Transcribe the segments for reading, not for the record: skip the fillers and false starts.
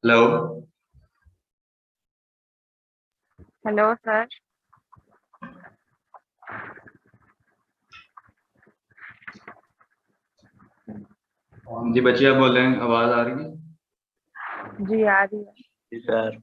Hello hello sir. जी बच्चे आप बोल रहे हैं, आवाज आ रही है? जी आ रही है। जी sir.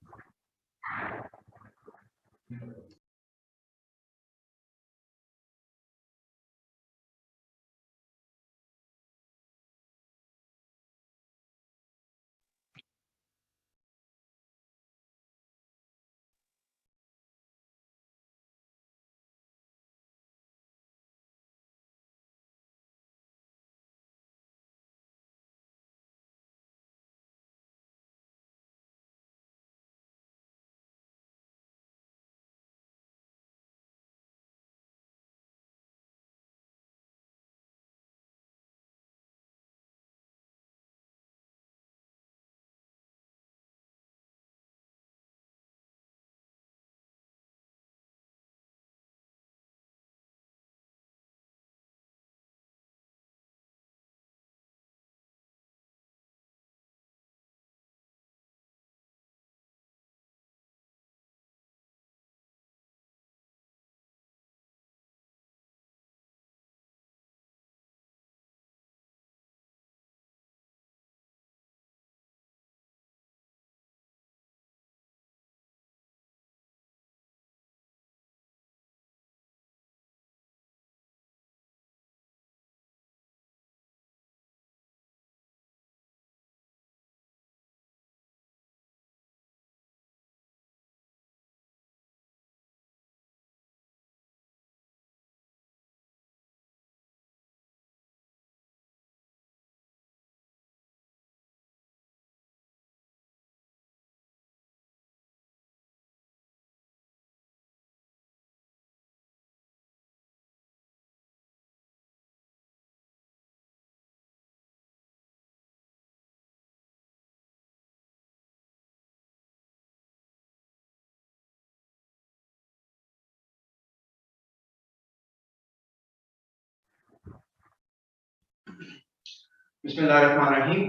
Bismillahirrahmanirrahim.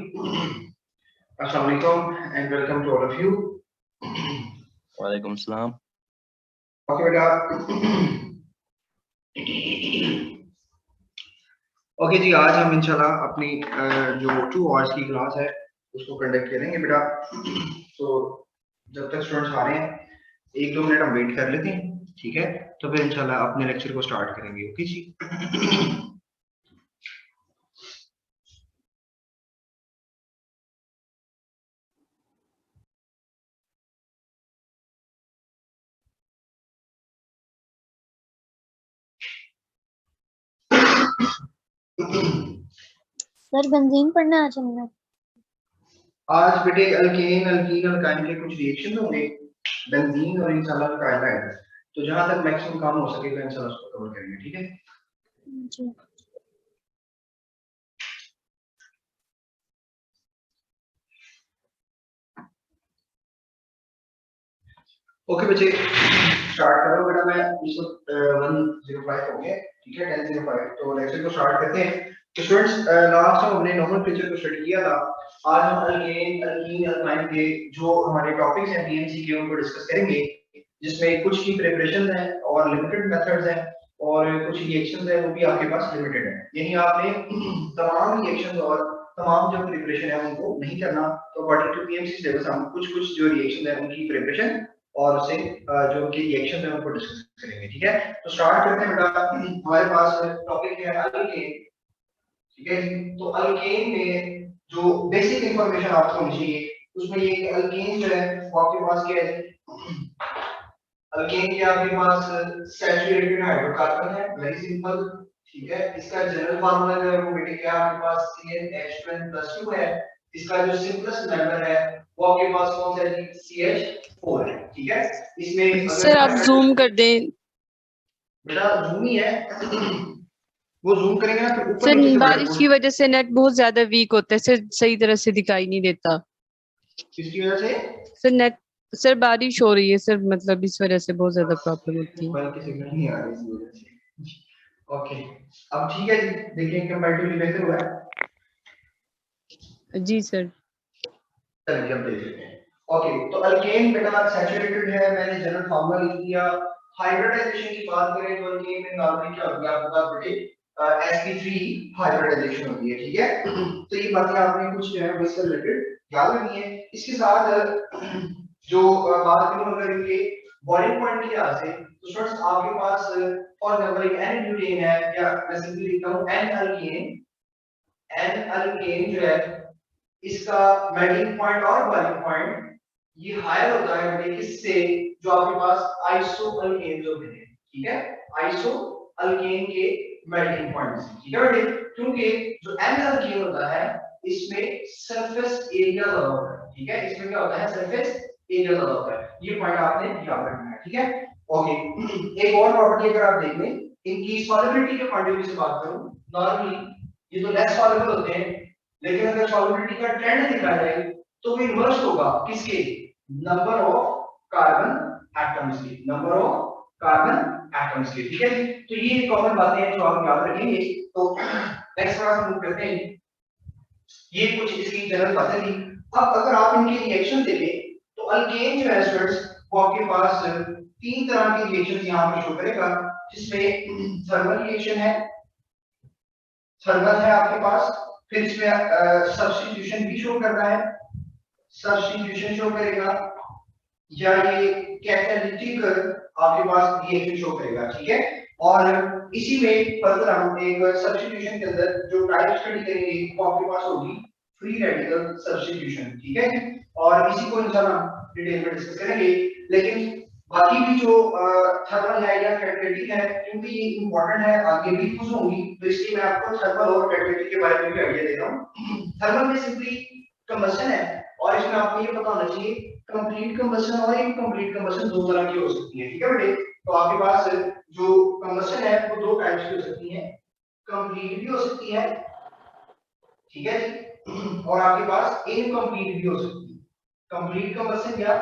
Assalamu alaikum and welcome to all of you. वालेकुम सलाम। ओके बेटा। ओके जी, आज हम इंशाल्लाह अपनी जो 2 आवर्स की क्लास है उसको कंडक्ट करेंगे बेटा। तो जब तक स्टूडेंट्स आ रहे हैं 1-2 मिनट हम वेट कर लेते हैं, ठीक है? तो फिर इंशाल्लाह अपने लेक्चर को स्टार्ट करेंगे। ओके जी। सर बेंजीन पढ़ना आज हमने। आज बेटे अल्केन अल्कीन अल्काइन के कुछ रिएक्शन होंगे, बेंजीन और इंशाल्लाह अल्काइन है। तो जहां तक मैक्सिमम काम हो सकेगा इंशाल्लाह उसको कवर करेंगे, ठीक है? जी। ओके बच्चे स्टार्ट करो बेटा। मैं इस वक्त 105 हो गया, ठीक है? 1005 तो लेक्चर को स्टार्ट करते हैं। तो स्टूडेंट्स लास्ट टाइम हमने नोमेनक्लेचर को स्टडी किया था। आज हम अल्केन अल्कीन अल्काइन के जो हमारे टॉपिक्स हैं बीएमसी के उनको डिस्कस करेंगे, जिसमें कुछ की प्रिपरेशन है और लिमिटेड मेथड्स हैं और कुछ रिएक्शंस है वो भी आपके पास लिमिटेड है। यानी आपने तमाम रिएक्शंस और तमाम जो प्रिपरेशन है उनको नहीं करना। तो अकॉर्डिंग टू बीएमसी सिलेबस हम कुछ जो रिएक्शन है उनकी प्रिपरेशन और उसे जो कि रिएक्शन है उनको डिस्कस करेंगे, ठीक है? तो स्टार्ट करते हैं बेटा। हमारे पास टॉपिक है अल्केन, ठीक है जी? तो अल्केन में जो बेसिक इंफॉर्मेशन आपको होनी चाहिए उसमें ये कि अल्केन जो है वो आपके पास क्या है? अल्केन के आपके पास सैचुरेटेड हाइड्रोकार्बन है, वेरी सिंपल, ठीक है? इसका जनरल फार्मूला जो है वो बेटे क्या आपके पास CnH2n+2 है। इसका जो सिंपलेस्ट मेंबर है वो आपके पास कौन सा है? CH4 है, ठीक है? इसमें सर आप जूम कर दें। बेटा जूम ही है। वो जूम करेंगे ना फिर ऊपर सर नीचे से बारिश की वजह से नेट बहुत ज्यादा वीक होता है सर, सही तरह से दिखाई नहीं देता। किसकी वजह से? सर नेट, सर बारिश हो रही है सर, मतलब इस वजह से बहुत ज्यादा प्रॉब्लम होती है। मोबाइल की सिग्नल नहीं आ रही इस वजह से। ओके अब ठीक है जी, देखिए कंपैरेटिवली बेहतर हुआ है। जी सर। चलिए हम देख लेते हैं। ओके, तो अल्केन बेटा सैचुरेटेड है, मैंने जनरल फार्मूला लिख दिया। हाइब्रिडाइजेशन की बात करें तो अल्केन में नॉर्मली क्या होती है आपके पास बेटे sp3 हाइब्रिडाइजेशन होती है, ठीक है। तो ये बातें आपने कुछ जो है वो इससे रिलेटेड याद रखनी है। इसके साथ जो बात करूं अगर इनके बॉइलिंग पॉइंट के लिहाज से, तो स्टूडेंट्स आपके पास फॉर एग्जांपल एक एन ब्यूटेन है, या मैं सिंपली लिखता हूं एन अल्केन जो है इसका मेल्टिंग पॉइंट और बॉइलिंग पॉइंट ये हायर होता है बेटे किससे, जो आपके पास आइसो अल्केन जो है, ठीक है, आइसो अल्केन के मेल्टिंग पॉइंट से, ठीक है बेटे। क्योंकि जो एन अल्केन होता है इसमें सरफेस एरिया ज्यादा होता है, ठीक है, इसमें क्या होता है सरफेस एरिया ज्यादा होता है, ये पॉइंट आपने याद रखना है, ठीक है। ओके, एक और प्रॉपर्टी अगर आप देख लें, इनकी सॉल्युबिलिटी के पॉइंट ऑफ व्यू से बात करूं, नॉर्मली ये तो लेस सॉल्युबल होते हैं, लेकिन अगर सॉल्युबिलिटी का ट्रेंड दिखाया जाए तो वो इन्वर्स होगा किसके, नंबर ऑफ कार्बन एटम्स के, नंबर ऑफ कार्बन एटम्स के, ठीक है जी। तो ये कॉमन बातें हैं जो आप याद रखेंगे। तो नेक्स्ट क्लास में मूव करते हैं, ये कुछ इसकी जनरल बातें थी। अब अगर आप इनके रिएक्शन देखें तो अल्केन जो है स्टूडेंट्स वो आपके पास तीन तरह के रिएक्शंस यहां पे शो करेगा, जिसमें थर्मल रिएक्शन है, थर्मल है आपके पास, फिर इसमें सब्स्टिट्यूशन भी शो करता है, सब्स्टिट्यूशन शो करेगा, या ये कैटालिटिक आपके पास रिएक्शन शो करेगा, ठीक है। और इसी में फर्दर हम एक सब्स्टिट्यूशन के अंदर जो टाइप स्टडी करेंगे वो आपके पास होगी फ्री रेडिकल सब्स्टिट्यूशन, ठीक है। और इसी को इंशाल्लाह हम डिटेल में डिस्कस करेंगे। लेकिन बाकी भी जो थर्मल है या कैटालिटिक है, क्योंकि ये इंपॉर्टेंट है, आगे भी यूज होंगी, तो इसलिए मैं आपको थर्मल और कैटालिटिक के बारे में भी आइडिया दे रहा हूं। थर्मल में सिंपली कंबशन है, और इसमें आपको ये पता होना चाहिए कंप्लीट कंबशन और इनकम्प्लीट कंबशन दो तरह की हो सकती है, ठीक है बेटे। तो आपके पास जो कंबशन है वो दो टाइप्स की हो सकती है, कंप्लीट भी हो सकती है, ठीक है जी, और आपके पास इनकम्प्लीट भी हो सकती है। कंप्लीट कंबशन या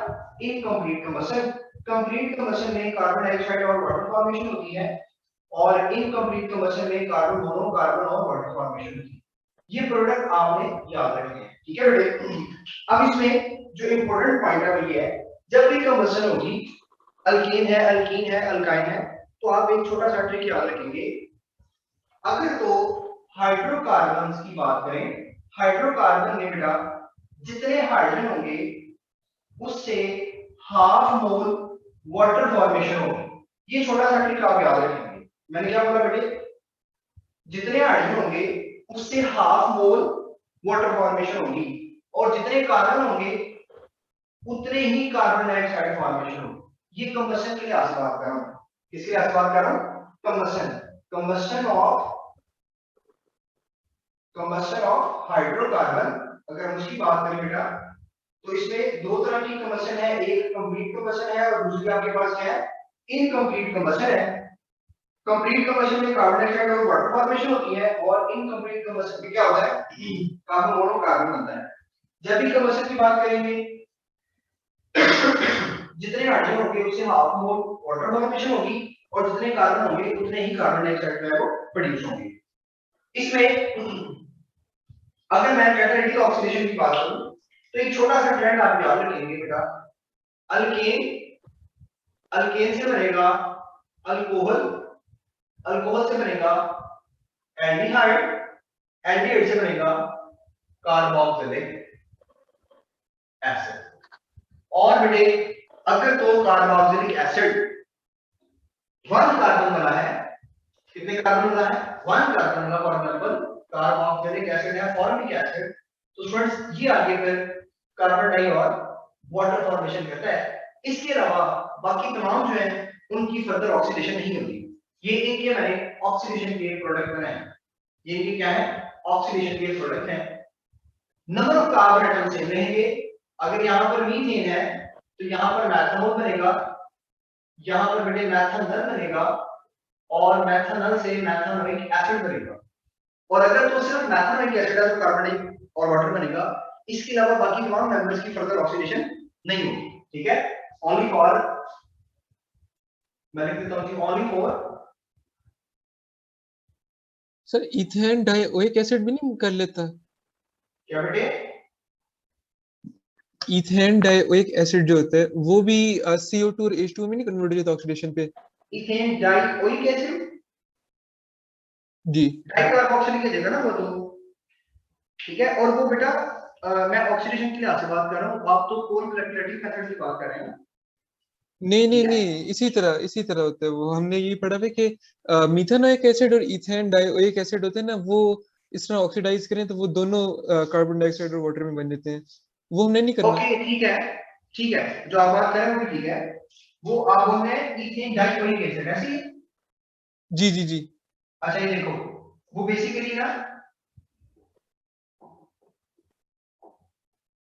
इनकम्प्लीट कंबशन, कंप्लीट कंबशन में कार्बन डाइऑक्साइड और वाटर फॉर्मेशन होती है, और इनकम्प्लीट कंबशन में कार्बन मोनो कार्बन और वाटर फॉर्मेशन होती है। ये प्रोडक्ट आपने याद रखने हैं, ठीक है बेटे। अब इसमें जो इंपॉर्टेंट पॉइंट है वो ये है, जब भी कंबशन होगी, अल्कीन है, अल्काइन है, तो आप एक छोटा सा ट्रिक याद रखेंगे। अगर तो हाइड्रोकार्बन्स की बात करें, हाइड्रोकार्बन में बेटा जितने हाइड्रोजन होंगे उससे हाफ मोल वाटर फॉर्मेशन होगी। ये छोटा सा ट्रिक आप याद रखेंगे। मैंने क्या बोला बेटे, जितने हाइड्रोजन होंगे उससे हाफ मोल वाटर फॉर्मेशन होगी, और जितने कार्बन होंगे उतने ही कार्बन डाइऑक्साइड फॉर्मेशन होगी। ये कंबशन के लिए बात कर रहा हूं, किसके लिए बात कर रहा हूं, कंबशन, कंबशन ऑफ हाइड्रोकार्बन। अगर हम उसकी बात करें बेटा, तो इसमें दो तरह की कंबशन है, एक कंप्लीट कंबशन है और दूसरी आपके पास क्या है, इनकम्प्लीट कंबशन है। कंप्लीट कंबशन में कार्बन डाइऑक्साइड और वाटर फॉर्मेशन होती है, और इनकम्प्लीट कंबशन में क्या होता है, कार्बन मोनोकार्बन बनता है। जब भी कंबशन की बात करेंगे, जितने हाइड्रोजन होंगे उससे हाफ मोल वाटर फॉर्मेशन होगी, और जितने कार्बन होंगे उतने ही कार्बन डाइऑक्साइड जो है वो प्रोड्यूस होंगे। इसमें अगर मैं कैटालिटिक ऑक्सीडेशन की बात करूं तो एक छोटा सा ट्रेंड आप याद रखेंगे बेटा, अल्केन से बनेगा अल्कोहल, अल्कोहल से बनेगा एल्डिहाइड, एल्डिहाइड से बनेगा कार्बोक्सिलिक एसिड। और बेटे अगर तो कार्बोक्सिलिक एसिड 1 कार्बन बना है, कितने कार्बन बना है, 1 कार्बन बना, फॉर एग्जांपल कार्बोक्सिलिक एसिड है फॉर्मिक एसिड, तो स्टूडेंट्स ये आगे फिर कार्बन डाई और वाटर फॉर्मेशन करता है। इसके अलावा बाकी तमाम जो है उनकी फर्दर ऑक्सीडेशन नहीं होती। ये इनके मैंने ऑक्सीडेशन के प्रोडक्ट बनाए हैं, ये इनके क्या है, ऑक्सीडेशन के प्रोडक्ट हैं। Number of carbon atom same रहेंगे। अगर यहां पर मीथेन है तो यहां पर मेथनॉल बनेगा, यहां पर बेटे मेथनॉल बनेगा, और मेथनॉल से मेथनोइक एसिड बनेगा। और अगर तो सिर्फ मेथनोइक एसिड है तो कार्बन और वाटर बनेगा, इसके अलावा बाकी तमाम मेंबर्स की फर्दर ऑक्सीडेशन नहीं होगी, ठीक है। ओनली फॉर, मैं लिख देता हूं only for, sir ethane dioic acid भी नहीं कर लेता? क्या बेटे, इथेन डाइओइक एसिड जो होता है वो भी CO2 और H2 में नहीं कन्वर्ट हो जाता ऑक्सीडेशन पे? इथेन डाइओइक एसिड जी डाइकार्बोक्सिलिक एसिड है ना वो तो, ठीक है। और वो बेटा मैं ऑक्सीडेशन के लिहाज से बात कर रहा हूँ, आप तो कोल कलेक्टिव मेथड की बात कर रहे हैं ना। नहीं नहीं ठीक है, नहीं, इसी तरह होता है वो। हमने ये पढ़ा है कि मीथेनोइक एसिड और इथेन डाइओइक एसिड होते हैं ना, वो इस तरह ऑक्सीडाइज करें तो वो दोनों कार्बन डाइऑक्साइड और वाटर में बन जाते हैं। वो हमने नहीं करना। ओके ठीक है, ठीक है, जो आप बात कर रहे हैं वो भी ठीक है। वो आप बोल रहे हैं इथेन डाइओइक एसिड ऐसे ही? जी जी जी। अच्छा ये देखो, वो बेसिकली ना,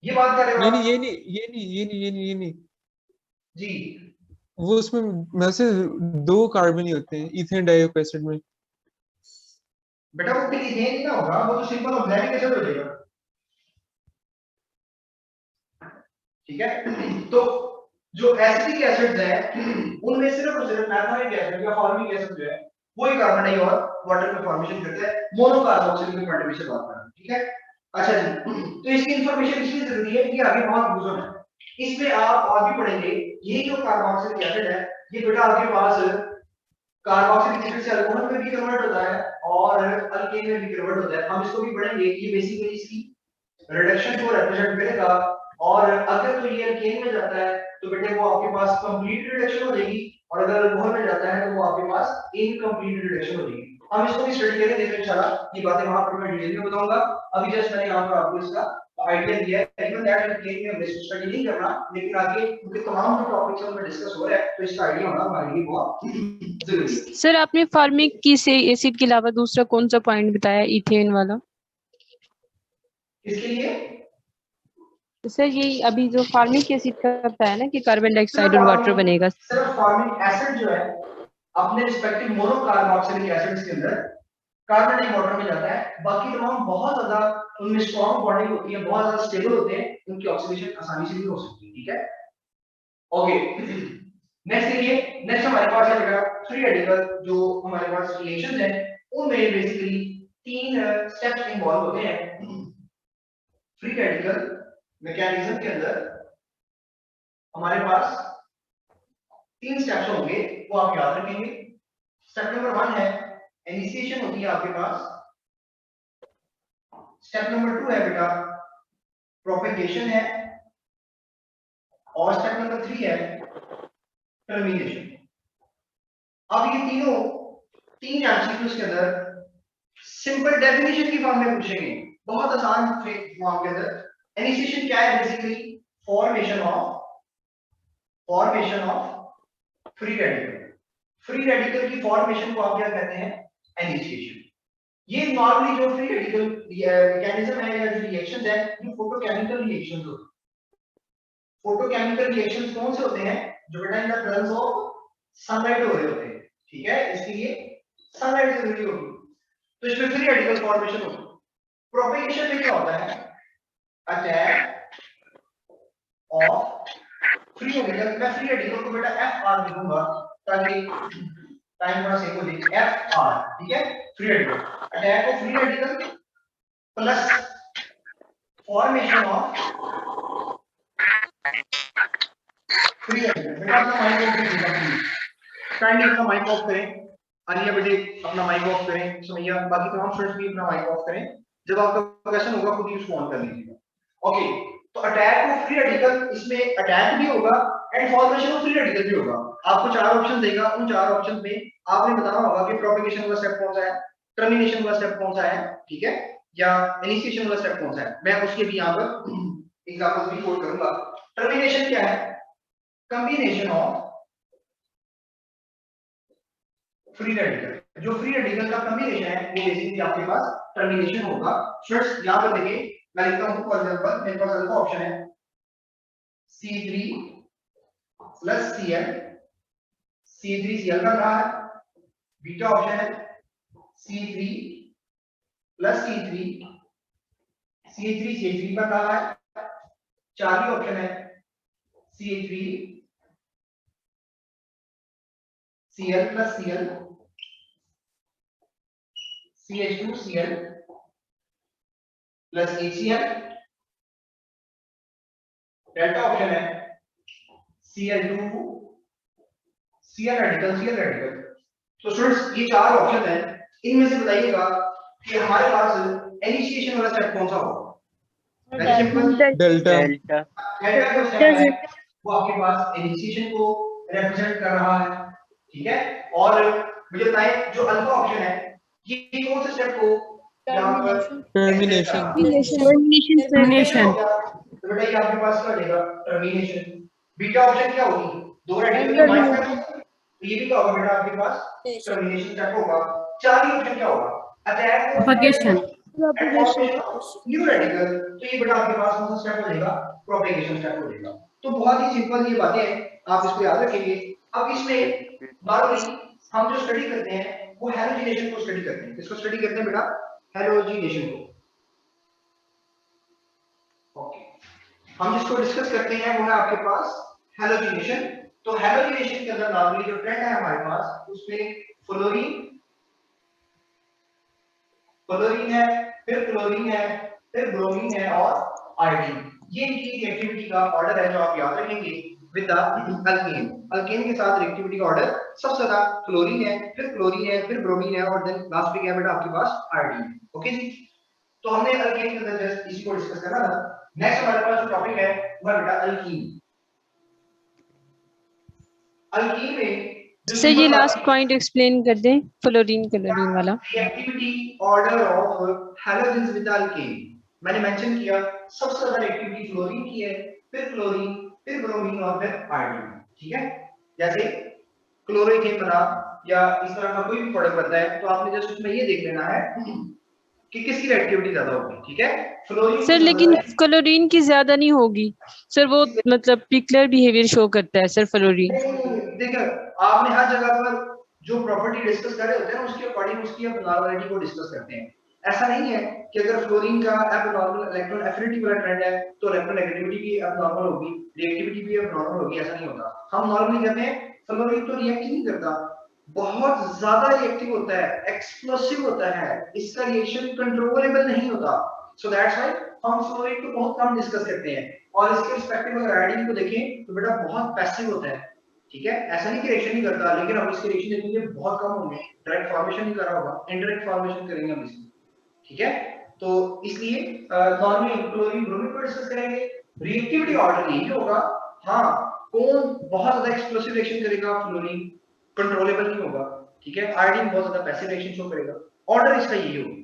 ये बात कर रहे हो नहीं नहीं, आप? ये नहीं ये नहीं ये नहीं ये नहीं ये नहीं, जी वो उसमें वैसे 2 कार्बन ही होते हैं इथेन डाइओइक एसिड में। बेटा वो फिर इथेन ही ना होगा, वो तो सिंपल ऑक्सैलिक एसिड हो जाएगा, ठीक है। तो जो एसिटिक एसिड्स है उनमें सिर्फ और सिर्फ मैथोनिक एसिड या फॉर्मिक एसिड जो है वो ही कार्बन डाई और वाटर में फॉर्मेशन करता है, मोनोकार्बोक्सिलिक के पॉइंट से बात कर रहे हैं, ठीक है। अच्छा जी, तो इसकी इंफॉर्मेशन इसलिए जरूरी है कि आगे बहुत यूज होना है। इसमें आप आगे पढ़ेंगे, ये जो कार्बोक्सिलिक एसिड है ये बेटा आपके पास कार्बोक्सिलिक एसिड से अल्कोहल में भी कन्वर्ट होता है और अल्केन में भी कन्वर्ट होता है, हम इसको भी पढ़ेंगे। ये बेसिकली इसकी रिडक्शन को रिप्रेजेंट करेगा, और अगर तो ये अल्केन में जाता है तो बेटे वो आपके पास कंप्लीट रिडक्शन हो जाएगी, और अगर अल्कोहल में जाता है तो वो आपके पास इनकम्प्लीट रिडक्शन हो जाएगी। हम इसको भी स्टडी करेंगे, देखो इंशाल्लाह ये बातें वहां पर मैं डिटेल में बताऊंगा। अभी जस्ट मैंने यहाँ पर आपको इसका आइडिया दिया है, इवन दैट अल्केन में हम इसको स्टडी नहीं करना, लेकिन आगे क्योंकि तमाम जो टॉपिक्स हैं उनमें डिस्कस हो रहा है तो इसका आइडिया होना हमारे लिए बहुत जरूरी है। सर आपने फॉर्मिक की से एसिड के अलावा दूसरा कौन सा पॉइंट बताया इथेन वाला? इसके लिए सर ये अभी जो फॉर्मिक एसिड का बताया ना कि कार्बन डाइऑक्साइड और वाटर बनेगा। सिर्फ फॉर्मिक एसिड जो है अपने रिस्पेक्टिव मोनोकार्बोक्सिलिक एसिड्स के अंदर कार्बन डाई वाटर में जाता है, बाकी तमाम बहुत ज्यादा उनमें स्ट्रॉन्ग बॉन्डिंग होती है, बहुत ज्यादा स्टेबल होते हैं, उनकी ऑक्सीडेशन आसानी से भी हो सकती है, ठीक है। ओके, नेक्स्ट देखिए, नेक्स्ट हमारे पास है बेटा फ्री रेडिकल। जो हमारे पास रिएक्शंस हैं उनमें बेसिकली 3 स्टेप्स इन्वॉल्व होते हैं। फ्री रेडिकल मैकेनिज्म के अंदर हमारे पास 3 स्टेप्स होंगे, वो आप याद रखेंगे। स्टेप नंबर 1 है इनिशिएशन होती है आपके पास, स्टेप नंबर 2 है बेटा प्रोपेगेशन है, और स्टेप नंबर 3 है टर्मिनेशन। अब ये तीनों 3 एमसीक्यूज के अंदर सिंपल डेफिनेशन की फॉर्म में पूछेंगे, बहुत आसान फॉर्म के अंदर। इनिशिएशन क्या है? Basically formation of free radical. Free radical की फॉर्मेशन को आप क्या कहते हैं? इनिशिएशन। ये नॉर्मली जो फ्री रेडिकल मैकेनिज्म है या जो रिएक्शंस है ये फोटोकेमिकल रिएक्शंस होते हैं। फोटोकेमिकल रिएक्शंस कौन से होते हैं? जो बेटा in the presence of sunlight हो रहे होते हैं, ठीक है, इसके लिए सनलाइट जरूरी होगी, तो इसमें फ्री रेडिकल फॉर्मेशन होगी। प्रोपेगेशन में क्या होता है? Attack of free radical. मैं फ्री रेडिकल को बेटा एफ आर लिखूंगा ताकि टाइम थोड़ा सेव हो जाए। एफ आर, ठीक है, free radical, attack of free radical plus formation of free radical. बेटा अपना माइक ऑफ कीजिएगा प्लीज, काइंडली अपना माइक ऑफ करें। आलिया बेटे अपना माइक ऑफ करें, सुमैया बाकी तमाम स्टूडेंट्स भी अपना माइक ऑफ करें। जब आपका क्वेश्चन होगा खुद ही उसको ऑन कर लीजिएगा। ओके, तो अटैक ऑफ फ्री रेडिकल, इसमें अटैक भी होगा and formation of free radical भी होगा। आपको 4 ऑप्शन देगा, उन 4 ऑप्शन में आपने बताना होगा कि प्रोपेगेशन वाला स्टेप कौन सा है, टर्मिनेशन वाला स्टेप कौन सा है, ठीक है, या इनिशिएशन वाला स्टेप कौन सा है। मैं उसके भी यहाँ पर एग्जांपल्स भी कोट करूंगा। टर्मिनेशन क्या है? Combination of free radical. जो फ्री रेडिकल का कॉम्बिनेशन है वो बेसिकली आपके पास टर्मिनेशन होगा। स्टूडेंट्स यहां पर देखिए, मैं लिखता हूं फॉर एग्जांपल मेरे पास अल्फा ऑप्शन है C3 प्लस Cl, C3Cl बन रहा है। बीटा ऑप्शन है C3 प्लस C3, C3 बन रहा है। चार्ली ऑप्शन है C3 Cl plus Cl, CH2Cl plus HCl, delta option है Cl2 Cl रेडिकल। तो स्टूडेंट्स ये चार ऑप्शन है, इनमें से बताइएगा कि हमारे पास इनिशिएशन वाला स्टेप कौन सा होगा। Very simple, delta delta delta जो स्टेप है वो आपके पास इनिशिएशन को रिप्रेजेंट कर रहा है, ठीक है। और मुझे बताएं जो अल्फा ऑप्शन है ये कौन से स्टेप को यहाँ पर टर्मिनेशन टर्मिनेशन तो बेटा ये आपके पास क्या हो जाएगा टर्मिनेशन। बीटा ऑप्शन क्या होगी, दो रेडिकल माइनस कर, तो ये भी क्या होगा बेटा आपके पास टर्मिनेशन स्टेप होगा। चार ऑप्शन क्या होगा, अटैक प्रोपगेशन न्यू रेडिकल, तो ये बेटा आपके पास कौन सा स्टेप हो जाएगा, प्रोपगेशन स्टेप हो जाएगा। तो बहुत ही सिंपल ये बातें हैं, आप इसको याद रखेंगे। अब इसमें नॉर्मली हम जो स्टडी करते हैं वो हैलोजिनेशन को स्टडी करते हैं। किसको स्टडी करते हैं बेटा, हैलोजिनेशन को। ओके, हम जिसको डिस्कस करते हैं वो है आपके पास हैलोजिनेशन। तो हैलोजिनेशन के अंदर नॉर्मली जो ट्रेंड है हमारे पास उसमें फ्लोरीन है, फिर क्लोरीन है, फिर ब्रोमीन है और आयोडीन। ये इनकी रिएक्टिविटी का ऑर्डर है जो आप याद रखेंगे विद द अल्केन। अल्केन के साथ रिएक्टिविटी का ऑर्डर सबसे ज्यादा क्लोरीन है, फिर ब्रोमीन है और देन लास्ट पे क्या है बेटा आपके पास आयोडीन। ओके जी, तो हमने अल्केन के अंदर जस्ट इसी को डिस्कस करना था। नेक्स्ट हमारे पास जो टॉपिक है वो है बेटा अल्कीन। अल्कीन में सर ये लास्ट पॉइंट एक्सप्लेन कर दें, फ्लोरीन क्लोरीन वाला। Reactivity order of halogens with alkane मैंने मेंशन किया, सबसे ज्यादा रिएक्टिविटी फ्लोरीन की है, फिर क्लोरीन, फिर ब्रोमीन और फिर आयोडीन, ठीक है। जैसे क्लोरोइथेन बना या इस तरह का कोई भी प्रोडक्ट बनता है तो आपने जस्ट उसमें ये देख लेना है कि किसकी रिएक्टिविटी ज्यादा होगी, ठीक है। फ्लोरीन सर लेकिन क्लोरीन की ज्यादा नहीं होगी सर, वो मतलब पिकलर बिहेवियर शो करता है सर फ्लोरीन। देखिए आपने हर जगह पर जो प्रॉपर्टी डिस्कस कर रहे होते हैं उसके अकॉर्डिंग उसकी एब्नॉर्मलिटी को डिस्कस करते हैं। ऐसा नहीं है कि अगर फ्लोरीन का एब्नॉर्मल इलेक्ट्रॉन एफिनिटी वाला ट्रेंड है तो इलेक्ट्रोनेगेटिविटी भी एब्नॉर्मल होगी, रिएक्टिविटी भी एब्नॉर्मल होगी, ऐसा नहीं होता। हम नॉर्मली कहते हैं फ्लोरीन तो रिएक्ट ही नहीं करता, बहुत ज्यादा रिएक्टिव होता है, एक्सप्लोसिव होता है, इसका रिएक्शन कंट्रोलेबल नहीं होता। सो दैट्स व्हाई हम फ्लोरीन को बहुत कम डिस्कस करते हैं। और इसके रिस्पेक्टिव अगर आयोडीन को देखें तो बेटा बहुत पैसिव होता है, ठीक है। ऐसा नहीं कि रिएक्शन नहीं करता, लेकिन हम इसके रिएक्शन देखेंगे बहुत कम होंगे, डायरेक्ट फॉर्मेशन नहीं कर रहा होगा, इनडायरेक्ट फॉर्मेशन करेंगे हम इसमें, ठीक है। तो इसलिए नॉर्मली क्लोरीन ब्रोमीन को डिस्कस करेंगे। रिएक्टिविटी ऑर्डर यही होगा, हाँ कौन बहुत ज्यादा एक्सप्लोसिव रिएक्शन करेगा, फ्लोरीन कंट्रोलेबल नहीं होगा, ठीक है। आयोडीन बहुत ज्यादा पैसिव रिएक्शन शो करेगा, ऑर्डर इसका यही होगा।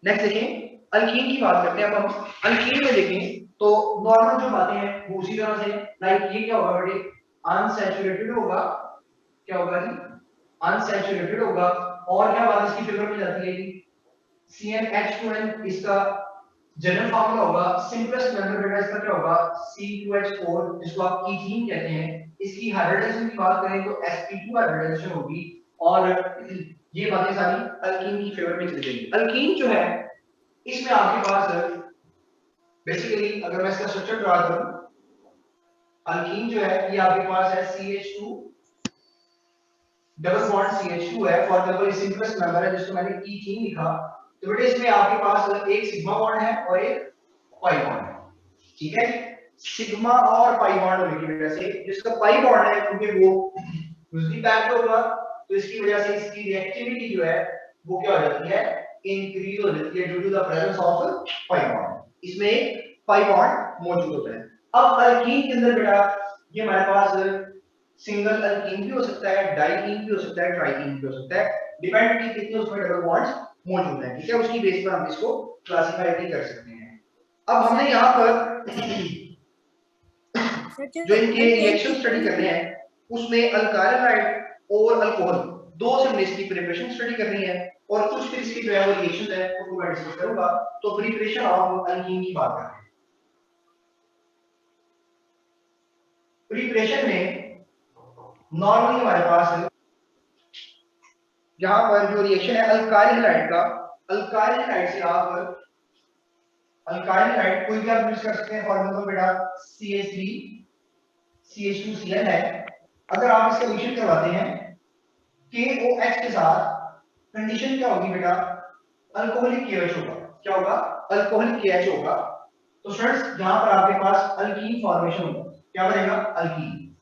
नेक्स्ट देखें अल्कीन की बात करते हैं। अब हम अल्कीन में देखें तो नॉर्मल जो बातें हैं वो उसी तरह से, लाइक ये क्या होगा बेटे, अनसैचुरेटेड होगा, क्या होगा जी, अनसैचुरेटेड होगा। और क्या बात इसकी फेवर में जाती है कि CnH2n इसका जनरल फार्मूला होगा, सिंपलेस्ट मेंबर बेटा इसका क्या होगा, C2H4 जिसको आप ईथीन कहते हैं। इसकी हाइब्रिडाइजेशन की बात करें तो sp2 हाइब्रिडाइजेशन होगी और ये बातें सारी अल्कीन की फेवर में चली जाएंगी। अल्कीन जो है इसमें आपके पास बेसिकली अगर मैं इसका स्ट्रक्चर ड्रा करूं, अल्कीन जो है ये आपके पास है CH2 डबल बॉन्ड CH2 है, फॉर एग्जांपल सिंपलेस्ट मेंबर है जिसको मैंने ईथीन लिखा। तो बेटा इसमें आपके पास एक सिग्मा बॉन्ड है और एक पाई बॉन्ड है, ठीक है। सिग्मा और पाई बॉन्ड होने की वजह से, जिसका पाई बॉन्ड है क्योंकि वो यूजली पैक्ड होगा तो इसकी वजह से इसकी रिएक्टिविटी जो है वो क्या हो जाती है, इंक्रीज हो जाती है due to the presence of pi bond. इसमें एक पाई बॉन्ड मौजूद होता है। अब अल्कीन के अंदर बेटा ये हमारे पास सिंगल अल्कीन भी हो सकता है, डाइकीन भी हो सकता है, ट्राइकीन भी हो सकता है, डिपेंड कि कितने उसमें डबल बॉन्ड्स मौजूद हैं, ठीक है। उसकी बेस पर हम इसको क्लासिफाई भी कर सकते हैं। अब हमने यहाँ पर जो इनके रिएक्शन स्टडी करने हैं उसमें अल्काइल हाइड और अल्कोहल दो से हमने इसकी प्रिपरेशन स्टडी करनी है और कुछ फिर इसकी जो है वो रिएक्शन है वो मैं डिस्कस करूंगा। तो प्रिपरेशन ऑफ अल्कीन की बात करते हैं। प्रिपरेशन में नॉर्मली हमारे पास यहाँ पर जो रिएक्शन है अल्काइल हैलाइड का, अल्काइल हैलाइड से आप अल्काइल हैलाइड कोई भी आप यूज कर सकते हैं। फॉर एग्जांपल बेटा CH3 CH2Cl है, अगर आप इसका रिएक्शन करवाते हैं KOH के साथ, कंडीशन क्या होगी बेटा, अल्कोहलिक KH होगा। क्या होगा, अल्कोहलिक KH होगा। तो स्टूडेंट्स यहाँ पर आपके पास अल्कीन फॉर्मेशन होगा, क्या बनेगा? अल्कीन।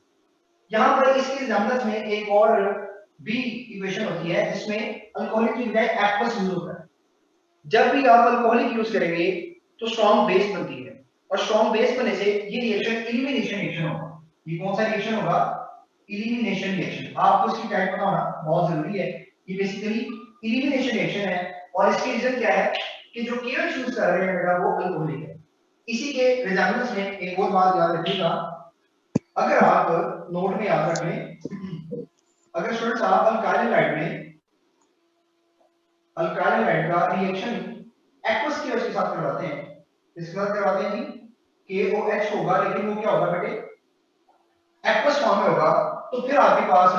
यहाँ पर इसके एग्जांपल्स में एक और भी इक्वेशन होती है जिसमें अल्कोहलिक की बजाय एक्वस यूज होता है। जब भी आप अल्कोहलिक यूज करेंगे तो स्ट्रॉन्ग बेस बनती है, और स्ट्रॉन्ग बेस बनने से ये रिएक्शन एलिमिनेशन रिएक्शन होगा। ये कौन सा रिएक्शन होगा? Elimination reaction. आपको इसकी टाइप पता होना बहुत जरूरी है। ये बेसिकली एलिमिनेशन रिएक्शन है, और इसकी रीजन क्या है कि जो केएच यूज कर रहे हैं बेटा वो अल्कोहलिक है। इसी के रिजल्ट्स में एक और बात याद रखिएगा, अगर आप नोट में याद रख लें, अगर स्टूडेंट्स आप अल्काइल हाइड्राइड का रिएक्शन एक्वस केओएच के साथ करवाते हैं, इसके साथ करवाते हैं जी KOH होगा, लेकिन वो क्या होगा बेटे? एक्वस फॉर्म में होगा, तो फिर आपके पास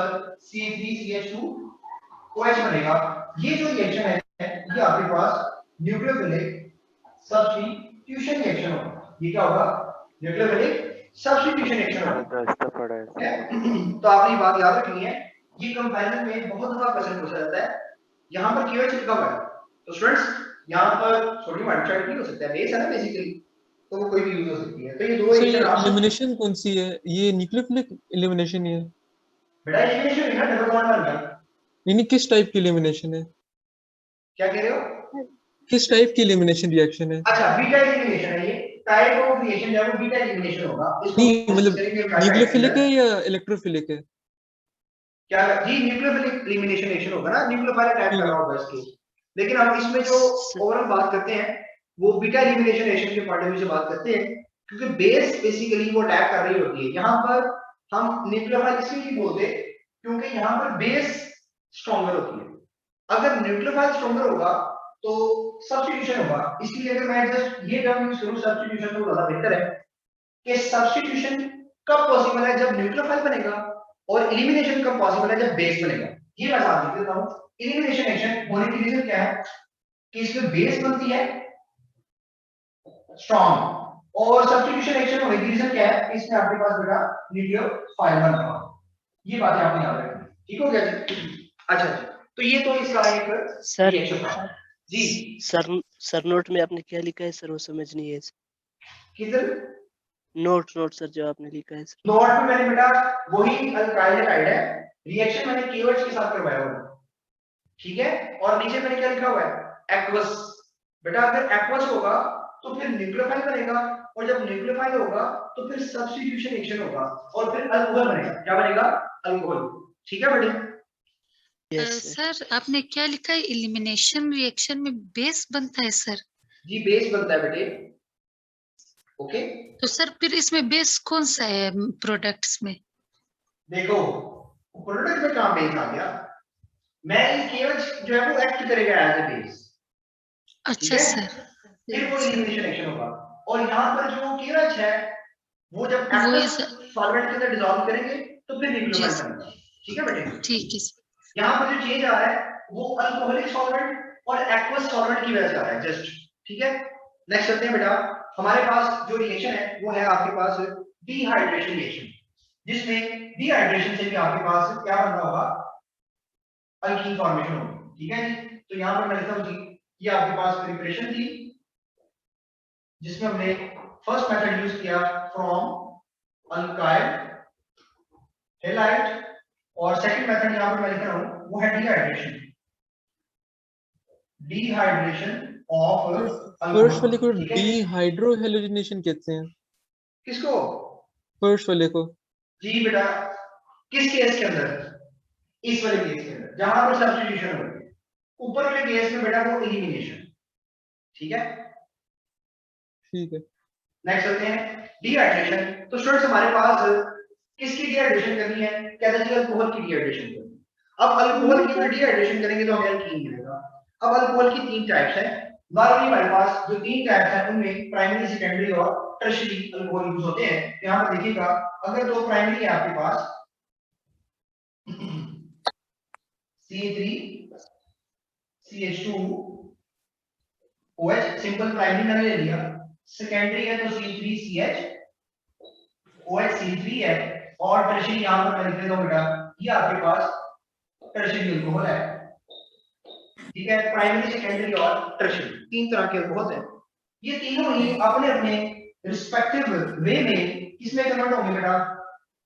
C3CH2OH बनेगा। ये जो रिएक्शन है ये आपके पास न्यूक्लियोफिलिक सब्स्टिट्यूशन रिएक्शन होगा। ये क्या होगा? न्यूक्लियोफिलिक सब्स्टिट्यूशन रिएक्शन होगा। तो आपने ये बात याद रखनी है, ये कंपैरिजन में बहुत दफा क्वेश्चन पूछा जाता है। यहाँ पर KOH लिखा हुआ है, तो स्टूडेंट्स यहाँ पर सोडियम हाइड्रोक्साइड नहीं हो सकता है, बेस है ना बेसिकली, तो वो कोई भी यूज हो सकती है। तो ये दो ये एलिमिनेशन कौन सी है? ये न्यूक्लियोफिलिक एलिमिनेशन ही है बेटा? एलिमिनेशन है ना, डबल बॉन्ड बन गया। यानी किस टाइप की एलिमिनेशन है? क्या कह रहे हो? किस टाइप की एलिमिनेशन रिएक्शन है? अच्छा, बीटा एलिमिनेशन है। ये टाइप ऑफ रिएक्शन जो है वो बीटा एलिमिनेशन होगा। नहीं मतलब न्यूक्लियोफिलिक है या इलेक्ट्रोफिलिक है? क्या जी? न्यूक्लियोफिलिक एलिमिनेशन रिएक्शन होगा ना, न्यूक्लियोफाइल अटैक कर रहा होगा इसके। लेकिन हम इसमें जो ओवरऑल बात करते हैं वो बीटा एलिमिनेशन रिएक्शन के पॉइंट ऑफ व्यू से बात करते हैं, क्योंकि बेस बेसिकली वो अटैक कर रही होती है। यहाँ पर हम न्यूक्लियोफाइल इसलिए नहीं बोलते क्योंकि यहाँ पर बेस स्ट्रॉन्गर होती है। अगर न्यूक्लियोफाइल स्ट्रॉन्गर होगा तो सब्स्टिट्यूशन होगा। इसलिए अगर मैं जस्ट ये टर्म यूज करूं सब्स्टिट्यूशन, तो ज्यादा बेहतर है कि सब्स्टिट्यूशन कब पॉसिबल है? जब न्यूक्लियोफाइल बनेगा, और एलिमिनेशन कब पॉसिबल है? जब बेस बनेगा। ये मैं साथ लिख देता हूं। एलिमिनेशन रिएक्शन होने की रीजन क्या है कि इसमें बेस बनती है स्ट्रॉन्ग, और सब्स्टिट्यूशन रिएक्शन होने की रीजन क्या है? इसमें आपके पास बेटा न्यूक्लियोफाइल बन रहा है। ये बातें आपने याद रखनी। ठीक हो गया जी? अच्छा जी, तो ये तो इसका एक सर रिएक्शन था जी। सर नोट में आपने क्या लिखा है सर, वो समझ नहीं है। किधर? नोट सर जो आपने लिखा है सर। नोट में मैंने बेटा वही अल्काइल हाइड्राइड है, रिएक्शन मैंने KOH के साथ करवाया हुआ है, ठीक है? और नीचे मैंने क्या लिखा हुआ है? एक्वस। बेटा अगर एक्वस होगा तो फिर न्यूक्लियोफाइल बनेगा, और जब न्यूक्लियोफाइल होगा तो फिर सब्स्टिट्यूशन रिएक्शन होगा, और फिर अल्कोहल बनेगा। क्या बनेगा? अल्कोहल। ठीक है बेटे? सर आपने क्या लिखा है? एलिमिनेशन रिएक्शन में बेस बनता है सर? जी बेस बनता है बेटे। ओके, तो सर फिर इसमें बेस कौन सा है प्रोडक्ट्स में? देखो प्रोडक्ट में कहां बेस आ गया? मैं ये KOH जो है वो एक्ट करेगा एज ए बेस। अच्छा सर, फिर वो एलिमिनेशन रिएक्शन होगा, और यहाँ पर जो KOH है वो जब एक्वस सॉल्वेंट के अंदर डिसॉल्व करेंगे तो फिर न्यूक्लियोफाइल बनेगा। ठीक है बेटे? ठीक है सर। यहाँ पर जो चेंज आ रहा है वो अल्कोहलिक सॉल्वेंट और एक्वस सॉल्वेंट की वजह से आ रहा है जस्ट। ठीक है, नेक्स्ट चलते हैं बेटा। हमारे पास जो रिएक्शन है वो है आपके पास डिहाइड्रेशन रिएक्शन, जिसमें डिहाइड्रेशन से भी आपके पास क्या बन रहा होगा? अल्कीन फॉर्मेशन होगी। ठीक है जी? तो यहाँ पर मैं लिखता हूँ जी, ये आपके पास प्रिपरेशन थी जिसमें हमने फर्स्ट मेथड यूज किया फ्रॉम अल्काइल हैलाइड, और सेकंड मेथड यहाँ पर मैं लिख रहा हूँ वो है डिहाइड्रेशन। डिहाइड्रेशन ऑफ फर्स्ट वाले को डिहाइड्रोहेलोजिनेशन कहते हैं। किसको? फर्स्ट वाले को। जी बेटा, किस केस के अंदर? इस वाले केस के अंदर जहां पर सब्स्टिट्यूशन हो रही है। ऊपर वाले केस में बेटा वो एलिमिनेशन। ठीक है? ठीक है, नेक्स्ट चलते हैं डिहाइड्रेशन। तो स्टूडेंट्स हमारे पास किसकी डिहाइड्रेशन करनी है? कहते हैं अल्कोहल की डिहाइड्रेशन करनी है। अब अल्कोहल की डिहाइड्रेशन करेंगे तो हमें अल्कीन मिलेगा। अब अल्कोहल की तीन टाइप्स हैं। नॉर्मली हमारे पास जो तीन टाइप्स हैं उनमें प्राइमरी, सेकेंडरी और टर्शियरी अल्कोहल यूज होते हैं। यहाँ पर देखिएगा, अगर दो प्राइमरी है आपके पास CH2OH सिंपल प्राइमरी मैंने ले लिया, सेकेंडरी है तो C3CH OH है, और टर्शियरी यहाँ पर मैं लिख देता हूँ बेटा, ये आपके पास टर्शियरी अल्कोहल है। ठीक है, प्राइमरी, सेकेंडरी और टर्शियरी तीन तरह के अल्कोहल हैं। ये तीनों ही अपने अपने रिस्पेक्टिव वे में किसमें कन्वर्ट होंगे बेटा,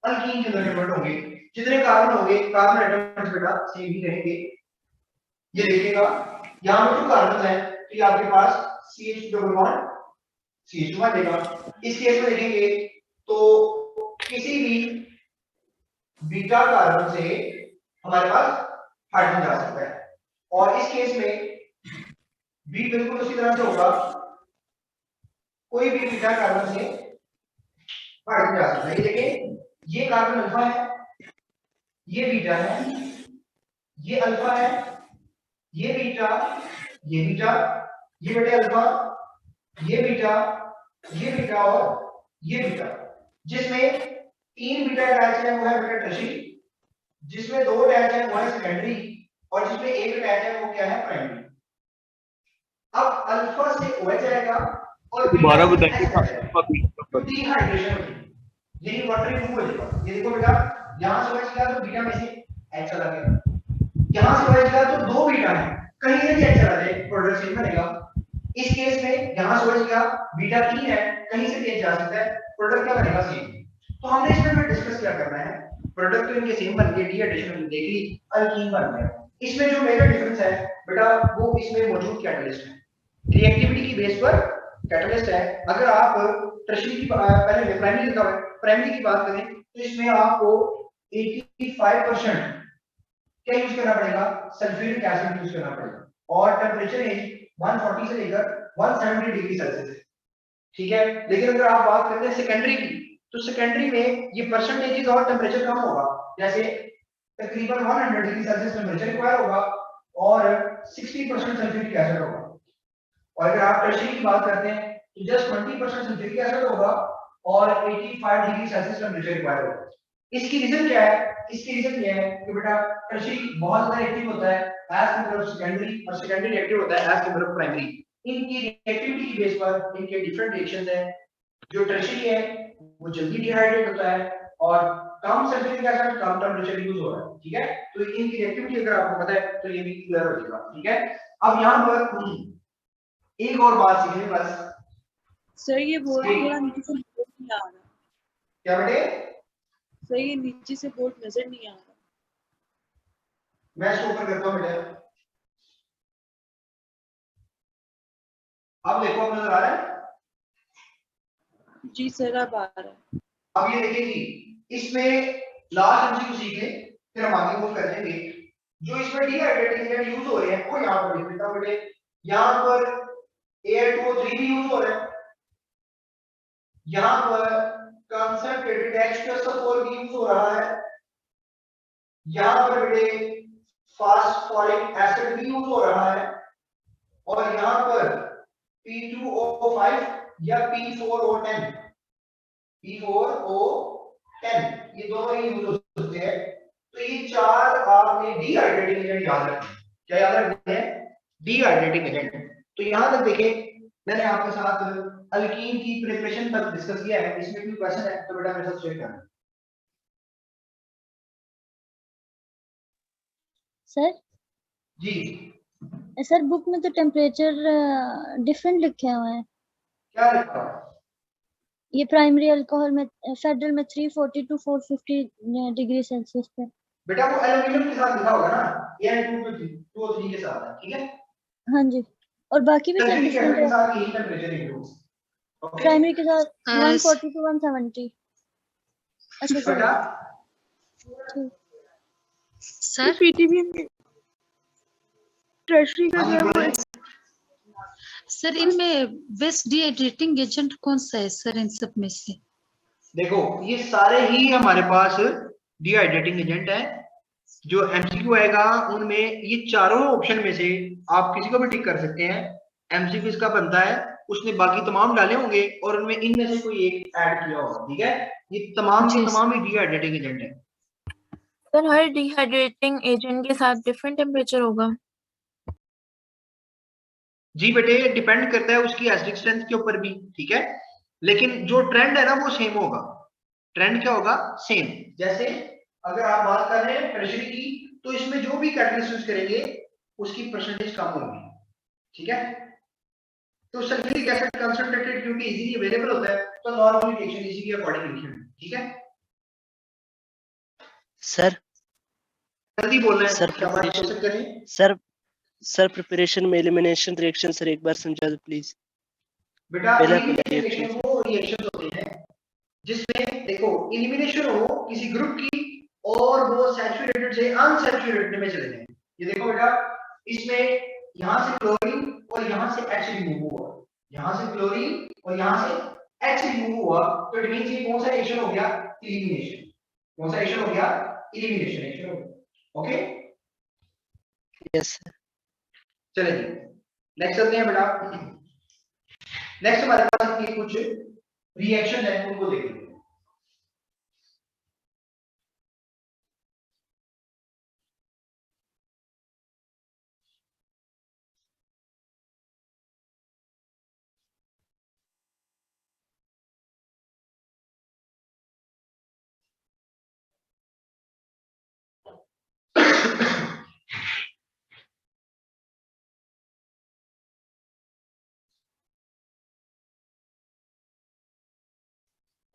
अल्कीन के अंदर कन्वर्ट होंगे। जितने कार्बन होंगे कार्बन एटम्स बेटा सेम ही रहेंगे। ये देखिएगा यहाँ पर 2 कार्बन है तो ये आपके पास CH डबल बॉन्ड CH2 बनेगा। इस केस में देखेंगे तो किसी भी बीटा कार्बन से हमारे पास हाइड्रोजन जा सकता है, और इस केस में बी बिल्कुल उसी तरह से होगा, कोई भी बीटा कार्बन से हाइड्रोजन जा सकता है। ये देखें ये कार्बन अल्फा है, ये बीटा है, ये अल्फा है, ये बीटा, ये बीटा, ये बेटे अल्फा, ये बीटा, ये बीटा और ये बीटा, जिसमें 3 बीटा अटैच है वो है बेटा टर्शियरी, जिसमें 2 अटैच है वो है सेकेंडरी, और जिसमें 1 अटैच है वो क्या है प्राइमरी। अब अल्फा से OH आएगा और दोबारा बताइए। डिहाइड्रेशन होगी, यही वाटर रिमूव हो जाएगा। ये देखो बेटा यहां से OH गया तो बीटा में से H चला गया, यहां से OH गया तो 2 बीटा है, कहीं से भी H चला जाए प्रोडक्ट सेम बनेगा। इस केस में यहां से OH गया बीटा 3 है, कहीं से भी H जा सकता है, प्रोडक्ट क्या बनेगा सेम। तो हमने इसमें फिर डिस्कस क्या करना है, प्रोडक्ट तो इनके सेम बन गए, डिहाइड्रेशन देख ली, अल्कीन बन गया। इसमें जो मेजर डिफरेंस है बेटा वो इसमें मौजूद कैटलिस्ट है, रिएक्टिविटी की बेस पर कैटलिस्ट है। अगर आप टर्शियरी की पहले प्राइमरी लिखा है, प्राइमरी की बात करें तो इसमें आपको 85% क्या यूज करना पड़ेगा, सल्फ्यूरिक एसिड यूज करना पड़ेगा, और टेंपरेचर रेंज 140 से लेकर 170 डिग्री सेल्सियस है, ठीक है। लेकिन अगर आप बात करते हैं सेकेंडरी की, तो सेकेंडरी में ये परसेंटेजेस और टेंपरेचर कम होगा, जैसे तकरीबन 100 डिग्री सेल्सियस टेंपरेचर रिक्वायर होगा और 60% सल्फ्यूरिक एसिड होगा। और अगर आप टर्शियरी की बात करते हैं तो जस्ट 20% सल्फ्यूरिक एसिड होगा और 85 डिग्री सेल्सियस टेंपरेचर रिक्वायर होगा। इसकी रीजन क्या है, इसकी रीजन ये है कि बेटा टर्शियरी बहुत ज्यादा एक्टिव होता है एज कंपेयर टू सेकेंडरी, और सेकेंडरी एक्टिव होता है एज कंपेयर टू प्राइमरी। इनकी रिएक्टिविटी की बेस पर इनके डिफरेंट रिएक्शंस हैं। जो टर्शियरी है वो जल्दी डिहाइड्रेट होता है और कम सल्फ्यूरिक एसिड कम टेंपरेचर यूज हो रहा है, ठीक है। तो इनकी रिएक्टिविटी अगर आपको पता है तो ये भी क्लियर हो जाएगा, ठीक है। अब यहाँ पर एक और बात सीखने बस। सर ये बोर्ड थोड़ा नीचे से बोर्ड नहीं आ रहा। क्या बेटे? सर ये नीचे से बोर्ड नजर नहीं आ रहा। मैं शो कर करता हूँ बेटे, अब देखो, अब नजर आ रहा है? जी सर अब आ रहा है। अब ये देखिए जी, इसमें लास्ट एमसीक्यू सीख ले, फिर हम आगे मूव कर देंगे। जो इसमें डिहाइड्रेटिंग एजेंट यूज हो रहे हैं वो यहाँ पर लिख देता हूँ बेटे। यहाँ पर Al2O3 भी यूज हो रहा है, यहाँ पर कंसंट्रेटेड H+O4 भी यूज हो रहा है, यहाँ पर बेटे फास्फोरिक एसिड भी यूज हो रहा है, और यहाँ पर P2O5 या P4O10 ये दोनों ही यूज हो सकते हैं। तो ये 4 आपने डिहाइड्रेटिंग एजेंट याद रखने। क्या याद रखते हैं? Dehydrating agent. तो यहां तक देखें मैंने आपके साथ अल्कीन की प्रिपरेशन तक डिस्कस किया है। इसमें कोई क्वेश्चन है तो बेटा मेरे साथ शेयर करना। सर जी सर बुक में तो टेम्परेचर डिफरेंट लिखे हुए हैं। क्या लिखा है? ये प्राइमरी अल्कोहल में फेडरल में 340 to 450 डिग्री सेल्सियस पे। बेटा वो एल्यूमिनियम के साथ लिखा होगा ना, Al2O3 के साथ है, ठीक है। हाँ जी, और बाकी भी प्राइमरी डिफरेंट के है। साथ यही टेंपरेचर इंक्लूड। प्राइमरी के साथ 140 to 170। अच्छा सर बेटा सर पीटीबी में टर्शियरी का जो है वो सर इनमें बेस्ट डिहाइड्रेटिंग एजेंट कौन सा है सर इन सब में से? देखो ये सारे ही हमारे पास डिहाइड्रेटिंग एजेंट है। जो एमसीक्यू आएगा उनमें ये चारों ऑप्शन में से आप किसी को भी टिक कर सकते हैं। एमसीक्यू इसका बनता है, उसने बाकी तमाम डाले होंगे और उनमें इनमें से कोई एक ऐड किया होगा, ठीक है। ये तमाम के तमाम ही डिहाइड्रेटिंग एजेंट है। सर हर डिहाइड्रेटिंग एजेंट के साथ डिफरेंट टेम्परेचर होगा? जी बेटे डिपेंड करता है उसकी एसिडिक स्ट्रेंथ के ऊपर भी, ठीक है। लेकिन जो ट्रेंड है ना वो सेम होगा। ट्रेंड क्या होगा? सेम। जैसे अगर आप बात कर रहे हैं टर्शियरी की तो इसमें जो भी कैटलिस्ट यूज करेंगे उसकी परसेंटेज कम होगी, ठीक है। तो सल्फ्यूरिक एसिड कंसंट्रेटेड क्योंकि इजीली अवेलेबल होता है तो नॉर्मल रिएक्शन इसी के अकॉर्डिंग लिखी है, ठीक है सर जल्दी बोलना है सर शाबाश प्रिपरेशन क्वेश्चन करिए। सर प्रिपरेशन में एलिमिनेशन रिएक्शन सर एक बार समझा दो प्लीज। बेटा पहला एलिमिनेशन वो रिएक्शंस होते हैं जिसमें देखो एलिमिनेशन हो किसी ग्रुप की और वो सैचुरेटेड से अनसैचुरेटेड में चले जाएं। ये देखो बेटा इसमें यहां से क्लोरीन और यहां से H रिमूव हुआ, यहां से क्लोरीन और यहां से H रिमूव हुआ, तो इट मींस ये कौन सा रिएक्शन हो गया? एलिमिनेशन। कौन सा रिएक्शन हो गया? एलिमिनेशन रिएक्शन हो गया। Okay yes sir. चलिए नेक्स्ट चलते हैं बेटा। नेक्स्ट हमारे पास ये कुछ रिएक्शन है उनको देखेंगे।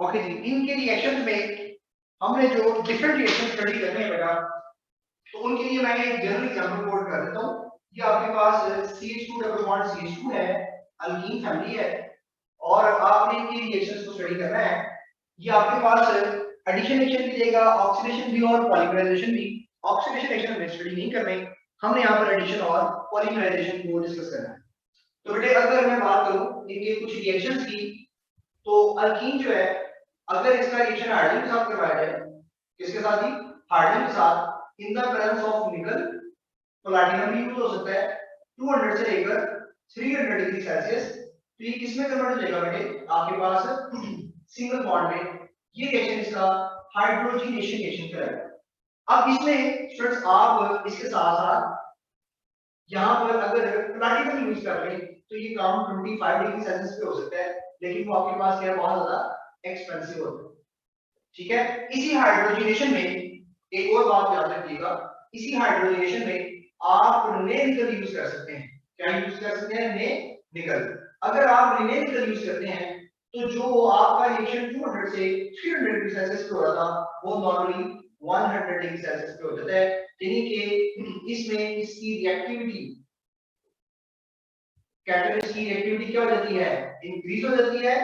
ओके जी, इनके रिएक्शन में हमने जो डिफरेंट रिएक्शन स्टडी करने हैं बेटा, तो उनके लिए मैं एक जनरल एग्जांपल कोड कर देता हूं। ये आपके पास CH2 डबल बॉन्ड CH2 है, अल्कीन फैमिली है, और आपने इनके रिएक्शंस को स्टडी करना है। ये आपके पास एडिशन रिएक्शन भी देगा, ऑक्सीडेशन भी और पॉलीमराइजेशन भी। ऑक्सीडेशन रिएक्शन में स्टडी नहीं करने, हमने यहां पर एडिशन और पॉलीमराइजेशन को डिस्कस करना है। तो बेटे अगर मैं बात करूं इनके कुछ रिएक्शंस की, तो अल्कीन जो है अगर इसका रिएक्शन हाइड्रोजन के साथ करवाया जाए, किसके साथ ही? हाइड्रोजन के साथ, इन द प्रेजेंस ऑफ निकल, प्लैटिनम भी यूज हो सकता है 200 से लेकर 300 डिग्री सेल्सियस। तो ये किसमें कन्वर्ट हो जाएगा बेटे? आपके पास सिंगल बॉन्ड में। ये रिएक्शन इसका हाइड्रोजनेशन रिएक्शन कहलाएगा। अब इसमें स्टूडेंट्स आप इसके साथ साथ यहां पर अगर प्लैटिनम यूज कर रहे हैं तो ये काम 25 डिग्री सेल्सियस पे हो सकता है, लेकिन वो आपके पास क्या बहुत ज्यादा एक्सपेंसिव होता है, ठीक है। इसी हाइड्रोजनेशन में एक और बात याद रखिएगा, इसी हाइड्रोजनेशन में आप ने निकल यूज कर सकते हैं। क्या यूज कर सकते हैं? ने निकल। अगर आप ने निकल यूज करते हैं तो जो आपका रिएक्शन 200 से 300 डिग्री सेल्सियस पे हो रहा था वो नॉर्मली 100 डिग्री सेल्सियस पे हो जाता है, यानी कि इसमें इसकी रिएक्टिविटी, कैटलिस्ट की रिएक्टिविटी क्या हो जाती है? इंक्रीज हो जाती है।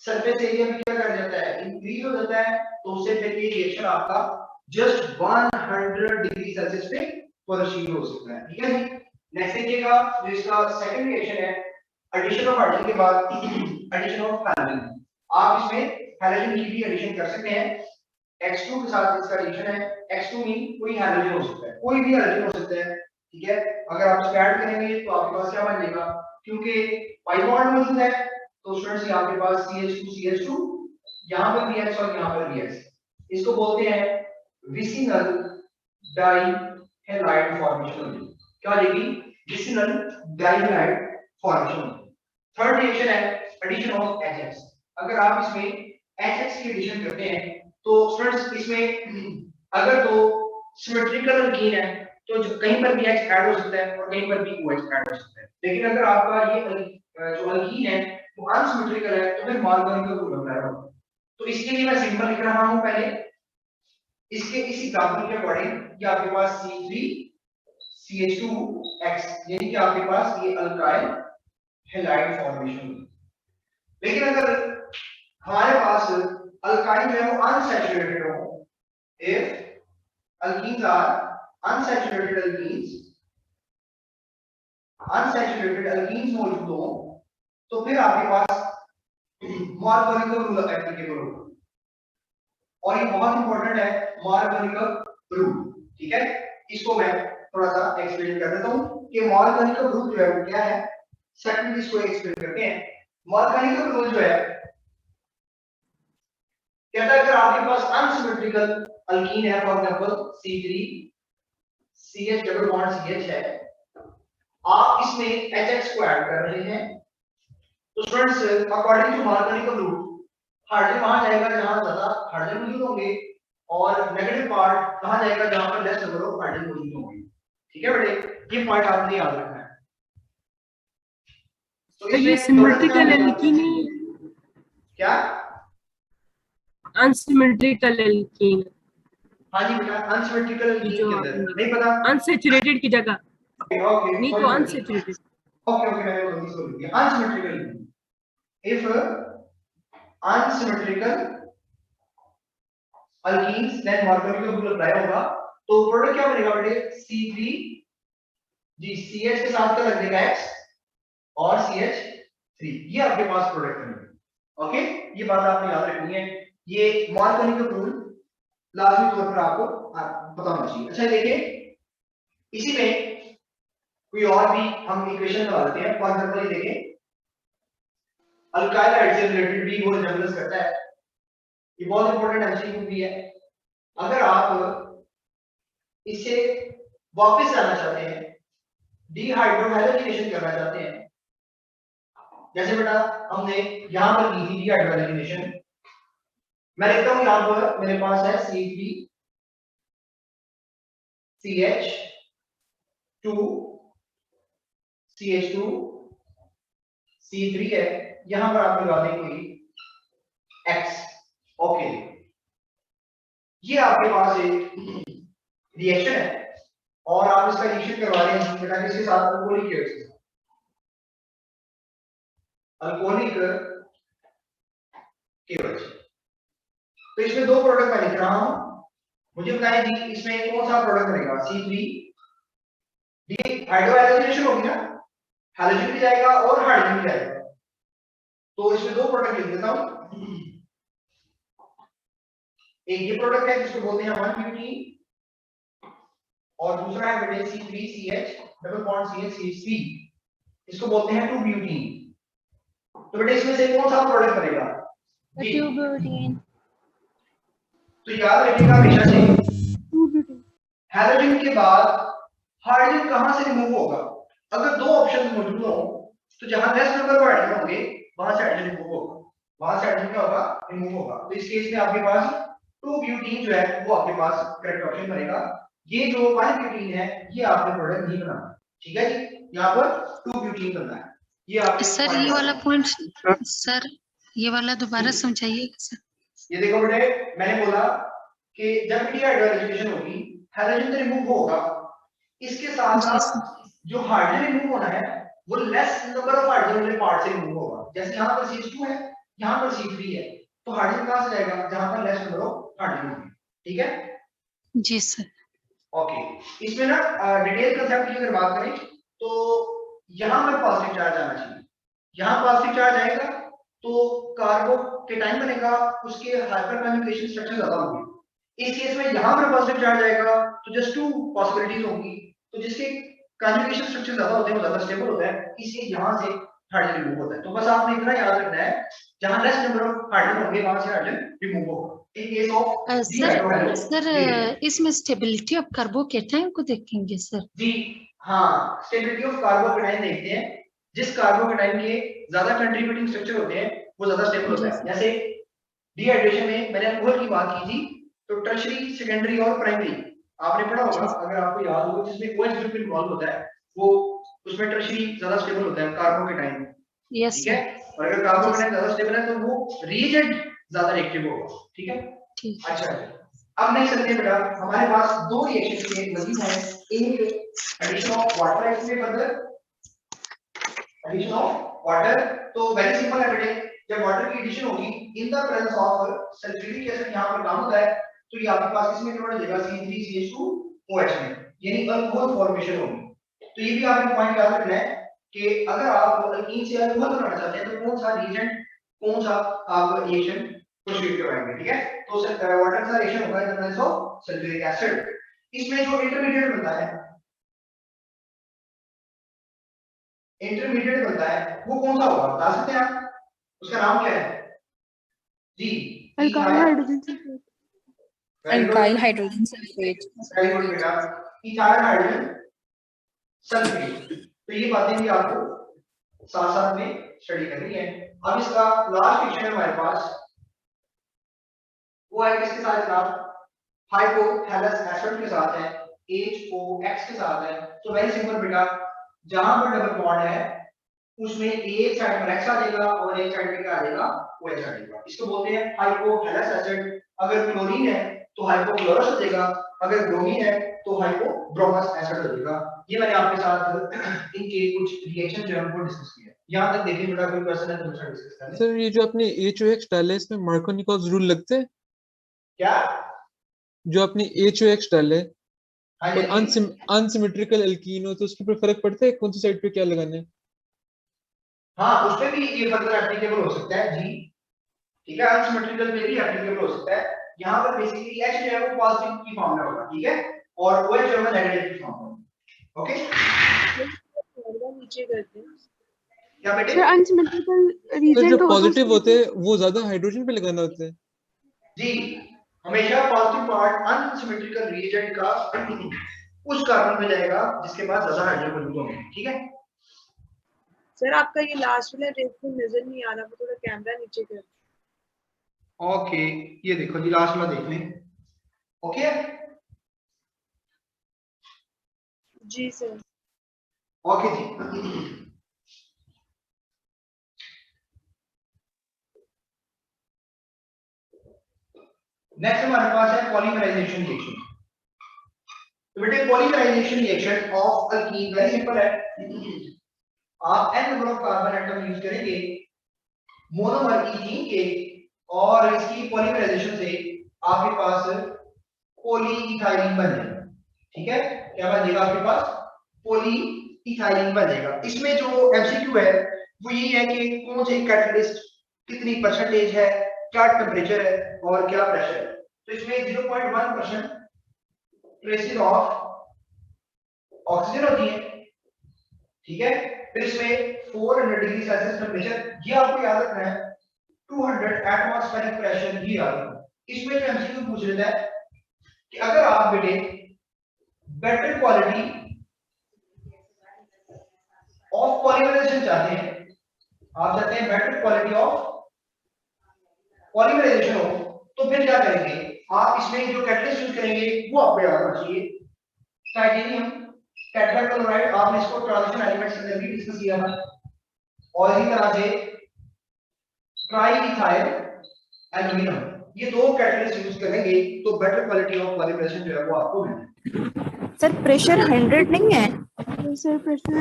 सरफेस एरिया भी क्या कर जाता है? इंक्रीज हो जाता है। तो उससे फिर ये रिएक्शन आपका जस्ट 100 डिग्री सेल्सियस पे परसीव हो सकता है, ठीक है जी। नेक्स्ट देखिएगा, जो इसका सेकंड रिएक्शन है एडिशन ऑफ हाइड्रोजन के बाद एडिशन ऑफ हैलोजन। आप इसमें हैलोजन की भी एडिशन कर सकते हैं। X2 के साथ इसका रिएक्शन है। X2 मीन कोई हैलोजन हो सकता है, कोई भी हैलोजन हो सकता है, ठीक है। अगर आप इसको ऐड करेंगे तो आपके पास क्या बन जाएगा? क्योंकि पाई बॉन्ड मौजूद है तो स्टूडेंट्स यहाँ के पास CH2 यहाँ पर भी X और यहाँ पर भी X। इसको बोलते हैं विसिनल डाइहैलाइड फॉर्मेशन होगी। क्या हो जाएगी? विसिनल डाइहैलाइड फॉर्मेशन होगी। थर्ड रिएक्शन है एडिशन ऑफ HX। अगर आप इसमें HX की एडिशन करते हैं तो स्टूडेंट्स इसमें अगर तो सिमेट्रिकल अल्कीन है तो कहीं पर भी H ऐड हो सकता है और कहीं पर भी OH ऐड हो सकता है। लेकिन अगर आपका ये जो अल्कीन है वो अनसिमेट्रिकल है तो फिर मार्गोनिकल ग्रुप बन रहा है। तो इसके लिए मैं सिंपल लिख रहा हूं पहले इसके इस एग्जांपल के अकॉर्डिंग। ये आपके पास C3CH2X यानी कि आपके पास ये अल्काइल हैलाइड फॉर्मेशन। लेकिन अगर हमारे पास अल्काइन जो है वो अनसैचुरेटेड हो, if alkenes are unsaturated alkenes मौजूद हो तो फिर आपके पास मार्गोनिकल रूल एप्लीकेबल होगा। और ये बहुत इंपॉर्टेंट है मार्गोनिकल रूल, ठीक है। इसको मैं थोड़ा सा एक्सप्लेन कर देता हूं कि मार्गोनिकल रूल जो है वो क्या है। सेकंड इसको एक्सप्लेन करते हैं। मार्गोनिकल रूल जो है कहता है अगर आपके पास अनसिमेट्रिकल अल्कीन है, for example C3CH double bond CH है, आप इसमें HX को ऐड कर रहे हैं तो students according to Markovnikov rule hydrogen वहां जाएगा जहां ज्यादा हाइड्रोजन मौजूद होंगे और नेगेटिव पार्ट कहां जाएगा जहां पर लेस नंबर ऑफ हाइड्रोजन मौजूद होंगे, ठीक है बेटे। ये पॉइंट आपने याद रखना है। तो तो ये इसमें सिमेट्रिकल एल्कीन क्या? अनसिमेट्रिकल एल्कीन हाँ जी बेटा, अनसिमेट्रिकल एल्कीन जो के अंदर नहीं पता। अनसैचुरेटेड की जगह ओके नहीं तो अनसैचुरेटेड ओके मैंने वो गलती से बोल दिया। Unsymmetrical, if unsymmetrical alkenes then Marconi का रूल अप्लाई होगा, तो प्रोडक्ट क्या बनेगा बेटे? C3 जी CH के साथ क्या लग जाएगा X और CH3, ये आपके पास प्रोडक्ट बनेगा। ओके, ये बात आपने याद रखनी है, ये मार्कोनी का रूल लाजमी तौर पर आपको पता होना चाहिए। अच्छा देखिए, इसी में कोई और भी हम इक्वेशन लगा लेते हैं। फॉर एग्जांपल ये देखें, अल्काइल हाइड्रोजन से रिलेटेड भी वो रिजेंबलेंस करता है, ये बहुत इंपॉर्टेंट एमसीक्यू भी है। अगर आप इसे वापस लाना चाहते हैं, डीहाइड्रोहाइलोजिनेशन करना चाहते हैं, जैसे बेटा हमने यहां पर की थी डीहाइड्रोहाइलोजिनेशन, मैं लिखता हूं यहां पर मेरे पास है C3CH2 C3 है, यहां पर आप लगा दें कोई X। ओके, ये आपके पास एक रिएक्शन है और आप इसका रिएक्शन करवा रहे हैं बेटा किसके साथ? अल्कोहलिक के साथ। अल्कोहलिक के वजह, तो इसमें दो प्रोडक्ट मैं लिख रहा हूं, मुझे बताइए जी इसमें कौन सा प्रोडक्ट बनेगा? C3 हाइड्रोहाइड्रोजनेशन होगी ना, हाइड्रोजन भी जाएगा और हाइड्रोजन भी जाएगा, तो इसमें दो प्रोडक्ट लिख देता हूं। एक ये प्रोडक्ट है जिसको बोलते हैं 1 ब्यूटीन और दूसरा है बेटे C3CH डबल बॉन्ड CH3, इसको बोलते हैं 2 ब्यूटीन। तो बेटे इसमें से कौन सा प्रोडक्ट बनेगा? 2 ब्यूटीन। तो याद रखिएगा हमेशा से हाइड्रोजन के बाद हाइड्रोजन कहां से रिमूव होगा? अगर दो ऑप्शन मौजूद हो तो जहां लेस नंबर ऑफ हाइड्रोजन होंगे वहां से हाइड्रोजन रिमूव होगा, वहां से हाइड्रोजन क्या होगा? रिमूव होगा। तो इस केस में आपके पास 2 ब्यूटीन जो है वो आपके पास करेक्ट ऑप्शन बनेगा। ये जो 1 ब्यूटीन है ये आपने प्रोडक्ट नहीं बनाना, ठीक है जी, यहाँ पर 2 ब्यूटीन बनना है। ये आपके सर ये वाला पॉइंट सर ये वाला दोबारा समझाइएगा सर। ये देखो बेटे, मैंने बोला कि जब डीहाइड्रोजनेशन होगी हाइड्रोजन तो रिमूव होगा, इसके साथ साथ जो हाइड्रोजन रिमूव होना है वो लेस नंबर ऑफ हाइड्रोजन वाले पार्ट से रिमूव होगा। जैसे यहाँ पर CH2 है, यहाँ पर C3 है, तो हाइड्रोजन कहां से जाएगा? जहां पर लेस नंबर ऑफ हाइड्रोजन होंगे, ठीक है जी सर। ओके, इसमें ना डिटेल कंसेप्ट की अगर बात करें तो यहां पर पॉजिटिव चार्ज आना चाहिए, यहां पॉजिटिव चार्ज आएगा तो कार्बोकेटाइन बनेगा, उसके हाइपरकन्जुगेशन स्ट्रक्चर ज्यादा होंगे। इस केस में यहां पर पॉजिटिव चार्ज आएगा तो जस्ट 2 पॉसिबिलिटीज होंगी, तो जिसके कन्जुगेशन स्ट्रक्चर ज्यादा होते हैं वो ज्यादा स्टेबल होता है, इसलिए यहां से हाइड्रोजन रिमूव होता है। तो बस आपने इतना याद रखना है, जहां लेस नंबर ऑफ हाइड्रोजन होंगे वहां से हाइड्रोजन रिमूव होगा। इन केस ऑफ सर इसमें स्टेबिलिटी ऑफ कार्बोकेटाइन को देखेंगे सर? जी हाँ, स्टेबिलिटी ऑफ कार्बोकेटाइन देखते हैं, जिस कार्बोकेटाइन के ज्यादा कंट्रीब्यूटिंग स्ट्रक्चर होते हैं वो ज्यादा स्टेबल होता है। जैसे डिहाइड्रेशन में मैंने अल्कोहल की बात की थी, तो टर्शरी, सेकेंडरी और प्राइमरी आपने पढ़ा होगा, अगर आपको याद हो, जिसमें OH ग्रुप इन्वॉल्व होता है वो उसमें टर्शरी ज्यादा स्टेबल होता है कार्बोकेटाइन, ठीक है, और अगर कार्बोकेटाइन ज्यादा स्टेबल है तो वो रिएजेंट ज्यादा रिएक्टिव होगा, ठीक है। अच्छा, अब नेक्स्ट चलते हैं बेटा, हमारे पास दो रिएक्शन के मजीद हैं, एक एडिशन ऑफ वाटर है, इसमें फर्दर एडिशन ऑफ वाटर, तो वेरी सिंपल है बेटे, जब वाटर की एडिशन होगी in the presence of sulphuric acid यहां पर काम होता है, तो ये आपके पास किसमें कन्वर्ट हो जाएगा? C3CH2OH में, यानी अल्कोहल फॉर्मेशन होगी। तो ये भी आपको पॉइंट याद रखना है कि अगर आप अल्कीन से अल्कोहल बनाना चाहते हैं तो कौन सा रिएजेंट, कौन सा आप रिएक्शन प्रोसीड करवाएंगे, ठीक है। तो वाटर का रिएक्शन होगा in the presence of sulphuric acid. इसमें जो इंटरमीडिएट बनता है, इंटरमीडिएट बनता है वो कौन सा होगा बता सकते हैं आप? उसका नाम क्या है जी? Alkyl hydrogen sulphate. Alkyl hydrogen sulphate. Very good बेटा, इथाइल हाइड्रोजन सल्फेट। तो ये बातें भी आपको साथ साथ में स्टडी करनी है। अब इसका लास्ट क्वेश्चन है हमारे पास, वो है किसके साथ जनाब? हाइपोथैलस एसिड के साथ है, HOX के साथ है। तो वेरी सिंपल बेटा, जहां पर डबल बॉन्ड है उसमें एक साइड पर एक्स आ जाएगा और एक साइड पे क्या आ जाएगा, ओ एच आ जाएगा। इसको बोलते हैं हाइपोहेलस एसिड। अगर क्लोरीन है तो हाइपोक्लोरस हो जाएगा, अगर ब्रोमीन है तो हाइपोब्रोमस एसिड हो जाएगा। ये मैंने आपके साथ इनके कुछ रिएक्शन जो है उनको डिस्कस किया। यहां तक देखिए, बेटा कोई क्वेश्चन है तो दूसरा डिस्कस करें। सर ये जो आपने HOX डाला है इसमें मार्कोनिकॉस रूल लगते हैं? क्या जो आपने HOX डाले हाँ और जी, अनसिमेट्रिकल एल्कीन हो तो उसके ऊपर फर्क पड़ता है कौन सी साइड पे क्या लगाना है? हाँ उस पे भी ये फर्दर एप्लीकेबल हो सकता है जी, ठीक है, अनसिमेट्रिकल पे भी एप्लीकेबल हो सकता है। यहाँ पर बेसिकली H जो है वो पॉजिटिव की फॉर्म में होगा, ठीक है, और OH जो है वो नेगेटिव की फॉर्म में। ओके, नीचे करते हैं। क्या बेटे? सर अनसिमेट्रिकल सर रीजन जो तो पॉजिटिव होते हैं वो ज्यादा हाइड्रोजन पे लगाना होता है? जी, हमेशा पॉजिटिव पार्ट अनसिमेट्रिकल रिएजेंट का उस कार्बन पे जाएगा जिसके पास ज्यादा हाइड्रोजन होंगे, ठीक है। सर आपका ये लास्ट वाला रेट में नजर नहीं आ रहा, वो थोड़ा कैमरा नीचे कर। ओके, ये देखो जी लास्ट वाला देख लें। ओके जी सर। ओके जी, नेक्स्ट हमारे पास है पॉलीमराइजेशन रिएक्शन। तो बेटे polymerisation reaction of alkene very simple है। आप n number of carbon atom use करेंगे मोनोमर इथीन के, और इसकी पॉलीमराइजेशन से आपके पास पॉलीइथाइलिन बन जाएगा, ठीक है। क्या बन जाएगा आपके पास? पॉलीइथाइलिन बन जाएगा। इसमें जो एमसीक्यू है वो यही है कि कौन से कैटलिस्ट कितनी परसेंटेज है, क्या टेम्परेचर है और क्या प्रेशर है। तो इसमें 0.1% ट्रेसेस ऑफ ऑक्सीजन होती है, ठीक है। फिर इसमें 400 डिग्री सेल्सियस टेम्परेचर, ये आपको याद रखना है, 200 एटमॉस्फेरिक प्रेशर, ये याद रखना। इसमें जो एमसीक्यू पूछ लेता है कि अगर आप बेटे बेटर क्वालिटी ऑफ पॉलीमराइजेशन चाहते हैं, आप चाहते हैं बेटर क्वालिटी ऑफ पॉलीमराइजेशन हो, तो फिर क्या करेंगे आप? इसमें जो कैटलिस्ट यूज करेंगे वो आपको याद होना चाहिए, टाइटेनियम टेट्राक्लोराइड। आपने इसको ट्रांजिशन एलिमेंट्स के अंदर भी डिस्कस किया था। और इसी तरह से ट्राइइथाइल एल्यूमिनियम, ये दो कैटलिस्ट यूज करेंगे तो बेटर क्वालिटी ऑफ पॉलीमराइजेशन जो है वो आपको मिलेगा। सर प्रेशर 100 नहीं है? सर प्रेशर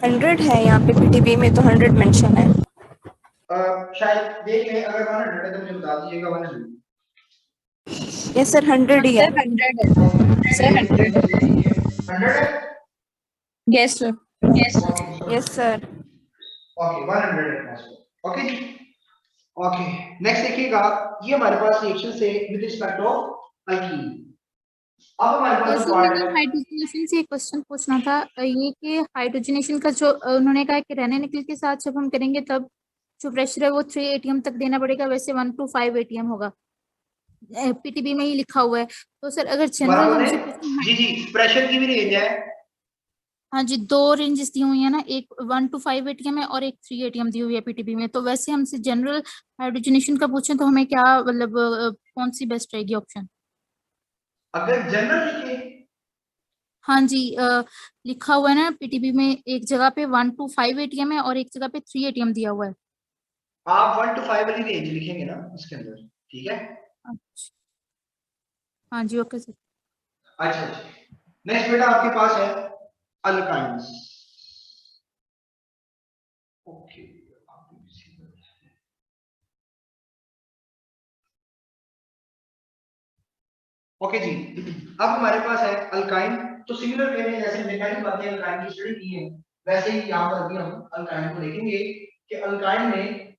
100 है यहाँ पे पीटीबी में, तो 100 मेंशन है। शायद देख लें, अगर 100 है तो मुझे बता दीजिएगा। 100 यस सर 100 ही है। सर 100 है सर, 100 है। Yes sir. Yes sir. Okay 100 atmosphere. Okay जी, ओके नेक्स्ट देखिएगा, ये हमारे पास रिएक्शन से विद रिस्पेक्ट ऑफ अल्कीन। अब हमारे पास जो पार्ट है, हाइड्रोजनेशन से एक क्वेश्चन पूछना था, ये कि हाइड्रोजनेशन का जो उन्होंने कहा कि रहने निकल के साथ जब हम करेंगे तब जो प्रेशर है वो 3 atm तक देना पड़ेगा, वैसे 1 to 5 atm होगा, पीटीबी में ही लिखा हुआ है। तो सर अगर जनरल हमसे जी जी प्रेशर की भी रेंज है। हाँ जी, 2 रेंजेस दी हुई है ना, एक 1 to 5 atm है और एक 3 atm दी हुई है पीटीबी में। तो वैसे हमसे जनरल हाइड्रोजनेशन का पूछें तो हमें क्या मतलब कौन सी बेस्ट रहेगी ऑप्शन? अगर जनरल लिखे, हाँ जी, लिखा हुआ है ना पीटीबी में, एक जगह पे 1 to 5 atm है और एक जगह पे 3 atm दिया हुआ है। आप 1 to 5 वाली रेंज लिखेंगे ना इसके अंदर, ठीक है। अच्छा, हाँ जी ओके सर। अच्छा नेक्स्ट बेटा आपके पास है अल्काइंस। ओके ओके जी, अब हमारे पास है अल्काइन। तो सिमिलर वे में जैसे हमने पहली बातें अल्काइन की स्टडी की है, वैसे ही यहाँ पर भी हम अल्काइन को देखेंगे कि अल्काइन में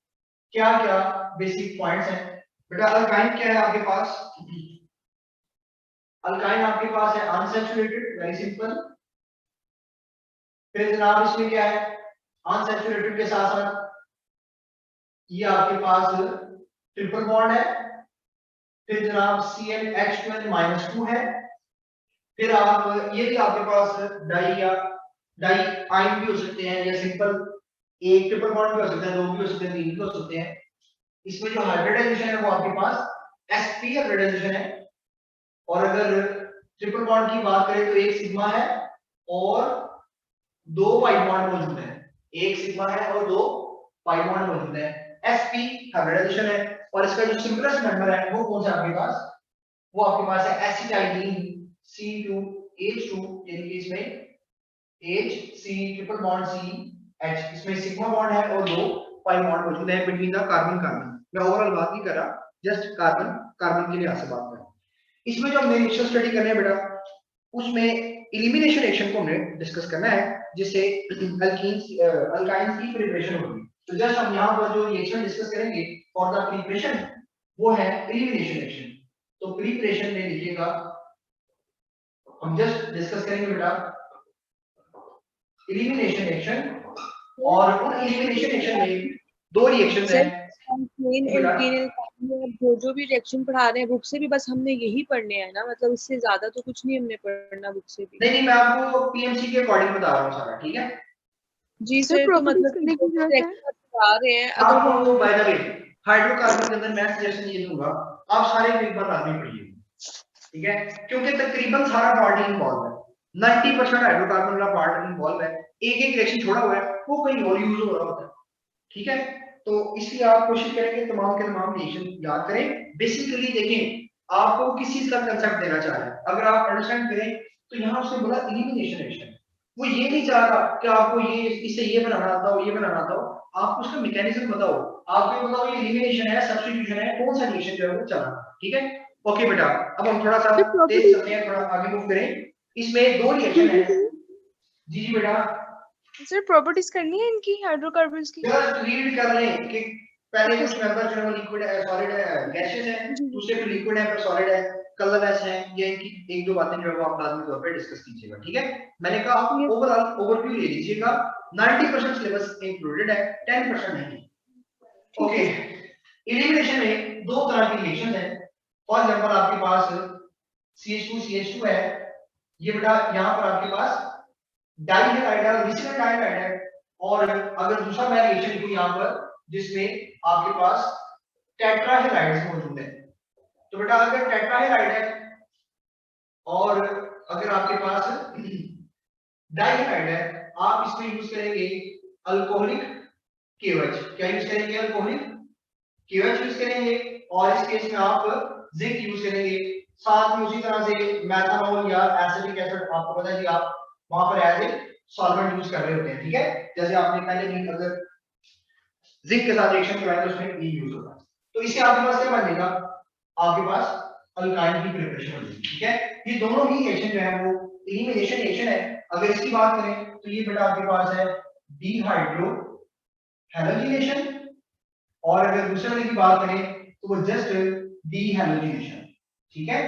क्या क्या बेसिक पॉइंट्स हैं। बेटा अल्काइन क्या है आपके पास? अल्काइन आपके पास है अनसैचुरेटेड, वेरी सिंपल। फिर जनाब इसमें क्या है? अनसैचुरेटेड के साथ साथ ये आपके पास ट्रिपल बॉन्ड है। फिर जनाब CnH2n-2 है। फिर आप ये भी आपके पास डाई या डाई आयन भी हो सकते हैं, या सिंपल एक ट्रिपल बॉन्ड भी हो सकता है, 2 भी हो सकते हैं, 3 भी हो सकते हैं। इसमें जो हाइब्रिडाइजेशन है वो आपके पास sp हाइब्रिडाइजेशन है। और अगर ट्रिपल बॉन्ड की बात करें तो एक सिग्मा है और दो पाई बॉन्ड मौजूद है, एक सिग्मा है और दो पाई बॉन्ड मौजूद है। sp हाइब्रिडाइजेशन है और इसका जो सिंपलेस्ट मेंबर है वो कौन सा आपके पास, वो आपके पास है एसिटाइलिन C2H2, यानी कि इसमें H C triple bond C H, इसमें सिग्मा बॉन्ड है और दो पाई बॉन्ड मौजूद है बिटवीन द कार्बन कार्बन। मैं ओवरऑल बात नहीं कर रहा, जस्ट कार्बन कार्बन के लिहाज से बात कर रहा हूं। इसमें जो हमने रिएक्शन स्टडी करना है बेटा, उसमें एलिमिनेशन रिएक्शन को हमने डिस्कस करना है, जिससे अल्काइंस की प्रिपरेशन होगी। तो जस्ट हम यहाँ पर जो रिएक्शन डिस्कस करेंगे फॉर द प्रिपरेशन वो है एलिमिनेशन रिएक्शन। तो प्रिपरेशन में लिखिएगा, हम जस्ट डिस्कस करेंगे बेटा एलिमिनेशन रिएक्शन, और उन एलिमिनेशन रिएक्शन में दो रिएक्शंस हैं। जो भी रिएक्शन पढ़ा रहे हैं बुक से भी बस हमने यही पढ़ने हैं ना, मतलब इससे ज्यादा तो कुछ नहीं हमने पढ़ना बुक से भी। नहीं मैं आपको पीएमसी के अकॉर्डिंग बता रहा हूँ सारा, ठीक है जी सर, तो मतलब बता रहे हैं आपको। बाय द वे हाइड्रोकार्बन के अंदर मैं सजेशन ये दूंगा आप सारे को एक बार लाजमी पढ़िए, ठीक है, क्योंकि तकरीबन सारा पार्ट इन्वॉल्व है, 90% हाइड्रोकार्बन वाला पार्ट इन्वॉल्व है, एक एक रिएक्शन छोड़ा हुआ है वो कहीं और यूज हो रहा होता है, ठीक है। तो इसलिए आप कोशिश करेंगे तमाम के तमाम रिएक्शन याद करें। बेसिकली देखें आपको किस चीज का कंसेप्ट देना चाह रहा है, अगर आप अंडरस्टैंड करें तो यहाँ उसने बोला एलिमिनेशन रिएक्शन, वो ये नहीं चाह रहा कि आपको ये इससे ये बनाना आता हो ये बनाना आता हो, आपको उसका मैकेनिज्म बताओ, आपको ये बताओ ये एलिमिनेशन है सब्स्टिट्यूशन है, कौन सा रिएक्शन जो है वो चला, ठीक है। ओके बेटा, अब हम थोड़ा सा तेज चलते हैं, थोड़ा आगे मूव करें। इसमें दो रिएक्शन है। जी बेटा सर, प्रॉपर्टीज करनी है इनकी हाइड्रोकार्बन्स की, जस्ट रीड कर लें कि पहले कुछ मेंबर जो है वो लिक्विड है, सॉलिड है, गैसेस है, दूसरे पे लिक्विड है पर सॉलिड है, कलरलेस है, ये इनकी एक दो बातें जो है वो आप लाजमी तौर पे डिस्कस कीजिएगा, ठीक है। मैंने कहा आप ओवरऑल ओवरव्यू ले लीजिएगा, 90% सिलेबस इंक्लूडेड है, 10% नहीं। ओके, एलिमिनेशन में दो तरह की रिएक्शंस हैं। फॉर एग्जांपल आपके पास CH2 है, ये बेटा यहाँ पर आपके पास डाइहाइड्राइड और विसिकल डाइहाइड्राइड है, और अगर दूसरा मैं रिएक्शन लिखूं यहाँ पर जिसमें आपके पास टेट्राहेड्राइड्स मौजूद है, तो बेटा अगर टेट्राहेड्राइड है और अगर आपके पास डाइहाइड्राइड है, आप इसमें यूज करेंगे अल्कोहलिक KOH। क्या यूज करेंगे? अल्कोहलिक KOH यूज करेंगे, और इस केस में आप जिंक यूज करेंगे, साथ में उसी तरह से मेथनॉल या एसिटिक एसिड, आपको पता है कि आप वहां पर एज ए सॉल्वेंट यूज कर रहे होते हैं, ठीक है। जैसे आपने पहले भी अगर जिंक के साथ रिएक्शन करवाया तो उसमें ये यूज होगा, तो इससे आपके पास क्या बनेगा, आपके पास अल्काइन की प्रिपरेशन हो जाएगी, ठीक है। ये दोनों ही रिएक्शन जो है वो एलिमिनेशन रिएक्शन है। अगर इसकी बात करें तो ये बेटा आपके पास है डीहाइड्रो हैलोजिनेशन, और अगर दूसरे वाले की बात करें तो वो जस्ट डीहैलोजिनेशन, ठीक है।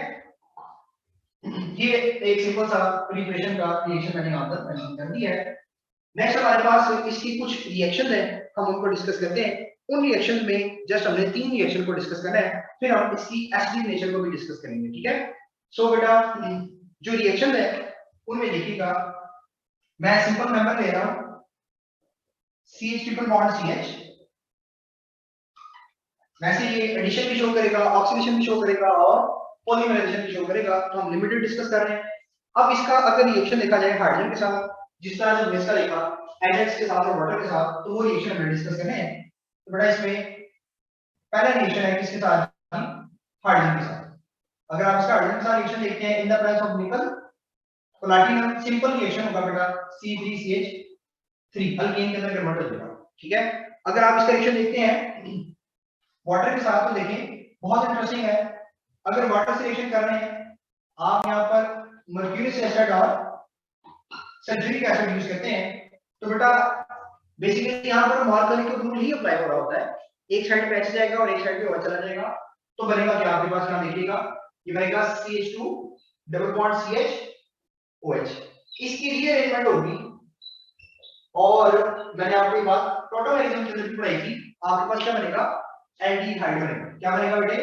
ये एक सिंपल सा प्रिपरेशन का रिएक्शन मैंने यहां पर मेंशन कर दिया है। नेक्स्ट हमारे पास इसकी कुछ रिएक्शंस हैं, हम उनको डिस्कस करते हैं। उन रिएक्शंस में जस्ट हमने 3 रिएक्शन को डिस्कस करना है, फिर हम इसकी एसिडिक नेचर को भी डिस्कस करेंगे, ठीक है। सो बेटा जो रिएक्शन है उनमें देखिएगा, मैं सिंपल मेंबर ले रहा हूं CH ट्रिपल बॉन्ड CH, वैसे ये एडिशन भी शो करेगा, ऑक्सीडेशन भी शो करेगा और पॉलीमराइजेशन भी शो करेगा, तो हम लिमिटेड डिस्कस कर रहे हैं। अब इसका अगर रिएक्शन देखा जाए हाइड्रोजन के साथ, जिस तरह से हमने इसका देखा NH के साथ और वाटर के साथ, तो वो रिएक्शन हमें डिस्कस करने हैं। तो बेटा इसमें पहला रिएक्शन है किसके साथ? हाइड्रोजन के साथ। अगर आप इसका हाइड्रोजन के साथ रिएक्शन देखते हैं, इन द प्रेजेंस ऑफ निकल प्लैटिनम, सिंपल रिएक्शन होगा बेटा C3CH3 अल्केन के अंदर कन्वर्ट हो जाएगा, ठीक है। अगर आप इसका रिएक्शन देखते हैं वाटर के साथ, तो देखें बहुत इंटरेस्टिंग है। अगर वाटर से रिएक्शन कर रहे हैं, आप यहाँ पर मर्क्यूरियस एसिड और सल्फ्यूरिक एसिड यूज करते हैं, तो बेटा बेसिकली यहाँ पर मॉर्गेलिक रूल ही अप्लाई हो रहा होता है, एक साइड पे H जाएगा और एक साइड पे O चला जाएगा, तो बनेगा क्या आपके पास? यहाँ देखिएगा ये बनेगा CH2 double bond CH OH। इसकी रीअरेंजमेंट होगी, और मैंने आपको ये बात टोटोमेरिज्म के अंदर भी पढ़ाई थी, आपके पास क्या बनेगा? एल्डिहाइड बनेगा। क्या बनेगा बेटे?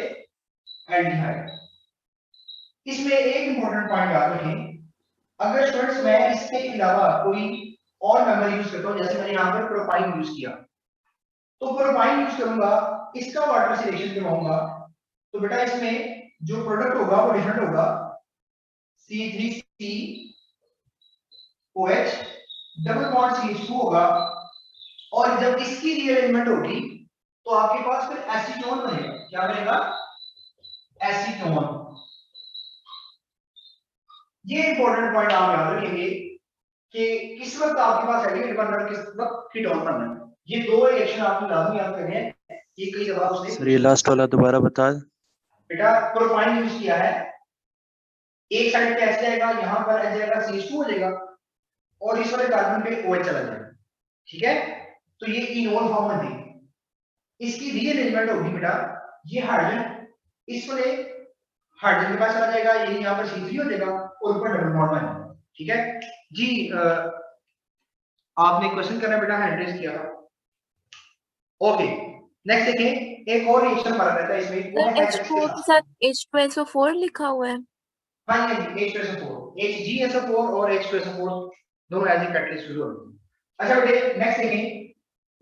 एल्डिहाइड। इसमें एक इंपॉर्टेंट पॉइंट याद रखें, अगर स्टूडेंट्स मैं इसके अलावा कोई और मेंबर यूज करता हूं, जैसे मैंने यहाँ पर प्रोपाइन यूज किया, तो प्रोपाइन यूज करूंगा, इसका वाटर से रिएक्शन करवाऊंगा, तो बेटा इसमें जो प्रोडक्ट होगा वो डिफरेंट होगा, C3COH डबल बॉन्ड CH2 होगा और जब इसकी रीअरेंजमेंट होगी तो आपके पास फिर एसीटोन बनेगा। क्या बनेगा? एसीटोन। ये इंपॉर्टेंट पॉइंट आप याद रखेंगे कि किस वक्त आपके पास एल्डिहाइड बनना है, किस वक्त कीटोन बनना है। ये दो रिएक्शन आपको लाजमी याद करने हैं। ये कई दफा उसने सर ये लास्ट वाला दोबारा बता। बेटा प्रोपाइन यूज किया है, एक साइड पे एच जाएगा, यहां पर एच जाएगा, CH2 हो जाएगा और इस वाले कार्बन पे OH चला जाएगा। ठीक है, तो ये इनोल फॉर्म बन गई। इसकी रीअरेंजमेंट होगी बेटा, ये हाइड्रोजन इस वाले हाइड्रोजन के पास चला जाएगा, ये यहां पर C3 हो जाएगा और ऊपर डबल बॉन्ड बन जाएगा। ठीक है जी, आपने क्वेश्चन करना बेटा, हैंड रेज किया था। ओके नेक्स्ट देखें, एक और रिएक्शन हमारा रहता है इसमें, वो है HX H2O के साथ H2SO4 लिखा हुआ है। हाँ ये H2SO4, HgSO4 और H2SO4 दोनों एज ए कैटलिस्ट यूज होते हैं। अच्छा बेटे नेक्स्ट देखें,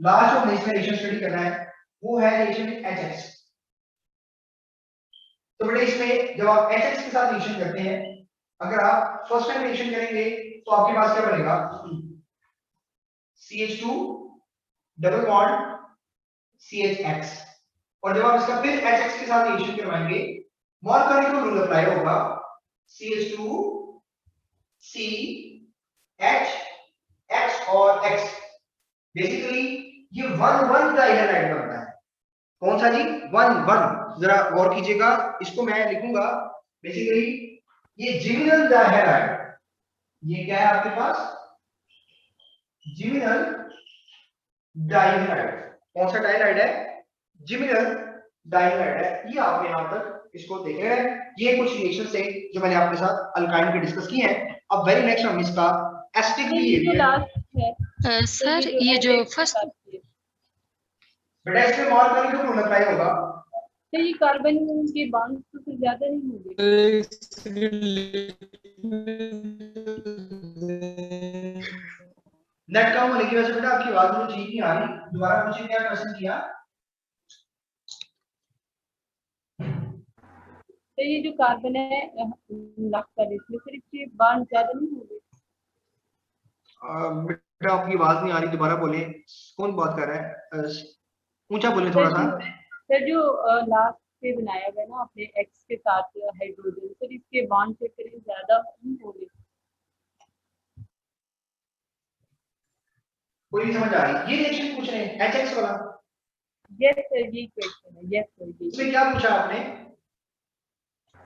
लास्ट जो इसमें रिएक्शन स्टडी करना है वो है रिएक्शन HX। तो बेटे इसमें जब आप HX के साथ रिएक्शन करते हैं, अगर आप फर्स्ट टाइम रिएक्शन करेंगे तो आपके पास क्या बनेगा? CH2 डबल बॉन्ड CHX, और जब आप इसका फिर HX के साथ रिएक्शन करवाएंगे, मॉर्कोनिकल रूल अप्लाई होगा, CH2 C H X और X। बेसिकली ये 1,1 डाइहाइड्राइड बनता है। कौन सा जी? 1,1। जरा गौर कीजिएगा, इसको मैं लिखूंगा बेसिकली ये जिमिनल डाइहाइड्राइड। ये क्या है आपके पास? जिमिनल डाइहाइड्राइड। कौन सा डाइहाइड्राइड है? जिमिनल डाइहाइड्राइड है। ये आप यहां तक इसको देख रहे हैं। ये कुछ रिएक्शन से जो मैंने आपके साथ अल्काइन के डिस्कस किए हैं। अब वेरी नेक्स्ट हम इसका एसिडिक बिहेवियर। सर ये जो फर्स्ट बेटा इसमें मॉर्कोनिकल रूल अप्लाई होगा। तो ये कार्बन के बॉन्ड तो कुछ ज्यादा नहीं होंगे। नेट कम होने की वजह से बेटा आपकी आवाज मुझे ठीक नहीं आ रही। दोबारा पूछिए, क्या क्वेश्चन किया? तो ये जो कार्बन है लगता है इसमें फिर इसके बॉन्ड ज्यादा नहीं होंगे। बेटा आपकी आवाज नहीं आ रही, दोबारा बोले। कौन बात कर रहा है? ऊंचा बोले थोड़ा सा। सर जो लास्ट पे बनाया गया ना आपने एक्स के साथ हाइड्रोजन, सर इसके बॉन्ड से फिर ज्यादा नहीं होंगे। कोई नहीं समझ आ रही। ये रिएक्शन पूछ रहे हैं HX वाला। यस सर यही क्वेश्चन है। यस सर ये इसमें क्या पूछा आपने?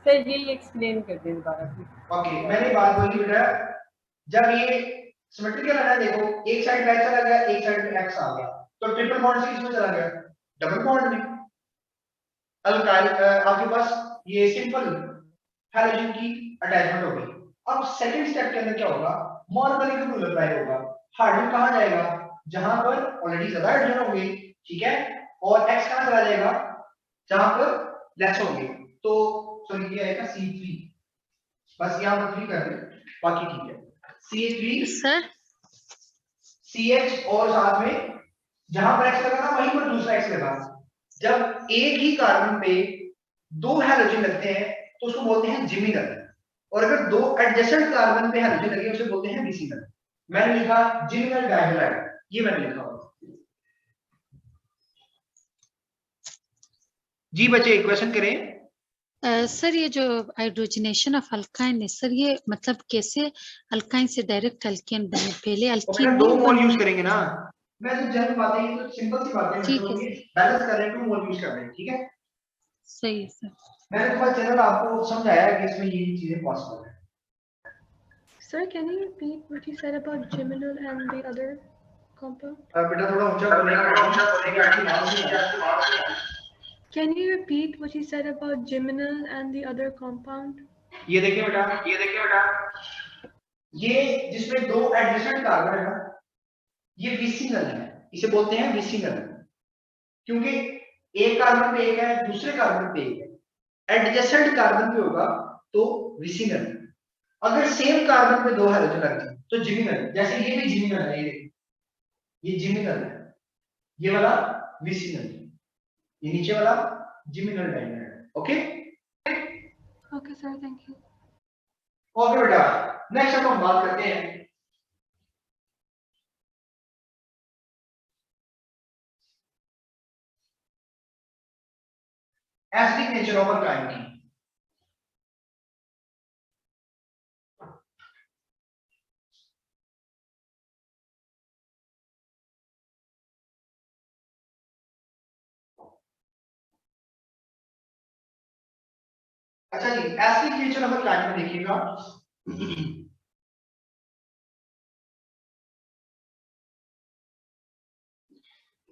सर यही एक्सप्लेन कर दें दोबारा। ओके मैंने बात बोली बेटा, जब ये सिमेट्रिकल है ना, देखो एक साइड पे चला गया, एक साइड पे X आ गया, तो ट्रिपल बॉन्ड से किसमें चला गया? डबल बॉन्ड में। अल्काइल आपके पास ये सिंपल हाइड्रोजन की अटैचमेंट हो गई। अब सेकंड स्टेप के अंदर क्या होगा? मॉर्कोनिकल रूल अप्लाई होगा। हाइड्रोजन कहां जाएगा? जहां पर ऑलरेडी ज्यादा हाइड्रोजन होंगे, ठीक है, और X कहां चला जाएगा? जहां पर लेस होंगे। तो सॉरी ये आएगा C3, बस यहां पर 3 कर दें, बाकी ठीक है। CH3 सर CH और साथ में जहां पर X लगा था वहीं पर दूसरा X लगा। जब एक ही कार्बन पे दो हाइड्रोजन लगते हैं तो उसको बोलते हैं जिमिनल, और अगर दो एडजेसेंट कार्बन पे हाइड्रोजन लगे उसे बोलते हैं विसिनल। मैंने लिखा जिमिनल डाइहाइड्राइड, ये मैंने लिखा हुआ। जी बच्चे क्वेश्चन करें। सर ये जो हाइड्रोजनेशन ऑफ अल्काइन है सर, ये मतलब कैसे अल्काइन से डायरेक्ट अल्केन बने? पहले अल्कीन दो नहीं मोल बने। यूज करेंगे ना, मैं तो जनरल बातें, ये तो सिंपल सी बातें हैं, ठीक है बैलेंस कर रहे हैं, 2 मोल यूज कर रहे हैं, ठीक है। सही है सर। मैंने तो बस जनरल आपको समझाया कि इसमें ये चीजें पॉसिबल है। Sir, can you repeat what you said about Geminal and the other compound? बेटा थोड़ा ऊंचा बोलेगा, आपकी आवाज नहीं आ रही। Can you repeat what you said about Geminal and the other compound? ये देखिए बेटा, ये जिसमें दो एडजेसेंट कार्बन है ना, ये विसिनल है, इसे बोलते हैं विसिनल, क्योंकि एक कार्बन पे एक है, दूसरे कार्बन पे एक है। एडजेसेंट कार्बन पे होगा तो विसिनल। अगर सेम कार्बन पे दो हाइड्रोजन लग जाए तो जिमिनल। जैसे ये भी जिमिनल है, ये देखिए, ये जिमिनल है, ये वाला विसिनल, ये नीचे वाला geminal dihydride. Okay Okay, sir. Thank you. Okay बेटा, नेक्स्ट अब हम बात करते हैं एसिडिक नेचर ऑफ अल्काइन की। अच्छा जी, एसिडिक नेचर ऑफ अल्काइन में देखिएगा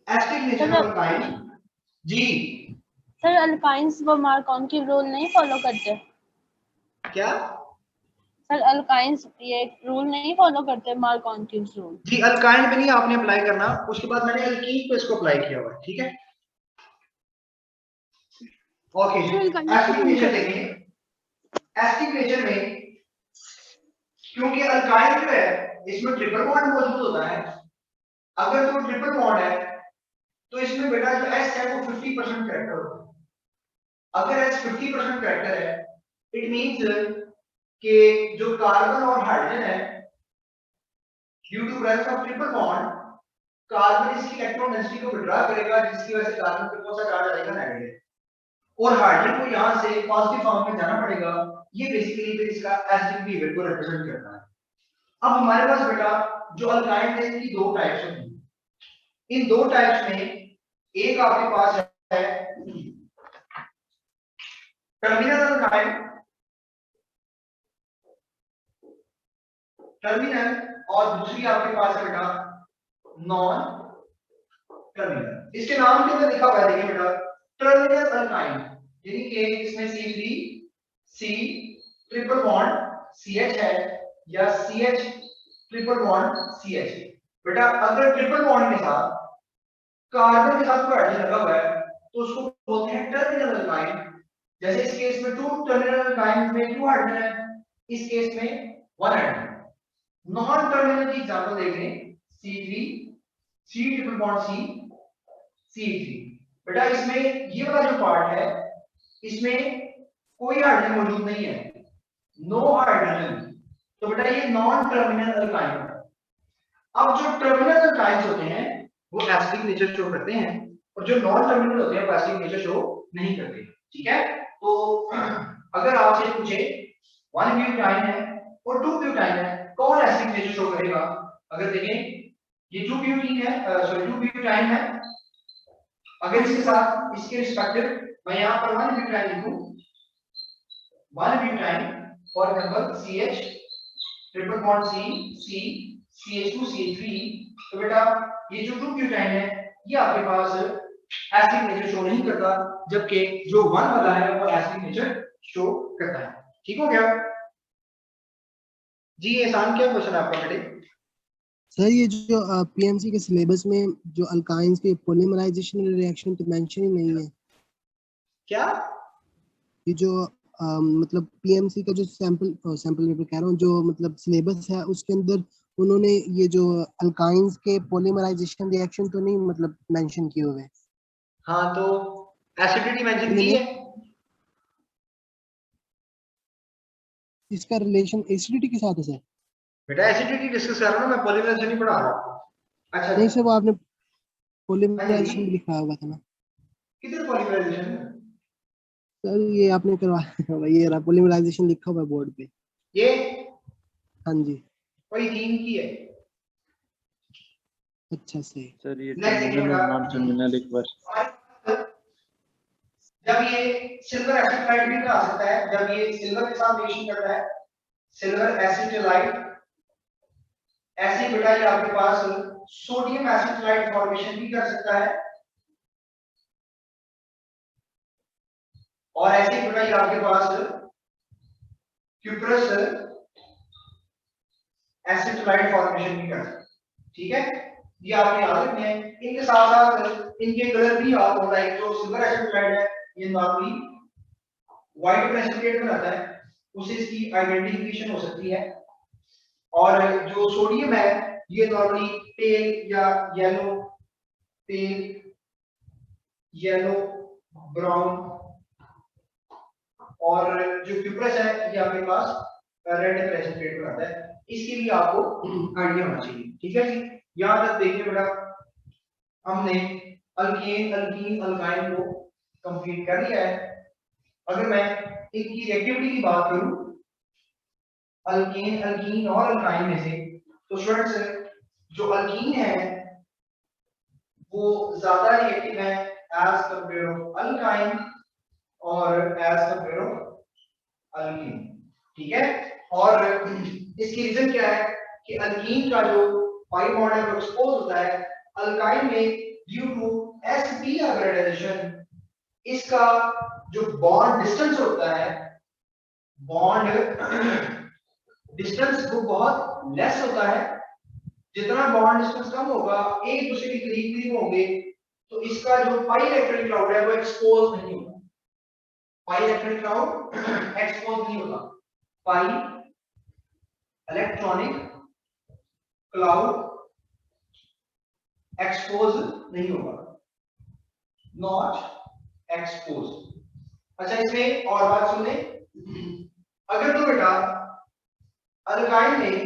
एसिडिक नेचर ऑफ अल्काइन जी। सर अल्काइंस वो मार्कोव रूल नहीं फॉलो करते? क्या सर अल्काइंस ये रूल नहीं फॉलो करते, मार्कोव रूल? जी, अल्काइन पे नहीं आपने अप्लाई करना, उसके बाद मैंने एल्कीन पे इसको अप्लाई किया हुआ है, ठीक है। ओके जी, एसिडिक नेचर देखिए, एसिडिक नेचर में क्योंकि अल्काइन जो है इसमें ट्रिपल बॉन्ड मौजूद होता है, अगर तो ट्रिपल बॉन्ड है तो इसमें बेटा जो S है वो 50% कैरेक्टर होता है। अगर S 50% कैरेक्टर है, इट मींस कि जो कार्बन और हाइड्रोजन है, due to presence of triple bond, carbon इसकी इलेक्ट्रॉन डेंसिटी को विड्रॉ करेगा, जिसकी वजह से कार्बन पे कौन सा चार्ज आएगा? नेगेटिव, और हाइड्रोजन को यहां से पॉजिटिव फॉर्म में जाना पड़ेगा। ये बेसिकली फिर इसका एसिडिक बिहेवियर को रिप्रेजेंट करता है। अब हमारे पास बेटा जो अल्काइन है इसकी दो टाइप्स होती हैं। इन दो टाइप्स में एक आपके पास है टर्मिनल अल्काइन, टर्मिनल, और दूसरी आपके पास है बेटा नॉन टर्मिनल। इसके नाम के अंदर लिखा हुआ है, देखिए बेटा, टर्मिनल अल्काइन, यानी कि इसमें C3C ट्रिपल बॉन्ड CH है या CH ट्रिपल बॉन्ड CH। बेटा अगर ट्रिपल बॉन्ड के साथ कार्बन के साथ कोई हाइड्रोजन लगा हुआ है तो उसको बोलते हैं टर्मिनल अल्काइन। जैसे इस केस में 2 टर्मिनल अल्काइन में 2 हाइड्रोजन है, इस केस में 1 हाइड्रोजन। नॉन टर्मिनल की एग्जांपल देख लें, C3C triple bond C C3। बेटा इसमें ये वाला जो पार्ट है इसमें कोई हाइड्रोजन मौजूद नहीं है, नो हाइड्रोजन, तो बेटा ये नॉन टर्मिनल अल्काइन है। अब जो टर्मिनल अल्काइंस होते हैं वो एसिडिक नेचर शो करते हैं, और जो नॉन टर्मिनल होते हैं वो एसिडिक नेचर शो नहीं करते, ठीक है। तो अगर आपसे पूछे 1 ब्यूटाइन है और 2 ब्यूटाइन है, कौन एसिडिक नेचर शो करेगा? अगर देखें ये 2 ब्यूटीन है, सॉरी 2 ब्यूटाइन है, अगर इसके साथ इसके रिस्पेक्टिव मैं यहाँ पर 1 ब्यूटाइन लिखूं, 1 butyne for example CH triple bond C CH2 CH3, तो बेटा ये जो 2 ब्यूटाइन है ये आपके पास एसिडिक नेचर शो नहीं करता, जबकि जो 1 वाला है वो एसिडिक नेचर शो करता है। ठीक हो गया जी? एहसान क्या क्वेश्चन आपका बेटे? सर ये जो पीएमसी के सिलेबस में जो अल्काइंस के पॉलीमराइजेशन रिएक्शन तो मेंशन ही नहीं है। क्या ये जो मतलब पीएमसी का जो सैंपल पेपर कह रहा हूँ, जो मतलब सिलेबस है उसके अंदर उन्होंने ये जो अल्काइंस के पॉलीमराइजेशन रिएक्शन तो नहीं मतलब मेंशन किए हुए। हाँ, तो एसिडिटी मेंशन की है। इसका रिलेशन एसिडिटी के साथ है सर? बेटा एसिडिटी डिस्कस कर रहा हूं मैं, पॉलीमराइजेशन नहीं पढ़ा रहा। अच्छा नहीं सर, वो आपने पॉलीमराइजेशन भी लिखा हुआ था ना। किधर पॉलीमराइजेशन? सर ये आपने करवाया, ये रहा पॉलीमराइजेशन लिखा हुआ है बोर्ड पे। ये हाँ जी, कोई 3 की है। अच्छा सर ये टर्मिनल नॉन टर्मिनल एक बार जब ये सिल्वर एसिटाइड भी आ सकता है, जब ये सिल्वर के साथ रिएक्शन करता है, सिल्वर एसिटाइड, ऐसे बेटा ये आपके पास सोडियम एसिटाइड फॉर्मेशन भी कर सकता है, और ऐसे बेटा ये आपके पास क्यूप्रस एसिटाइड फॉर्मेशन भी कर सकता है। ठीक है, ये आपने याद रखना है। इनके साथ साथ इनके कलर भी याद होना है। जो सिल्वर एसिटाइड है ये नॉर्मली व्हाइट प्रेसिपिटेट बनाता है, उससे इसकी आइडेंटिफिकेशन हो सकती है, और जो सोडियम है ये नॉर्मली पेल या येलो, पेल येलो ब्राउन, और जो क्यूप्रस है ये आपके पास रेड प्रेसिपिटेट बनाता है। इसके लिए आपको आइडिया होना चाहिए। ठीक है जी, यहाँ तक देखिए बेटा, हमने अल्केन अल्कीन अल्काइन को कंप्लीट कर लिया है। अगर मैं इनकी रिएक्टिविटी की बात करूं अल्केन अल्कीन और अल्काइन में से, तो स्टूडेंट्स जो अल्कीन है वो ज्यादा रिएक्टिव है एज कंपेयर ऑफ अल्काइन और एज कंपेयर ऑफ अल्कीन, ठीक है। और इसकी रीजन क्या है कि अल्कीन का जो पाई बॉन्ड है वो एक्सपोज होता है, अल्काइन में ड्यू टू sp हाइब्रिडाइजेशन इसका जो बॉन्ड डिस्टेंस होता है, बॉन्ड डिस्टेंस वो बहुत लेस होता है। जितना बॉन्ड डिस्टेंस कम होगा, एक दूसरे के करीब होंगे, तो इसका जो पाई इलेक्ट्रॉनिक क्लाउड है वो एक्सपोज नहीं होगा। पाई इलेक्ट्रॉनिक क्लाउड एक्सपोज नहीं होगा। पाई इलेक्ट्रॉनिक क्लाउड एक्सपोज नहीं होगा, नॉट एक्सपोज। अच्छा इसमें और बात सुन ले, अगर तो बेटा अल्काइन में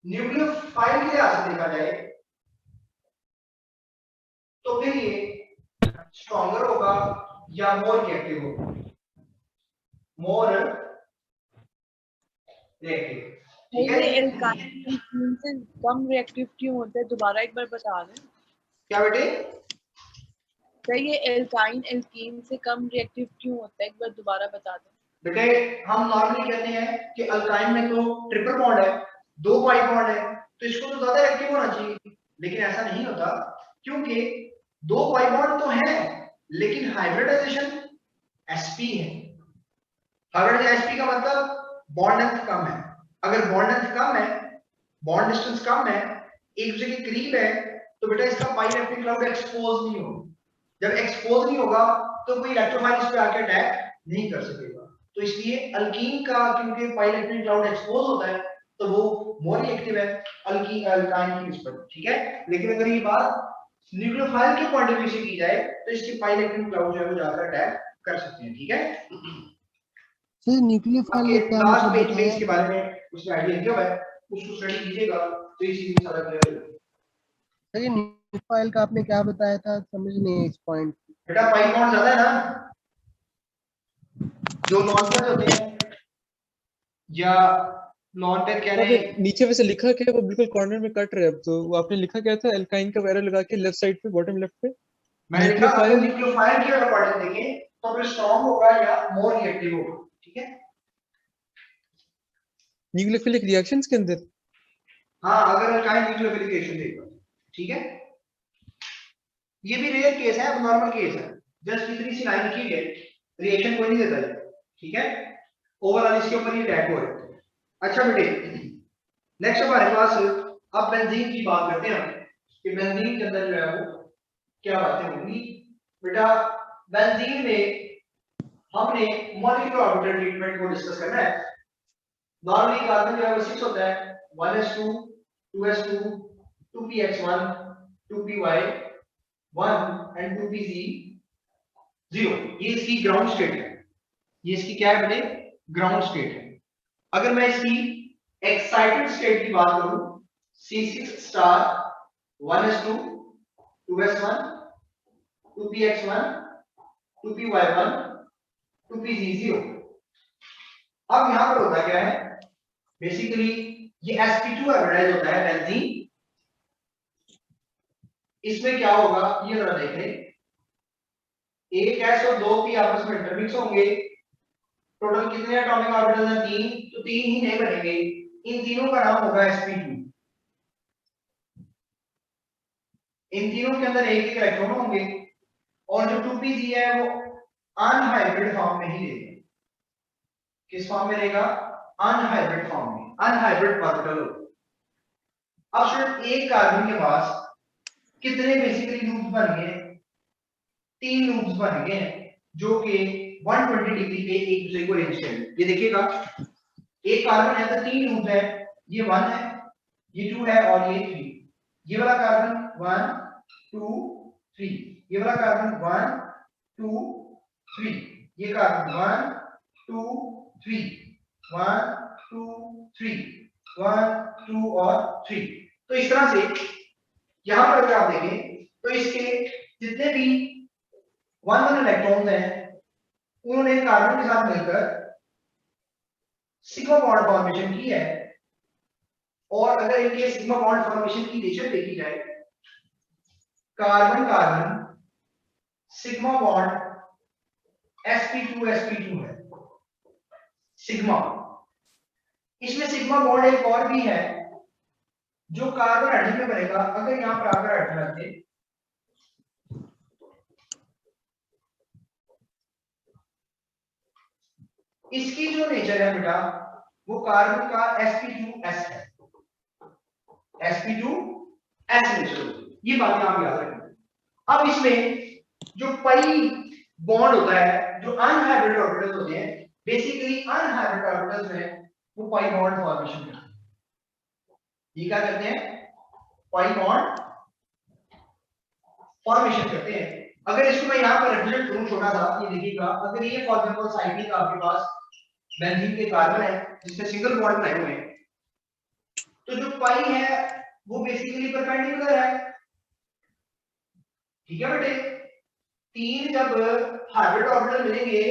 न्यूक्लियोफाइल के लिहाज से देखा जाए तो फिर ये स्ट्रॉन्गर होगा या मोर रिएक्टिव होगा? मोर रिएक्टिव, ठीक है। ये एल्काइन से कम रिएक्टिव क्यों होता है, दोबारा एक बार बता दें। क्या बेटे? सर ये एल्काइन एल्कीन से कम रिएक्टिव क्यों होता है, एक बार दोबारा बता दें। बेटे हम नॉर्मली कहते हैं कि अल्काइन में तो ट्रिपल बॉन्ड है, 2 पाई बॉन्ड है, तो इसको तो ज्यादा रिएक्टिव होना चाहिए, लेकिन ऐसा नहीं होता क्योंकि 2 पाई बॉन्ड तो है लेकिन हाइब्रिडाइजेशन sp है। हाइब्रिडाइजेशन sp का मतलब बॉन्ड लेंथ कम है। अगर बॉन्ड लेंथ कम है, बॉन्ड डिस्टेंस कम है, एक दूसरे के करीब है, तो बेटा इसका पाई इलेक्ट्रिक क्लाउड एक्सपोज नहीं होगा। जब एक्सपोज नहीं होगा तो कोई इलेक्ट्रोफाइल इस पे आके अटैक नहीं कर सकेगा। तो इसलिए अल्कीन का क्योंकि पाई इलेक्ट्रिक क्लाउड एक्सपोज होता है तो वो मोर रिएक्टिव है अल्कीन अल्काइन की निस्बत, ठीक है। लेकिन अगर ये बात न्यूक्लियोफाइल के पॉइंट ऑफ व्यू से की जाए तो इसके पाई इलेक्ट्रिक क्लाउड जो है वो ज्यादा अटैक कर सकते हैं, ठीक है। सर न्यूक्लियोफाइल में क्या लास्ट मतलब पेज पे इसके बारे में उसने आइडिया दिया हुआ है, उसको स्टडी कीजिएगा तो इस चीज में सारा क्लियर हो जाएगा। सर ये न्यूक्लियोफाइल का आपने क्या बताया था, समझ नहीं इस पॉइंट। बेटा पाई बॉन्ड ज्यादा है ना, जो नॉन पेयर होते हैं या नॉन पेयर कह रहे हैं। नीचे वैसे लिखा क्या है, वो बिल्कुल कॉर्नर में कट रहा है। अब तो वो आपने लिखा क्या था, एल्काइन का एरो लगा के लेफ्ट साइड पे, बॉटम लेफ्ट पे। मैंने लिखा अगर न्यूक्लियोफाइल की अगर पॉइंट देखें तो फिर स्ट्रांग होगा या मोर रिएक्टिव होगा, ठीक है। न्यूक्लियोफिलिक रिएक्शंस के अंदर हाँ, अगर अल्काइन न्यूक्लियोफिलिक रिएक्शन देखो, ठीक है। ये भी रेयर केस है, अब नॉर्मल केस है, जस्ट इतनी सी लाइन की है, रिएक्शन कोई नहीं देता है, ठीक है। ओवरऑल इसके ऊपर ही अटैक हो रहा है। अच्छा बेटे नेक्स्ट हमारे पास अब बेंजीन की बात करते हैं कि बेंजीन के अंदर जो है वो क्या बातें होंगी। बेटा बेंजीन में हमने मॉलिक्यूलर ऑर्बिटल ट्रीटमेंट को डिस्कस करना है। नॉर्मली कार्बन जो है वो 6 होता है, 1s2 2s2 2px1 2py1 and 2pz0। ये इसकी ग्राउंड स्टेट है, ये इसकी क्या है बेटे, ग्राउंड स्टेट है। अगर मैं इसकी एक्साइटेड स्टेट की बात करूं, C6 star 1s2 2s1 2px1 2py1 2pz0। अब यहां पर होता क्या है, बेसिकली ये sp2 हाइब्रिडाइज होता है बेंजीन। इसमें क्या होगा ये जरा देख लें, एक s और 2p आपस में इंटरमिक्स होंगे। टोटल कितने एटॉमिक ऑर्बिटल हैं, 3, तो 3 ही नहीं बनेंगे, इन तीनों का नाम होगा sp2। इन तीनों के अंदर एक एक इलेक्ट्रॉन होंगे और जो 2pz है वो अनहाइब्रिड फॉर्म में ही रहेगा। किस फॉर्म में रहेगा, अनहाइब्रिड फॉर्म में, अनहाइब्रिड ऑर्बिटल। अब सिर्फ एक कार्बन के पास कितने बेसिकली लूप्स बन गए, 3 लूप्स बन गए हैं जो कि 120 डिग्री पे एक दूसरे को अरेंज करेंगे। ये देखिएगा एक कार्बन है तो 3 लूप है, ये 1 है, ये 2 है और ये 3। ये वाला कार्बन 1 2 3, ये वाला कार्बन 1 2 3, ये कार्बन 1 2 3 1 2 3 1 2 और 3। तो इस तरह से यहां पर अगर आप देखें तो इसके जितने भी 1 इलेक्ट्रॉन्स हैं, उन्होंने कार्बन के साथ मिलकर सिग्मा बॉन्ड फॉर्मेशन की है। और अगर इनके सिग्मा बॉन्ड फॉर्मेशन की नेचर देखी जाए, carbon carbon sigma bond sp2 है सिग्मा। इसमें सिग्मा बॉन्ड एक और भी है जो कार्बन हाइड्रोजन में बनेगा। अगर यहां पर आकर हाइड्रोजन रखते, इसकी जो नेचर है बेटा वो कार्बन का sp2s है, sp2s नेचर। ये बातें आप याद रखें। अब इसमें जो पाई बॉन्ड होता है, जो अनहाइब्रिड ऑर्बिटल्स होते हैं, बेसिकली अनहाइब्रिड ऑर्बिटल्स में वो पाई बॉन्ड फॉर्मेशन करते हैं। ये क्या करते हैं? पाई बॉन्ड फॉर्मेशन करते हैं। अगर इसको मैं यहां पर रिप्रेजेंट करूं छोटा सा, ये देखिएगा, अगर ये फॉर एग्जांपल साइक्लिक आपके पास बेंजीन के कार्बन है जिसमें सिंगल बॉन्ड बनाए हुए हैं, तो जो पाई है वो बेसिकली परपेंडिकुलर है। ठीक है बेटे, तीन जब हाइब्रिड ऑर्बिटल मिलेंगे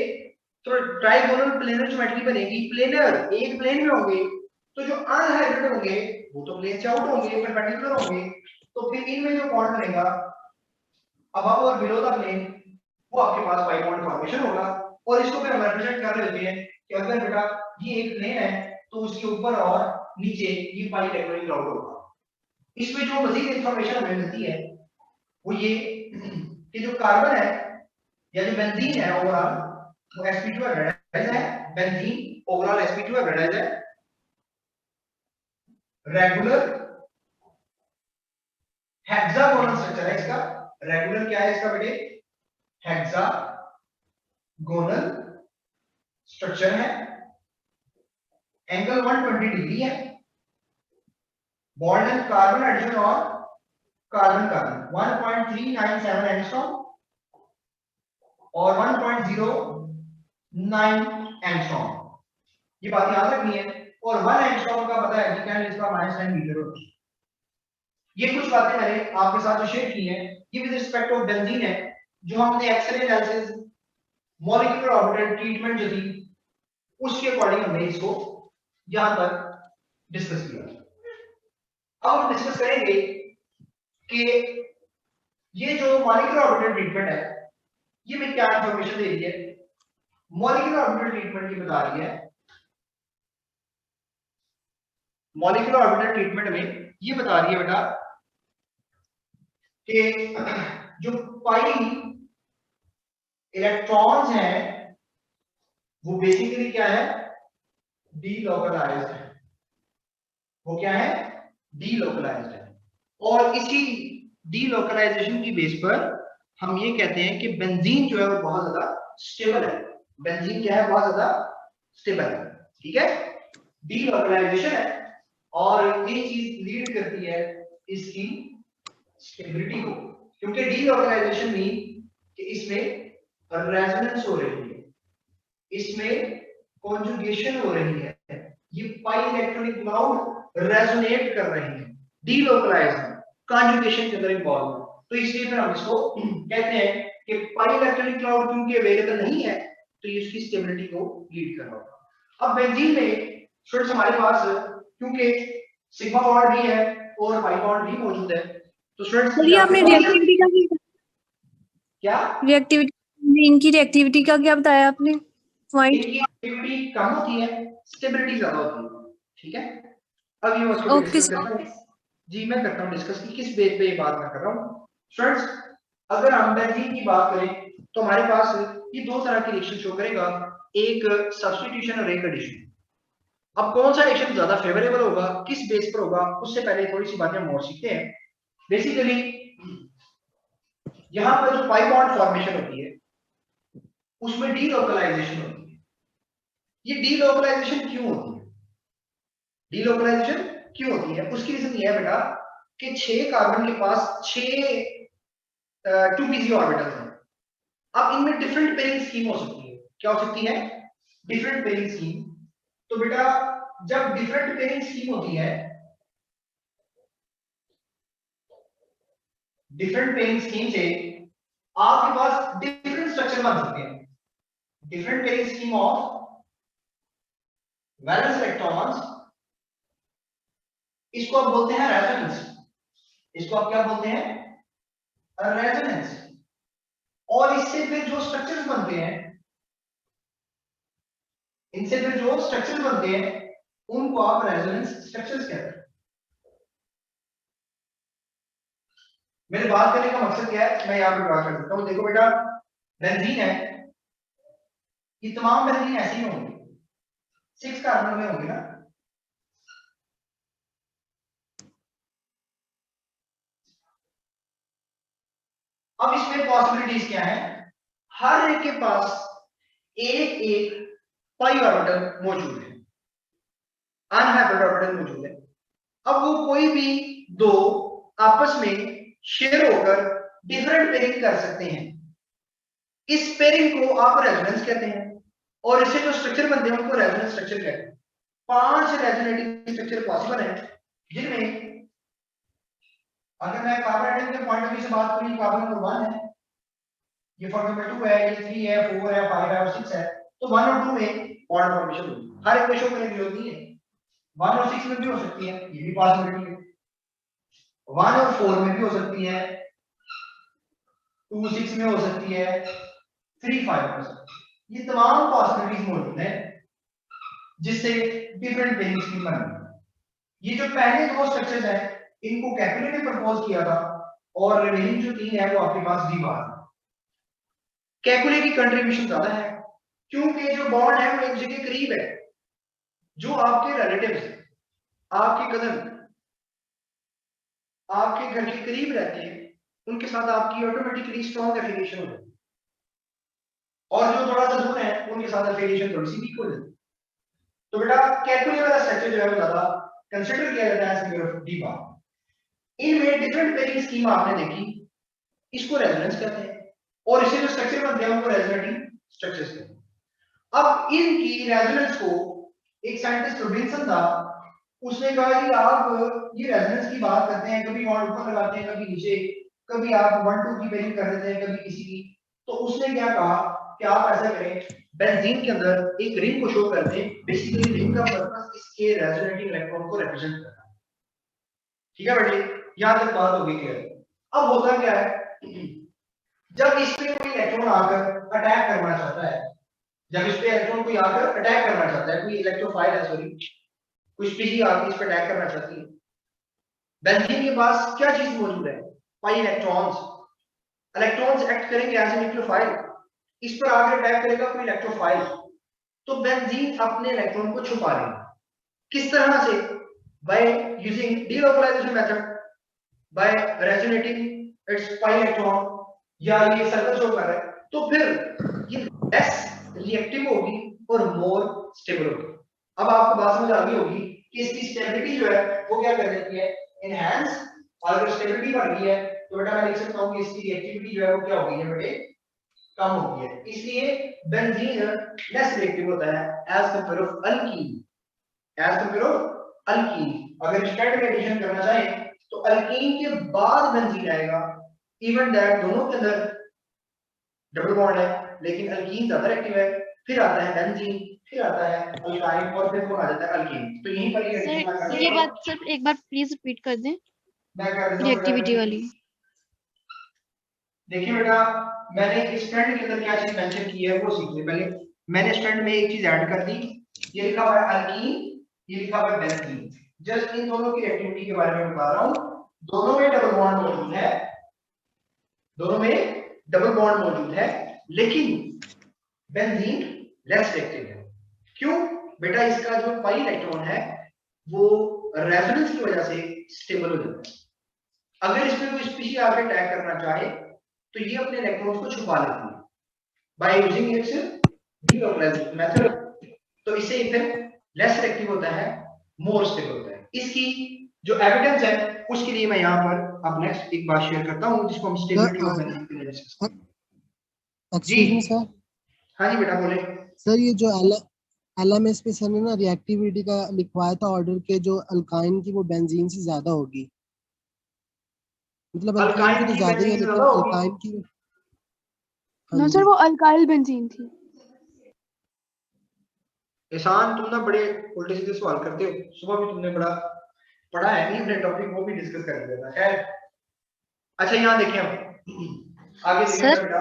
तो ट्राइगोनल प्लेनर ज्योमेट्री बनेगी। प्लेनर एक प्लेन में होंगे, तो जो अनहाइब्रिड होंगे वो तो प्लेन से आउट होंगे, परपेंडिकुलर होंगे, तो फिर इनमें जो बॉन्ड बनेगा अबव और बिलो द प्लेन, वो आपके पास पाई बॉन्ड फॉर्मेशन होगा। और इसको फिर हम रिप्रेजेंट कर रहे होते हैं कि अगर बेटा ये एक प्लेन है तो उसके ऊपर और नीचे ये पाई रेक्टेंगुलर क्लाउड होगा। इसमें जो मजीद इंफॉर्मेशन हमें मिलती है वो ये कि जो कार्बन है या जो बेंजीन है ओवरऑल वो sp2 हाइब्रिडाइज है। बेंजीन ओवरऑल sp2 हाइब्रिडाइज है। रेगुलर हेक्सागोनल स्ट्रक्चर है इसका। रेगुलर क्या है इसका बेटे? हेक्सागोनल स्ट्रक्चर है। एंगल 120 डिग्री है। बॉन्ड लेंथ कार्बन हाइड्रोजन और कार्बन कार्बन 1.397 एंगस्ट्रॉम और 1.09 एंगस्ट्रॉम। ये बात याद रखनी है। और 1 एंगस्ट्रॉम का पता है कि क्या इसका -10 मीटर होता है। ये कुछ बातें मैंने आपके साथ जो शेयर की हैं, ये विद रिस्पेक्ट ऑफ बेंजीन है, जो हमने X ray analysis molecular orbital treatment जो थी उसके अकॉर्डिंग हमने इसको यहां पर डिस्कस किया। अब हम डिस्कस करेंगे कि ये जो मॉलिक्यूलर ऑर्बिटल ट्रीटमेंट है ये में क्या इंफॉर्मेशन दे रही है। मॉलिक्यूलर ऑर्बिटल ट्रीटमेंट ये बता रही है, मॉलिक्यूलर ऑर्बिटल ट्रीटमेंट में ये बता रही है बेटा कि जो पाई इलेक्ट्रॉन्स हैं वो बेसिकली क्या है? डीलोकलाइज्ड है। वो क्या है? डीलोकलाइज्ड है। और इसी डीलोकलाइजेशन की बेस पर हम ये कहते हैं कि बेंजीन जो है वो बहुत ज्यादा स्टेबल है। बेंजीन क्या है? बहुत ज्यादा स्टेबल है। ठीक है, डीलोकलाइजेशन है और ये चीज लीड करती है इसकी स्टेबिलिटी को, क्योंकि डीलोकलाइजेशन मीन कि इसमें रेजोनेंस हो रही है, इसमें कॉन्जुगेशन हो रही है, ये पाई इलेक्ट्रॉनिक क्लाउड रेजोनेट कर रहे हैं, डीलोकलाइज है, कॉन्जुगेशन के अंदर इन्वॉल्व है। तो इसलिए फिर हम इसको कहते हैं कि पाई इलेक्ट्रॉनिक क्लाउड क्योंकि अवेलेबल नहीं है तो ये उसकी स्टेबिलिटी को लीड कर रहा होगा। अब बेंजीन में स्टूडेंट्स हमारे पास क्योंकि सिग्मा बॉन्ड भी है और पाई बॉन्ड भी मौजूद है, तो स्टूडेंट्स ये आपने रिएक्टिविटी का क्या रिएक्टिविटी, इनकी रिएक्टिविटी का क्या बताया आपने? पॉइंट इनकी एक्टिविटी कम होती है, स्टेबिलिटी ज्यादा होती है। ठीक है, अब ये उसको डिस्कस करते हैं। जी मैं करता हूं डिस्कस कि किस बेस पे ये बात मैं कर रहा हूं। स्टूडेंट्स अगर हम बेंजीन की बात करें तो हमारे पास ये दो तरह की रिएक्शन शो करेगा, एक सब्स्टिट्यूशन और एक एडिशन। अब कौन सा रिएक्शन ज्यादा फेवरेबल होगा, किस बेस पर होगा, उससे पहले थोड़ी सी बातें हम और सीखते हैं। बेसिकली यहां पर जो पाई बॉन्ड फॉर्मेशन होती है उसमें डीलोकलाइजेशन होती है। ये डीलोकलाइजेशन क्यों होती है? डीलोकलाइजेशन क्यों होती है? उसकी रीजन ये है बेटा कि 6 कार्बन के पास 6 2pz ऑर्बिटल्स हैं। अब इनमें डिफरेंट पेयरिंग स्कीम हो सकती है। क्या हो सकती है? Different pairing scheme. तो बेटा जब डिफरेंट पेयरिंग स्कीम होती है, डिफरेंट पेयरिंग स्कीम से आपके पास डिफरेंट स्ट्रक्चर बन सकते हैं, different pairing scheme of valence electrons, इसको आप बोलते हैं रेजोनेंस, इसको आप क्या बोलते हैं, रेजोनेंस। और इससे फिर जो स्ट्रक्चर्स बनते हैं, इनसे फिर जो स्ट्रक्चर बनते हैं उनको आप रेजोनेंस स्ट्रक्चर्स कहते हैं। मेरे बात करने का मकसद क्या है, मैं यहाँ पे बात कर सकता हूँ। देखो बेटा, बेंजीन है, ये तमाम बेंजीन ऐसे ही होंगे, 6 कार्बन में होंगे ना। अब इसमें पॉसिबिलिटीज क्या है, हर एक के पास एक एक पाई ऑर्बिटल मौजूद है, अनहैबिटेड ऑर्बिटल मौजूद है। अब वो कोई भी दो आपस में शेयर होकर डिफरेंट पेयरिंग कर सकते हैं, इस पेयरिंग को आप रेजोनेंस कहते हैं, और इससे जो स्ट्रक्चर बनते हैं उनको रेजोनेंस स्ट्रक्चर कहते हैं। 5 रेजोनेटिंग स्ट्रक्चर पॉसिबल है, जिनमें अगर मैं कार्बन एटम के पॉइंट ऑफ व्यू से बात करूं, कार्बन नंबर 1 है, ये फॉर नंबर 2 है, ये 3 है, 4 है, 5 है और 6 है, तो 1 और 2 में बॉन्ड फॉर्मेशन होगी। हर एक में शो करने की जरूरत नहीं है, 1 और 6 में भी हो सकती है, ये भी पॉसिबिलिटी है, 1 और 4 में भी हो सकती है, 2 6 में हो सकती है, 3 5 में हो सकती है। ये तमाम पॉसिबिलिटीज मौजूद है जिससे डिफरेंट पेयरिंग स्कीम बनी। ये जो पहले 2 स्ट्रक्चर्स हैं इनको कैकुले ने प्रपोज किया था, और रिमेनिंग जो 3 है वो आपके पास डी बार है। कैकुले की कंट्रीब्यूशन ज्यादा है क्योंकि जो बॉन्ड है वो एक जगह करीब है, जो आपके रिलेटिव्स, आपके कजन, आपके घर के करीब रहते हैं, उनके साथ आपकी ऑटोमेटिकली स्ट्रॉन्ग एफिलिएशन हो जाती है, और जो थोड़ा सा दूर है उनके साथ एफिलिएशन थोड़ी सी वीक हो जाती है। तो बेटा कैकुले वाला स्ट्रक्चर जो है वो ज्यादा कंसीडर किया जाता है फिगर ऑफ डी बार। इनमें डिफरेंट पेयरिंग स्कीम आपने देखी, इसको रेजोनेंस कहते हैं, और इससे जो स्ट्रक्चर बनते हैं उनको रेजोनेटिंग स्ट्रक्चर्स कहते हैं। अब इनकी रेजोनेंस को एक साइंटिस्ट रोबिन्सन था, उसने कहा कि आप ये रेजोनेंस की बात करते हैं, कभी बॉन्ड ऊपर लगाते हैं, कभी नीचे, कभी आप 1 2 की पेयरिंग कर देते हैं, कभी किसी की। तो उसने क्या कहा कि आप ऐसा करें, बेंजीन के अंदर एक रिंग को शो कर दें, बेसिकली रिंग का पर्पस इसके रेजोनेटिंग इलेक्ट्रॉन को रिप्रेजेंट करना है। ठीक है बेटे, यहां तक बात होगी क्लियर। अब होता क्या है, जब इस पे कोई इलेक्ट्रॉन आकर अटैक करना चाहता है, जब इस पे इलेक्ट्रॉन कोई आकर अटैक करना चाहता है, कोई इलेक्ट्रोफाइल है, सॉरी, कोई स्पीशीज आकर इस पे अटैक करना चाहती है, बेंजीन के पास क्या चीज मौजूद है, पाई इलेक्ट्रॉन्स। इलेक्ट्रॉन्स एक्ट करेंगे एज एन इलेक्ट्रोफाइल, इस पर आकर अटैक करेगा कोई इलेक्ट्रोफाइल, तो बेंजीन अपने इलेक्ट्रॉन को छुपा लेगा। किस तरह से? By using delocalisation method, by resonating its pi electron, या ये सर्कल शो कर रहा है, तो फिर ये लेस रिएक्टिव होगी और मोर स्टेबल होगी। अब आपको बात समझ आ गई होगी कि इसकी स्टेबिलिटी जो है वो क्या कर देती है, एनहांस, और अगर स्टेबिलिटी बढ़ गई है तो बेटा मैं लिख सकता हूं कि इसकी रिएक्टिविटी जो है वो क्या हो गई है बेटे, कम हो गई है। इसलिए बेंजीन लेस रिएक्टिव होता है as compare of alkene, as compare of alkene. अगर स्टेट में एडिशन करना चाहे तो अल्कीन के बाद बेंजीन आएगा, इवन दैट दोनों के अंदर डबल बॉन्ड है, लेकिन अल्कीन ज्यादा रिएक्टिव है, फिर आता है बेंजीन, फिर आता है अल्काइन, और फिर वो आ जाता है अल्कीन। तो यहीं पर ये सर ये बात सर एक बार प्लीज रिपीट कर दें, मैं कर देता हूं रिएक्टिविटी वाली। देखिए बेटा, मैंने इस ट्रेंड के अंदर क्या चीज मेंशन की है वो सीखिए। पहले मैंने इस ट्रेंड में एक चीज ऐड कर दी, ये लिखा हुआ है अल्कीन, ये लिखा हुआ है बेंजीन। जस्ट इन दोनों की रिएक्टिविटी के बारे में बता रहा हूं। दोनों में डबल बॉन्ड मौजूद है, दोनों में डबल बॉन्ड मौजूद है, लेकिन बेंजीन लेस रिएक्टिव है। क्यों? बेटा इसका जो पाई इलेक्ट्रॉन है वो रेजोनेंस की वजह से स्टेबल हो जाता है। अगर इसमें कोई स्पीशीज आके अटैक करना चाहे तो ये अपने इलेक्ट्रॉन्स को छुपा लेती है by using its delocalisation method. तो इससे फिर लेस रिएक्टिव होता है, मोर स्टेबल होता है। इसकी जो एविडेंस है उसके लिए मैं यहाँ पर अब नेक्स्ट एक बात शेयर करता हूँ, जिसको हम स्टेबिलिटी ऑफ बेंजीन के लिए डिस्कस करेंगे। Excuse me sir. हाँ जी बेटा बोले। सर ये जो एलएमएस पे सर ने ना रिएक्टिविटी का लिखवाया था ऑर्डर के, जो अल्काइन की वो बेंजीन से ज्यादा होगी, मतलब अल्काइन की तो ज्यादा ही है, लेकिन अल्काइन की नो सर, वो अल्काइल बेंजीन थी। एहसान, तुम ना बड़े उल्टे सीधे सवाल करते हो। सुबह भी तुमने बड़ा पढ़ा है नहीं अपने टॉपिक, वो भी डिस्कस कर लिया था। खैर, अच्छा यहाँ देखें हम आगे सर, बेटा।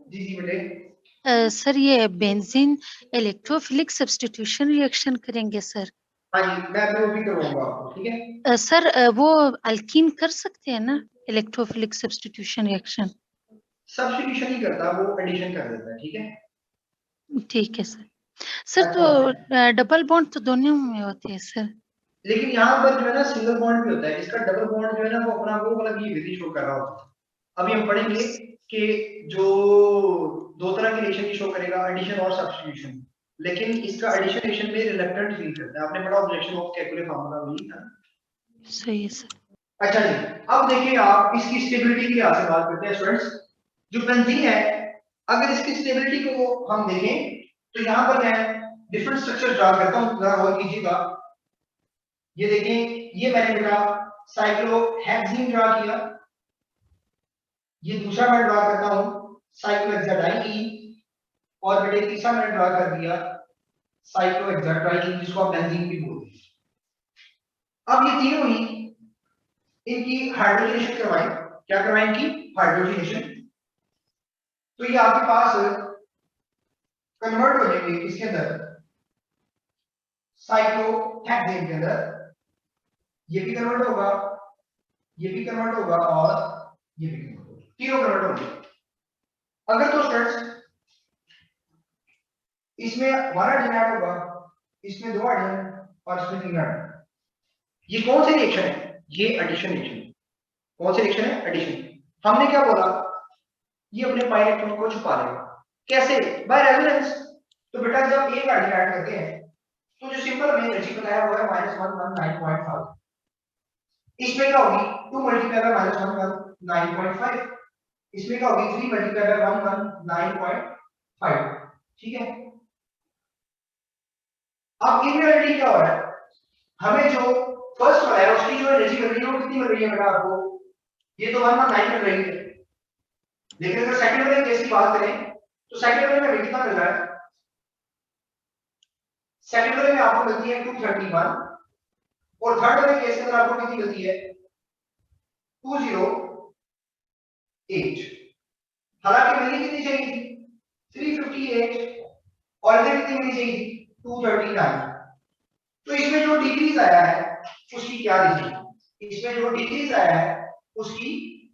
जी जी बेटे। सर ये बेंजीन इलेक्ट्रोफिलिक सब्स्टिट्यूशन रिएक्शन करेंगे सर। हाँ जी, मैं वो भी करवाऊंगा आपको, ठीक है। सर वो अल्कीन कर सकते हैं ना इलेक्ट्रोफिलिक सब्स्टिट्यूशन रिएक्शन? सब्स्टिट्यूशन ही करता, वो एडिशन कर देता है, ठीक है। ठीक है सर। सर तो डबल बॉन्ड तो दोनों में होते हैं सर। लेकिन यहाँ पर जो है ना सिंगल बॉन्ड भी होता है, इसका डबल बॉन्ड जो है ना वो अपना वो वाला ये विधि शो कर रहा होता है। अभी हम पढ़ेंगे कि जो दो तरह की रिएक्शन की शो करेगा, एडिशन और सब्स्टिट्यूशन, लेकिन इसका एडिशन में रिलक्टेंट फील करता है। आपने पढ़ा ऑब्जेक्शन ऑफ केकुले फार्मूला वही था। सही है सर। अच्छा जी, अब देखिए आप इसकी स्टेबिलिटी की लिहाज से बात करते हैं स्टूडेंट्स। जो बेंजीन है, अगर इसकी स्टेबिलिटी को हम देखें तो यहाँ पर मैं डिफरेंट स्ट्रक्चर ड्रा करता हूँ, जरा गौर कीजिएगा। ये देखें, ये मैंने बेटा साइक्लोहेक्सीन ड्रा किया, ये दूसरा मैं ड्रा करता हूँ साइक्लोहेक्साडाइईन, और बेटे तीसरा मैंने ड्रा कर दिया साइक्लोहेक्साट्राईन, जिसको आप बेंजीन भी बोलते हैं। अब ये तीनों ही इनकी हाइड्रोजनेशन करवाएं। क्या करवाएं? इनकी हाइड्रोजनेशन। तो ये आपके पास कन्वर्ट हो जाएंगे किसके अंदर? साइक्लोहेक्सेन के अंदर। ये भी कन्वर्ट होगा, ये भी कन्वर्ट होगा, और ये भी कन्वर्ट होगा, तीनों कन्वर्ट होंगे। अगर तो स्टूडेंट्स इसमें 1 हाइड्रोजन ऐड होगा, इसमें 2 हाइड्रोजन और इसमें 3 हाइड्रोजन। ये कौन सी रिएक्शन है? ये एडिशन रिएक्शन। कौन सी रिएक्शन है? एडिशन। हमने क्या बोला? ये अपने पाई इलेक्ट्रॉन को छुपा लेगा। कैसे? By resonance. तो बेटा जब एक हाइड्रोजन ऐड करते हैं तो जो सिंपल में एनर्जी बताया हुआ है -119.5, इसमें क्या होगी? 2 मल्टीप्लाई बाय -119.5, इसमें क्या होगी? 3 मल्टीप्लाई बाय 119.5, ठीक है। अब इन रियलिटी क्या हो रहा है? हमें जो फर्स्ट वाला है उसकी जो एनर्जी मिल रही है वो कितनी मिल रही है बेटा आपको? ये तो 119 मिल रही है। लेकिन अगर सेकंड वाले केस की बात करें तो सेकंड वाले में कितना मिल रहा है? सेकंड वाले में आपको मिलती है 231, और थर्ड वाले केस के अंदर आपको कितनी मिलती है? 208। हालांकि मिलनी कितनी चाहिए थी? 358, और इधर कितनी मिलनी चाहिए थी? 239। तो इसमें जो डिक्रीज आया है उसकी क्या रीजन? इसमें जो डिक्रीज आया है उसकी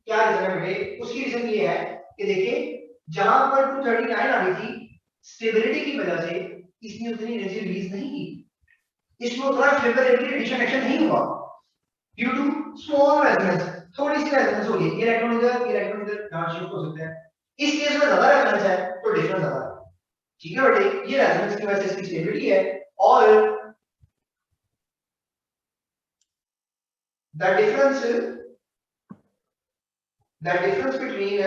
क्या रीजन है बेटे? उसकी रीजन ये है कि देखिए, जहां पर 239 आ रही थी, स्टेबिलिटी की वजह से इसने उतनी एनर्जी रिलीज नहीं की, इसमें उतना फेवरेबली एडिशन एक्शन नहीं हुआ ड्यू टू स्मॉल रेजोनेंस। थोड़ी सी रेजोनेंस हो गई, इलेक्ट्रॉन इधर यहाँ शिफ्ट हो सकते हैं। इस केस में ज्यादा रेजोनेंस है तो डिफरेंस ज्यादा है, ठीक है बेटे। ये रेजोनेंस की वजह से इसकी स्टेबिलिटी है, और the difference between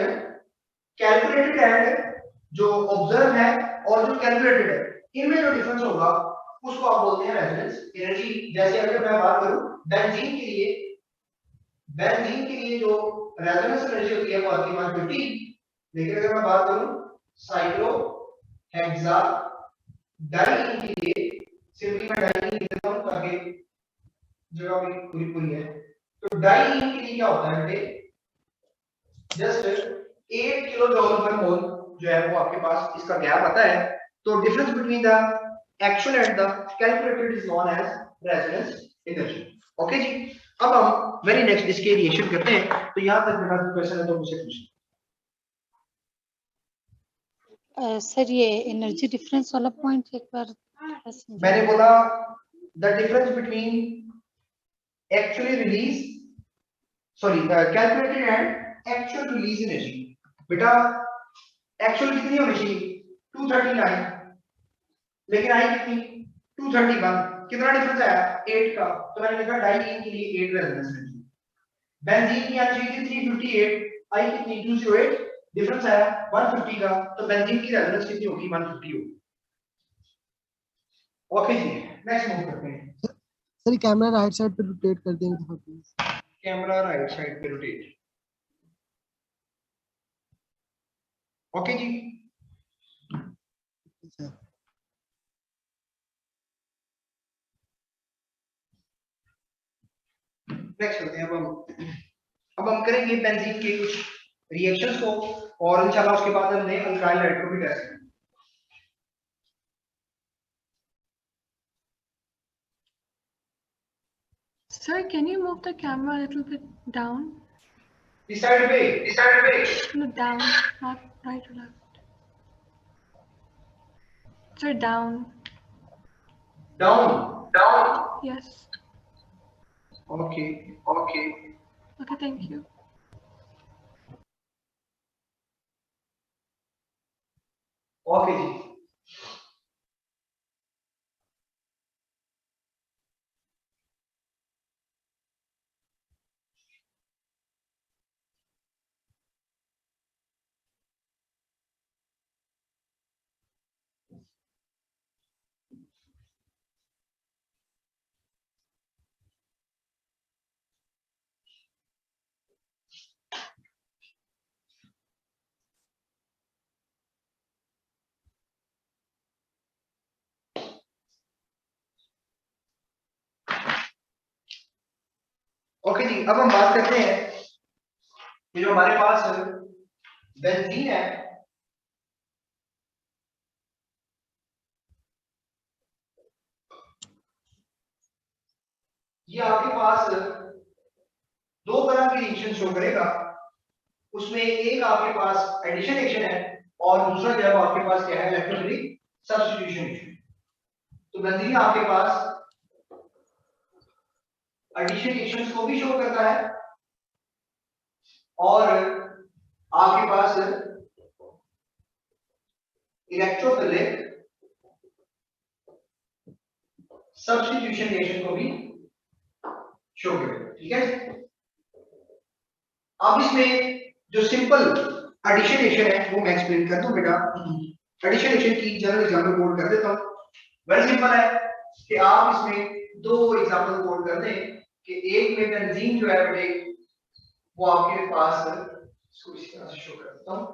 calculated and जो ऑब्जर्व है और जो कैलकुलेटेड है, इनमें जो डिफरेंस होगा उसको आप बोलते हैं रेजोनेंस एनर्जी। जैसे अगर मैं बात करूं बेंजीन के लिए जो रेजोनेंस एनर्जी होती है वो आती है 150, लेकिन अगर मैं बात करूं साइक्लोहेक्साडाइईन के लिए, सिंपली मैं डाइईन लिख देता हूं ताकि जगह भी पूरी है। तो डाइईन के लिए क्या होता है बेटे? जस्ट 8 किलो जूल पर मोल जो है वो आपके पास इसका गैप आता है। तो difference between the actual and the calculated is known as resonance energy. Okay जी, अब हम वेरी नेक्स्ट इसके रिएक्शन करते हैं। तो यहां तक मेरा क्वेश्चन है तो मुझसे पूछिए। सर ये एनर्जी डिफरेंस वाला पॉइंट एक बार मैंने बोला the difference between actually release calculated and actual release energy. बेटा एक्चुअल कितनी होनी चाहिए? 239, लेकिन आई कितनी? 231। कितना डिफरेंस आया? 8 का। तो मैंने लिखा डाइईन के लिए 8 रेजोनेंस एनर्जी। बेंजीन की आनी चाहिए थी 358, आई कितनी? 208। डिफरेंस आया 150 का, तो बेंजीन की रेजोनेंस कितनी होगी? 150 होगी। ओके जी, नेक्स्ट मूव करते हैं। सर कैमरा राइट साइड पे रोटेट कर देंगे तो प्लीज। कैमरा राइट साइड पे रोटेट। ओके जी। नेक्स्ट करते हैं अब हम करेंगे बेंजीन के कुछ रिएक्शंस को और इंशाल्लाह उसके बाद हमने अल्काइल हाइड्रो भी टेस्ट करेंगे। Sir, can you move the camera a little bit down? This side way. No, down, not right or left. Sir, down. Down. Yes. Okay. Okay, thank you. Okay जी। Okay जी, अब हम बात करते हैं कि जो हमारे पास बेंजीन है, ये आपके पास दो तरह की रिएक्शन शो करेगा। उसमें एक आपके पास एडिशन रिएक्शन है और दूसरा जो है वो आपके पास क्या है, इलेक्ट्रोफिलिक सब्स्टिट्यूशन रिएक्शन। तो बेंजीन आपके पास एडिशन रिएक्शंस को भी शो करता है और आपके पास इलेक्ट्रोफिलिक सब्स्टिट्यूशन रिएक्शन को भी शो करेगा। ठीक है, अब इसमें जो सिंपल एडिशन रिएक्शन है वो मैं एक्सप्लेन कर दूं बेटा। एडिशन रिएक्शन की जनरल एग्जांपल कोड कर देता हूं। वेरी सिंपल है कि आप इसमें दो एग्जांपल कोड कर दें कि एक में बेंजीन जो है बेटे वो आपके पास, इसको इस तरह से शो कर देता हूं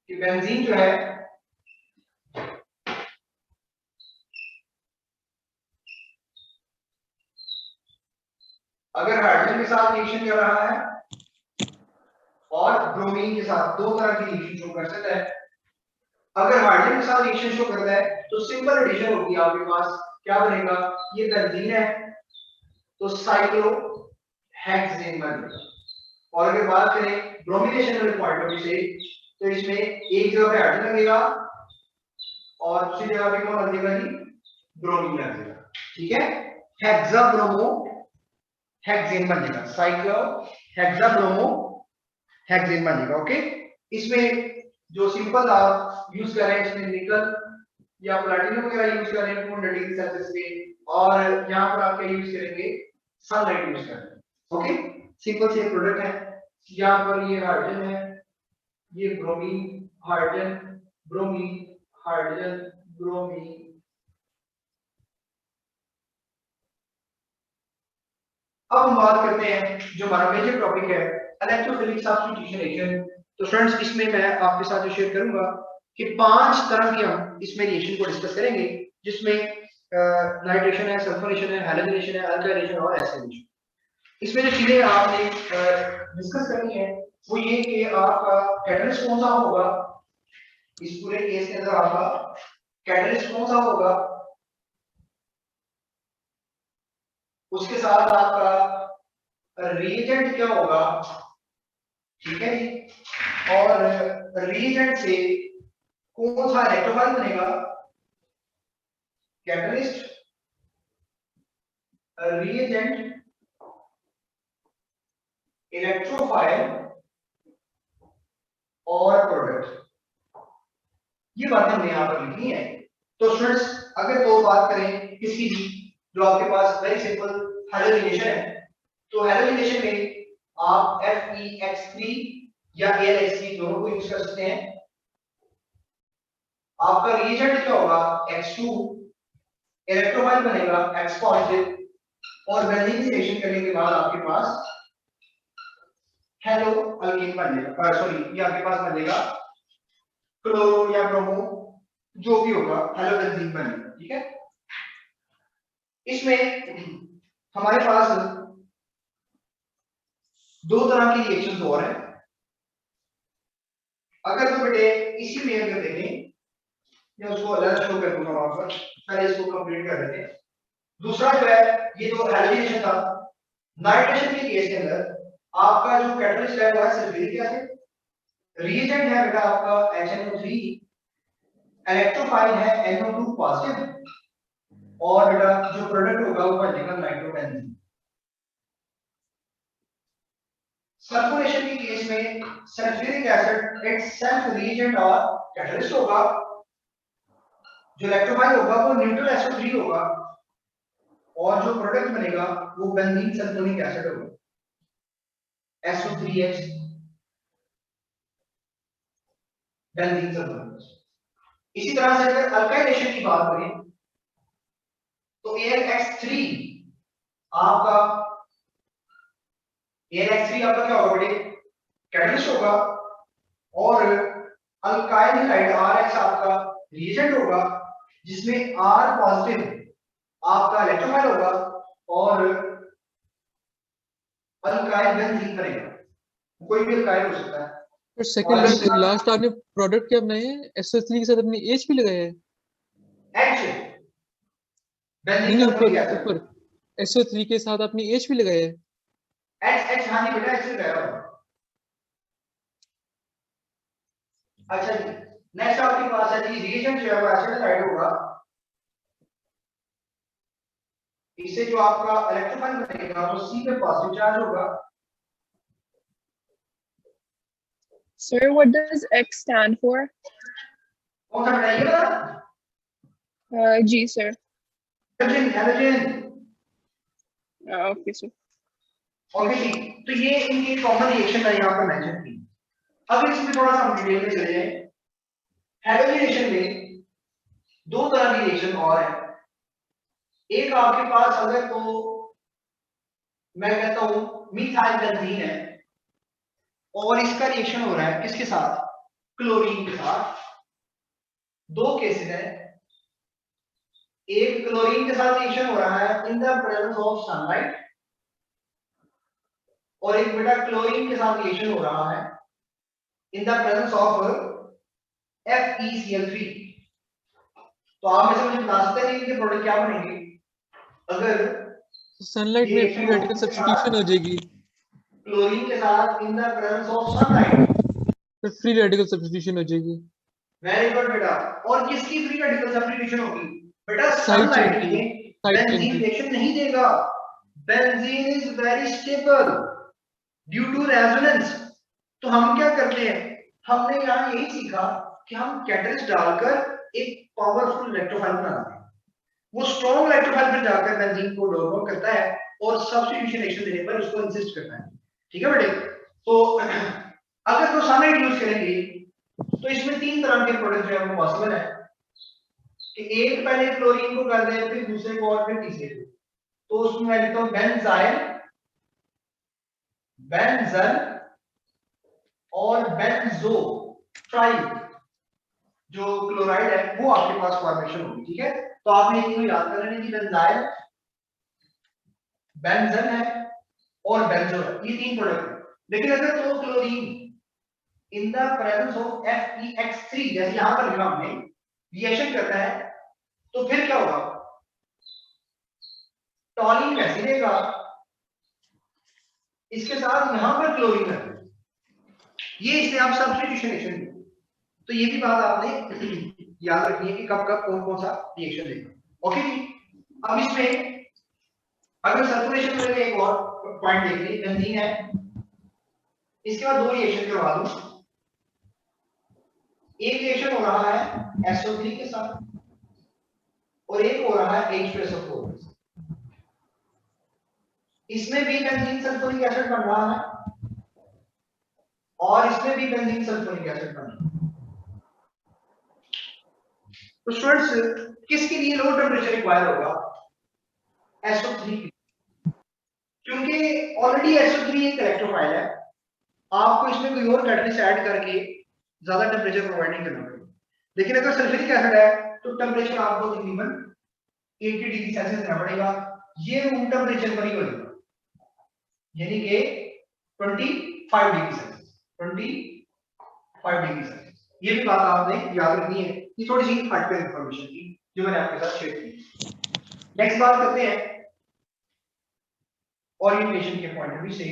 कि बेंजीन जो है अगर हाइड्रोजन के साथ रिएक्शन कर रहा है और ब्रोमीन के साथ, दो तरह की रिएक्शन शो कर सकता है। अगर हाइड्रोजन के साथ रिएक्शन शो करता है तो सिंपल एडिशन होगी आपके पास, क्या बनेगा, ये बेंजीन है तो साइक्लोहेक्सेन बनेगा। और अगर बात करें ब्रोमिनेशन वाले पॉइंट ऑफ व्यू से तो इसमें एक जगह पे हाइड्रोजन लगेगा और दूसरी जगह पे कौन लगेगा जी, ब्रोमीन लगेगा। ठीक है, हेक्साब्रोमो हेक्सेन बनेगा, साइक्लोहेक्साब्रोमो हेक्सेन बनेगा। ओके, इसमें जो सिंपल आप यूज कर रहे हैं इसमें निकल या प्लैटिनम वगैरह यूज कर रहे हैं 200 डिग्री सेल्सियस पे, और यहाँ पर आप क्या यूज करेंगे, सनलाइट यूज करेंगे। ओके, सिंपल से प्रोडक्ट है। यहाँ पर ये हाइड्रोजन है, ये bromine, hydrogen, bromine, hydrogen, bromine. अब हम बात करते हैं जो हमारा मेजर टॉपिक है, इलेक्ट्रोफिलिक सब्स्टिट्यूशन रिएक्शन। तो फ्रेंड्स इसमें मैं आपके साथ जो शेयर करूंगा कि 5 तरह के हम इसमें रिएक्शन को डिस्कस करेंगे, जिसमें नाइट्रेशन है, सल्फोनेशन है, हैलोजनेशन है, अल्काइलेशन और एसिडेशन। इसमें जो चीजें आपने डिस्कस करनी है वो ये कि आपका कैटलिस्ट कौन सा होगा, इस पूरे केस के अंदर आपका कैटलिस्ट कौन सा होगा, उसके साथ आपका रिएजेंट क्या होगा। ठीक है जी, और रिएजेंट से कौन सा इलेक्ट्रोफाइल बनेगा, कैटलिस्ट, रिएजेंट, इलेक्ट्रोफाइल और प्रोडक्ट। ये बातें हमने यहाँ पर लिखनी है। तो स्टूडेंट्स अगर तो बात करें किसी भी, जो आपके पास वेरी सिंपल हैलोजनेशन है, तो हैलोजनेशन में आप FeX3 या AlX3 दोनों को यूज कर सकते हैं। आपका रिएजेंट क्या होगा, X2, इलेक्ट्रोफाइल बनेगा X पॉजिटिव, और बेंजीन से रिएक्शन करने के बाद आपके पास हेलो अल्कीन बनेगा, सॉरी ये आपके पास बनेगा क्लोरो या ब्रोमो जो भी होगा हेलो बेंजीन बनेगा, ठीक है। इसमें हमारे पास दो तरह की रिएक्शंस और हैं। अगर तो बेटे इसी में अगर देखें, मैं उसको अलग शो कर दूंगा वहां पर, पहले इसको कंप्लीट कर लेते हैं। दूसरा जो है ये जो हैलोजेनेशन था, नाइट्रेशन के केस के अंदर आपका जो कैटलिस्ट है वो है सल्फ्यूरिक एसिड, रिएजेंट है बेटा आपका HNO3, इलेक्ट्रोफाइल है NO2 पॉजिटिव और बेटा जो प्रोडक्ट होगा वो बनेगा नाइट्रोबेंजीन। सल्फोनेशन के केस में सल्फ्यूरिक एसिड इटसेल्फ रिएजेंट और कैटलिस्ट होगा, जो इलेक्ट्रोफाइल होगा वो न्यूट्रल SO3 होगा और जो प्रोडक्ट बनेगा वो बेंजीन सल्फोनिक एसिड होगा SO3H बेंजीन सल्फोनिक। इसी तरह से अगर अल्काइलेशन की बात करें तो AlX3 आपका क्या होगा बेटे, कैटलिस्ट होगा और अल्काइल हैलाइड RH आपका रिएजेंट होगा जिसमें R पॉजिटिव आपका इलेक्ट्रोफाइल होगा और अल्काइल बेंजीन बनेगा, कोई भी अल्काइल हो सकता है। पर सेकंड लास्ट आपने प्रोडक्ट क्या बनाए हैं, SO3 के साथ अपनी H भी लगाया है? H बेंजीन नहीं सल्फोनिक एसिड, ऊपर SO3 के साथ अपनी H भी लगाया है? H हाँ जी बेटा H लगाया होगा। अच्छा जी, नेक्स्ट आपके पास है जी रिएजेंट जो है वो एसिड हैलाइड होगा, इससे जो आपका इलेक्ट्रोफाइल बनेगा वो C पे पॉजिटिव चार्ज होगा। Sir, what does X stand for? कौन सा बताइएगा? G, sir. Halogen. Okay, sir. Okay जी, तो ये इनकी कॉमन रिएक्शन है यहाँ पर मेंशन की। अब इसमें थोड़ा सा हम डिटेल में चले जाएं। हैलोजेनेशन में दो तरह की रिएक्शन और है। एक आपके पास अगर तो मैं कहता हूं मिथाइल बेंजीन है और इसका रिएक्शन हो रहा है किसके साथ, क्लोरीन के साथ। दो केसेस हैं, एक क्लोरीन के साथ रिएक्शन हो रहा है in the presence of sunlight और एक बेटा क्लोरीन के साथ रिएक्शन हो रहा है in the presence of FeCl3। तो आप में से मुझे बता सकते हैं इनके प्रोडक्ट क्या बनेंगे अगर सनलाइट में फ्री रेडिकल सब्स्टिट्यूशन हो जाएगी, क्लोरीन के साथ in the presence of sunlight फिर फ्री रेडिकल सब्स्टिट्यूशन हो जाएगी। वेरी गुड बेटा। और किसकी फ्री रेडिकल सब्स्टिट्यूशन होगी बेटा, साइड सनलाइट चेन में साइड बेंजीन चेन रिएक्शन नहीं देगा। Benzene is very stable due to resonance. तो हम क्या करते हैं, हमने यहाँ यही सीखा कि हम कैटलिस्ट डालकर एक पावरफुल इलेक्ट्रोफाइल बनाते हैं, वो स्ट्रॉन्ग इलेक्ट्रोफाइल पर जाकर बेंजीन को डोप करता है और सब्स्टिट्यूशन रिएक्शन देने पर उसको इंसिस्ट करता है। ठीक है बेटे, तो अगर तो सनलाइट यूज करेंगे तो इसमें तीन तरह के प्रोडक्ट जो है वो पॉसिबल है कि एक पहले क्लोरीन को कर दे फिर दूसरे को और फिर तीसरे को। तो उसमें मैं लिखता हूं बेंजाइल, बेंजन और बेंजो ट्राई जो क्लोराइड है वो आपके पास फॉर्मेशन होगी। ठीक है, तो आपने तीनों याद कर लेने की बेंजाइल, बेंजन है और बेंजो है, ये तीन प्रोडक्ट है। लेकिन अगर तो chlorine in the presence of FeX3 जैसे यहां पर लिखा हमने रिएक्शन करता है तो फिर क्या होगा, टॉलिन वैसे रहेगा, इसके साथ यहां पर क्लोरीन है, ये इसने आप सब्स्टिट्यूशन रिएक्शन। तो ये भी बात आपने याद रखनी है कि कब कब कौन कौन सा रिएक्शन देगा। ओके जी, अब इसमें अगर सल्फोनेशन में एक और पॉइंट देख लीजिए, बेंजीन है, इसके बाद दो रिएक्शन करवा दूं। एक रिएक्शन हो रहा है SO3 के साथ और एक हो रहा है H2SO4 के साथ। इसमें भी बेंजीन सल्फ्यूरिक एसिड बन रहा है और इसमें भी बेंजीन सल्फ्यूरिक एसिड बन रहा है। तो स्टूडेंट्स किसके लिए लो टेंपरेचर रिक्वायर होगा, SO3 क्योंकि ऑलरेडी SO3 एक इलेक्ट्रोफाइल है आपको इसमें कोई और कैटलिस्ट ऐड करके ज्यादा टेम्परेचर प्रोवाइड नहीं करना पड़ेगा। लेकिन अगर सल्फ्यूरिक एसिड है तो टेम्परेचर आपको तकरीबन 80 डिग्री सेल्सियस देना पड़ेगा, ये रूम टेम्परेचर पर ही होगा, यानी कि 25 डिग्री सेल्सियस, 25 डिग्री सेल्सियस। ये भी बात आपने याद रखनी है, ये थोड़ी सी हटकर इंफॉर्मेशन थी जो मैंने आपके साथ शेयर की। नेक्स्ट बात करते हैं ओरिएंटेशन के पॉइंट ऑफ व्यू से।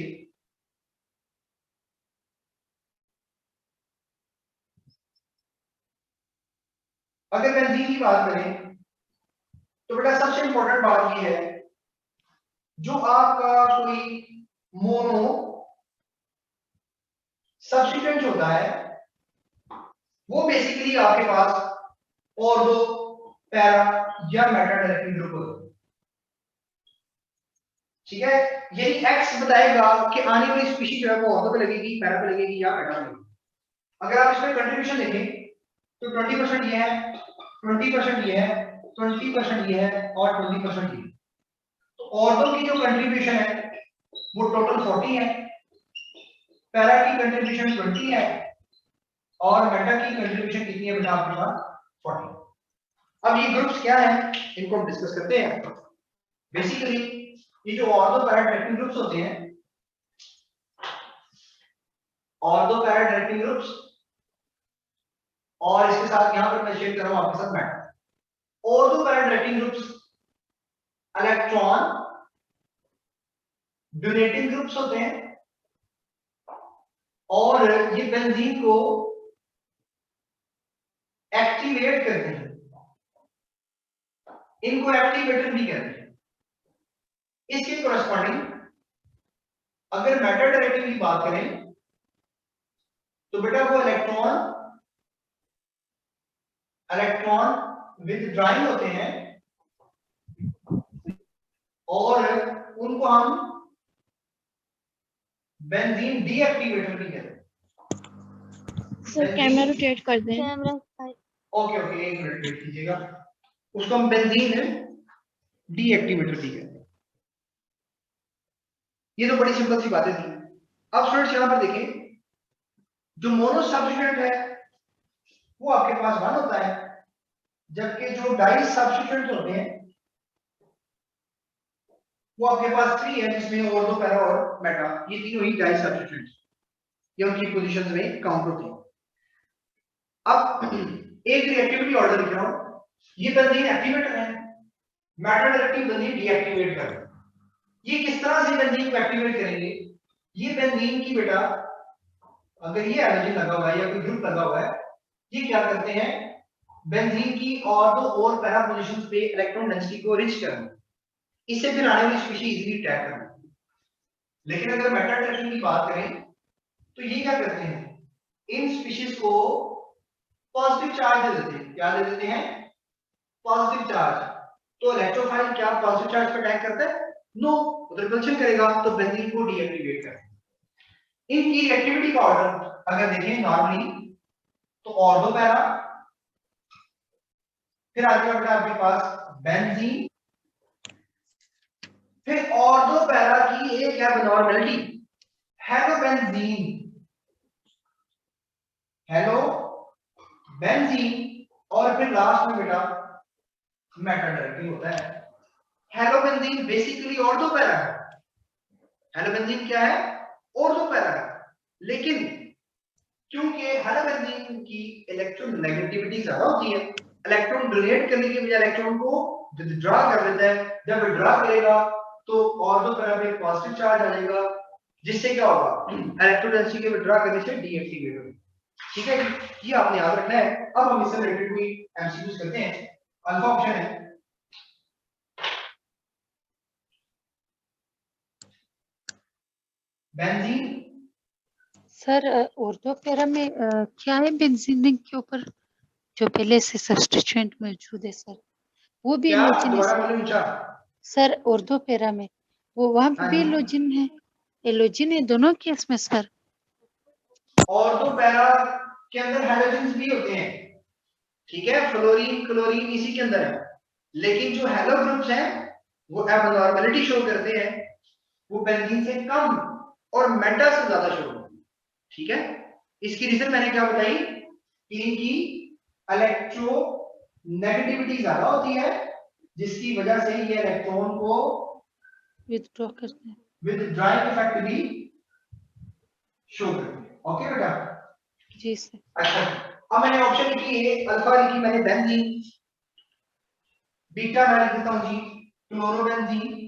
अगर बेंजीन की बात करें तो बेटा सबसे इंपॉर्टेंट बात ये है, जो आपका कोई मोनो सब्स्टिट्यूएंट होता है वो बेसिकली आपके पास ऑर्थो, पैरा या मेटा डायरेक्टिंग ग्रुप होता है, ठीक है। यही एक्स बताएगा कि आने वाली स्पीशीज जो है वो ऑर्थो पे लगेगी, पैरा पे लगेगी या मेटा पे लगेगी। अगर आप इसमें कंट्रीब्यूशन देखें तो 20% ये है, 20% ये है, 20% ये है और 20% ये है। तो ऑर्थो की जो कंट्रीब्यूशन है वो टोटल 40 है, पैरा की कंट्रीब्यूशन 20 है और मेटा की कंट्रीब्यूशन कितनी है बेटा आपके पास 40। अब ये ग्रुप्स क्या है इनको हम डिस्कस करते हैं। बेसिकली ये जो ऑर्थो पैरा डायरेक्टिंग ग्रुप्स होते हैं, ऑर्थो पैरा डायरेक्टिंग ग्रुप्स, और इसके साथ यहां पर मैं शेयर कर रहा हूं आपके साथ Meta. Ortho para directing groups electron donating groups होते हैं और ये बेंजीन को एक्टिवेट करते हैं, इनको एक्टिवेटर भी कहते हैं। इसके कोरस्पॉन्डिंग अगर मेटा डायरेक्टिंग की बात करें तो बेटा वो इलेक्ट्रॉन विथड्रॉइंग होते हैं और उनको हम बेंजीन डीएक्टिवेटर भी कहते हैं। सर कैमरा रोटेट कर दें। कैमरा ओके ओके, एक मिनट वेट कीजिएगा। उसको हम बेंजीन डीएक्टिवेटर भी कहते हैं। ये तो बड़ी सिंपल सी बातें थी। अब स्टूडेंट्स यहां पर देखें, जो मोनो सब्स्टिट्यूएंट है वो आपके पास 1 होता है, जबकि जो डाई सब्स्टिट्यूएंट होते हैं वो आपके पास 3 है, जिसमें ऑर्थो, पैरा और मेटा, ये तीनों ही डाई सब्स्टिट्यूएंट्स ये उनकी पोजीशंस में काउंट होते हैं। अब एक रिएक्टिविटी ऑर्डर लिख रहा हूं, ये बेंजीन एक्टिवेटर है, मेटा डायरेक्टिंग बेंजीन डीएक्टिवेट कर रहा है। ये किस तरह से बेंजीन को एक्टिवेट करेंगे? ये बेंजीन की बेटा अगर ये एनर्जी लगा हुआ है या कोई ग्रुप लगा हुआ है, ये क्या करते हैं, बेंजीन की ऑर्थो और पैरा पोजीशंस पे इलेक्ट्रॉन डेंसिटी को रिच करना, इससे फिर आने वाली स्पीशीज इजीली ट्रैक करना। लेकिन अगर मेटा डायरेक्टिंग की बात करें तो ये क्या करते हैं, इन स्पीशीज को पॉजिटिव चार्ज दे देते हैं। क्या दे देते हैं? Positive charge. तो इलेक्ट्रोफाइल क्या पॉजिटिव चार्ज पर अटैक करता है? नो, रिपल्शन करेगा तो बेंजीन को डीएक्टिवेट करेगा। इनकी रिएक्टिविटी का ऑर्डर अगर देखें नॉर्मली तो ऑर्थो पैरा, फिर आगे बढ़ता है आपके पास बेंजीन, फिर ऑर्थो पैरा की एक है normality hello benzene, hello benzene, और फिर लास्ट में बेटा मेटा डायरेक्टिंग होता है। Hello benzene basically ortho para है, हेलो बेंजीन क्या है? ऑर्थो पैरा है। लेकिन क्योंकि हेलो बेंजीन की इलेक्ट्रॉन नेगेटिविटी ज्यादा होती है, इलेक्ट्रॉन डोनेट करने के बजाय इलेक्ट्रॉन को विथड्रॉ कर देता है। जब विथड्रॉ करेगा तो ऑर्थो पैरा पे पॉजिटिव चार्ज आ जाएगा, जिससे क्या होगा, इलेक्ट्रॉन डेंसिटी के विथड्रॉ करने से डीएक्टिवेट होगा। ठीक है, ये आपने याद रखना है। अब हम इससे रिलेटेड कोई एमसीक्यूज करते हैं। अल्फा ऑप्शन है, बेंजीन। सर ऑर्थो पैरा में क्या है बेंजीन के ऊपर जो पहले से सब्स्टिट्यूएंट मौजूद है सर, वो भी एलोजिन है सर। ऑर्थो पैरा में वो वहां पे भी एलोजिन है, एलोजिन है दोनों केस में सर। ऑर्थो पैरा के अंदर हैलोजेंस भी होते हैं, ठीक है, फ्लोरीन क्लोरीन इसी के अंदर है। लेकिन जो हैलो ग्रुप्स हैं वो एबनॉर्मलिटी शो करते हैं, वो बेंजीन से कम और मेटा से ज्यादा शो करते हैं। ठीक है, इसकी रीजन मैंने क्या बताई कि इनकी इलेक्ट्रो नेगेटिविटी ज्यादा होती है, जिसकी वजह से ये इलेक्ट्रॉन को विथड्रॉ करते हैं, विथड्रॉइंग इफेक्ट भी शो करते हैं। ओके बेटा जी सर। अच्छा, अब मैंने ऑप्शन लिखी है, अल्फा लिखी मैंने बेंजीन, बीटा मैं लिख देता हूं जी क्लोरोबेंजीन,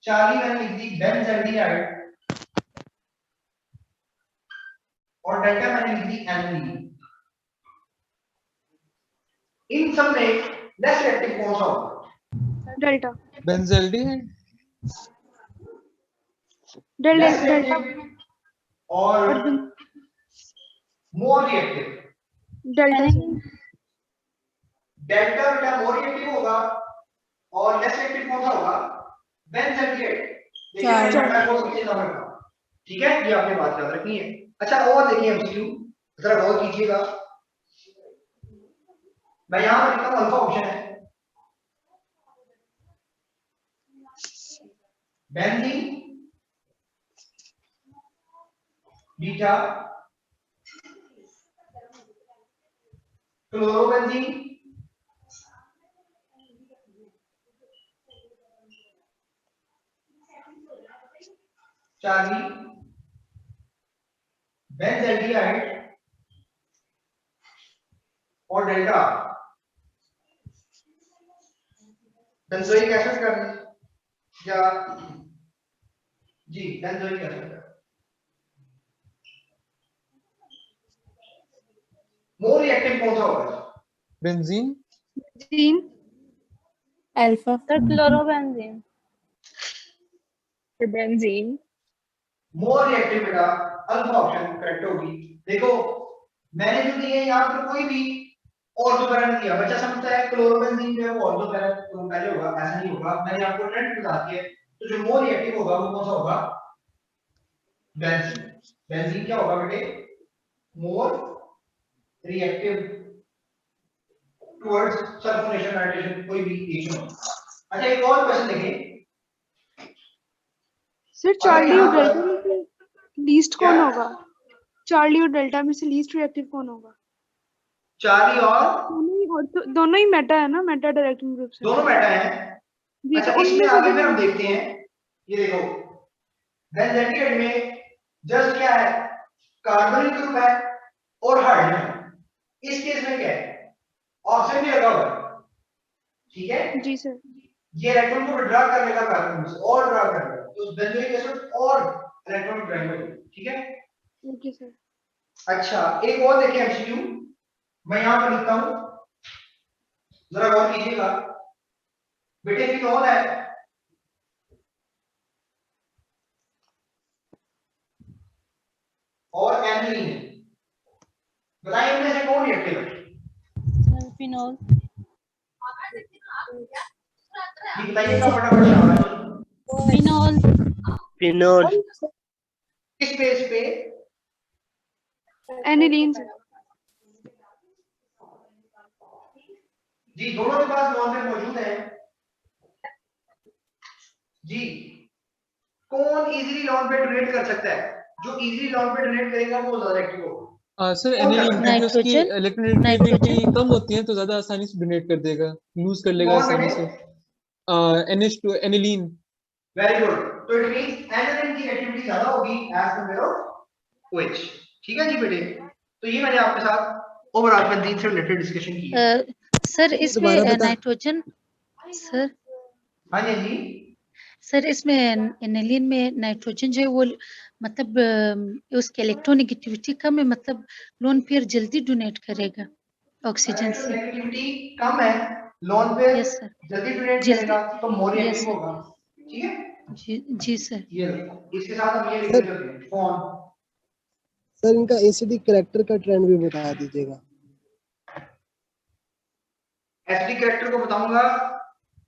चार्ली मैंने लिख दी बेंजल्डिहाइड, और डेल्टा मैंने लिख दी एनिलीन। इन सब में लेस रिएक्टिव कौन सा होगा? डेल्टा। बेंजल्डिहाइड डेल्टा और मोर रिएक्टिव डेल्टा डेल्टा बेटा मोर रिएक्टिव होगा, और लेस रिएक्टिव कौन सा होगा? बेंजल्डिहाइड। देखिए मैंने डेल्टा को सबसे ज्यादा रखा, ठीक है, ये आपने बात याद रखनी है। अच्छा और देखिए एमसीक्यू जरा गौर कीजिएगा, मैं यहां पर लिखता हूं अल्फा ऑप्शन है, benzene, beta, chlorobenzene, Charlie, benzaldehyde और डेल्टा बेंजोइक एसिड कर दीजिए या जी बेंजोइक एसिड। मोर रिएक्टिव कौन सा होगा? Benzene, alpha, sir chlorobenzene, benzene. More reactive बेटा अल्फा ऑप्शन करेक्ट होगी। देखो मैंने जो दिए यहाँ पर कोई भी ऑर्थो पैरा नहीं दिया, बच्चा समझता है क्लोरोबेंजीन जो है वो ऑर्थो पैरा तो पहले होगा, ऐसा नहीं होगा, मैंने आपको ट्रेंड बता दिया। तो जो मोर रिएक्टिव होगा वो कौन सा होगा? बेंजीन। बेंजीन क्या होगा बेटे? More reactive towards sulphonation nitration, कोई भी एशन हो। अच्छा एक और क्वेश्चन देखें सर, चार्ली और डेल्टा में से लीस्ट कौन होगा? चार्ली और डेल्टा में से लीस्ट रिएक्टिव कौन होगा? चार्ली और दोनों ही मेटा है ना, मेटा डायरेक्टिंग ग्रुप से दोनों मेटा है। अच्छा इसमें आगे फिर हम देखते हैं, ये देखो बेंजल्डिहाइड में जस्ट क्या है? कार्बोनिल ग्रुप है और हाइड्रोजन। इस केस में क्या है? ऑक्सीजन भी लगा हुआ है, ठीक है जी सर। ये इलेक्ट्रॉन को विड्रॉ कर लेगा कार्बन से और विड्रॉ कर लेगा, तो बेंजोइक एसिड और इलेक्ट्रॉन विड्रॉ करेगा, ठीक है ओके सर। अच्छा एक और देखिए एमसीक्यू, मैं यहां पर लिखता हूं, जरा गौर कीजिएगा बेटे, फिनोल है और एनिलीन है, बताइए इनमें से कौन रिएक्टिव है? फिनोल। ये बताइएगा फटाफट शाबाश। फिनोल। फिनोल। किस पेज पे? Aniline sir. जी दोनों के पास लॉन पेयर मौजूद है जी। कौन इजीली लॉन पेयर डोनेट कर सकता है? जो इजीली लॉन पेयर डोनेट करेगा वो ज्यादा एक्टिव होगा। सर एनिलीन, क्योंकि उसकी इलेक्ट्रोनेगेटिविटी कम होती है तो ज्यादा आसानी से डोनेट कर देगा, लूज कर लेगा आसानी से। NH2 aniline. वेरी गुड, तो इट मींस एनिलीन की एक्टिविटी ज्यादा होगी एज कंपेयर टू OH, ठीक है जी बेटे। तो ये मैंने आपके साथ ओवरऑल बेंजीन से रिलेटेड डिस्कशन की है। सर इसमें नाइट्रोजन, सर हाँ जी सर इसमें एनिलीन में नाइट्रोजन जो है वो मतलब उसकी इलेक्ट्रोनेगेटिविटी कम है, मतलब लोन पेयर जल्दी डोनेट करेगा ऑक्सीजन से। नेगेटिविटी कम है, लोन पेयर यस सर जल्दी डोनेट करेगा तो मोर रिएक्टिव होगा, ठीक है जी सर। ये इसके साथ हम ये लिख देते हैं कौन। सर इनका एसिडिक कैरेक्टर का ट्रेंड भी बता दीजिएगा। एसिडिक कैरेक्टर को बताऊंगा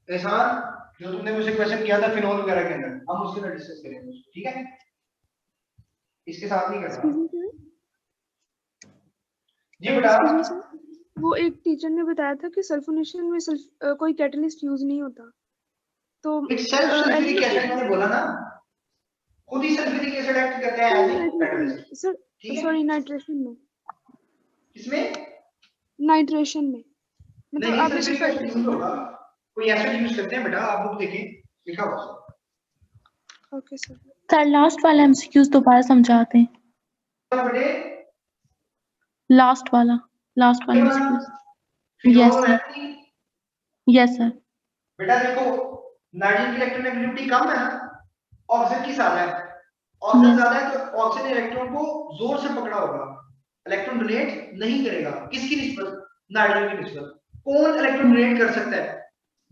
एहसान, जो तुमने मुझसे क्वेश्चन किया था फिनोल वगैरह के अंदर, हम उसके अंदर डिस्कस करेंगे, ठीक है इसके साथ नहीं करना जी बेटा। वो एक टीचर ने बताया था कि सल्फोनेशन में कोई कैटलिस्ट यूज नहीं होता, तो एक सेल्फ सल्फ्यूरिक एसिड मैंने बोला ना, खुद ही सल्फ्यूरिक एसिड एक्ट करता है as a catalyst. Sir sorry nitration में, किसमें? नाइट्रेशन में मतलब नहीं, आपने सल्फ्यूरिक एसिड यूज होगा, कोई एसिड यूज करते हैं बेटा, आप बुक देखें लिखा हुआ। Okay sir. सर लास्ट वाला एमसीक्यूज दोबारा समझाते हैं। बेटे लास्ट वाला एमसीक्यूज। Yes sir. बेटा देखो, नाइट्रोजन की इलेक्ट्रोनेगेटिविटी कम है ना, ऑक्सीजन की ज्यादा है। ऑक्सीजन ज्यादा है तो ऑक्सीजन इलेक्ट्रॉन को जोर से पकड़ा होगा, इलेक्ट्रॉन डोनेट नहीं करेगा। किसकी निस्बत? नाइट्रोजन की निस्बत। कौन इलेक्ट्रॉन डोनेट कर सकता है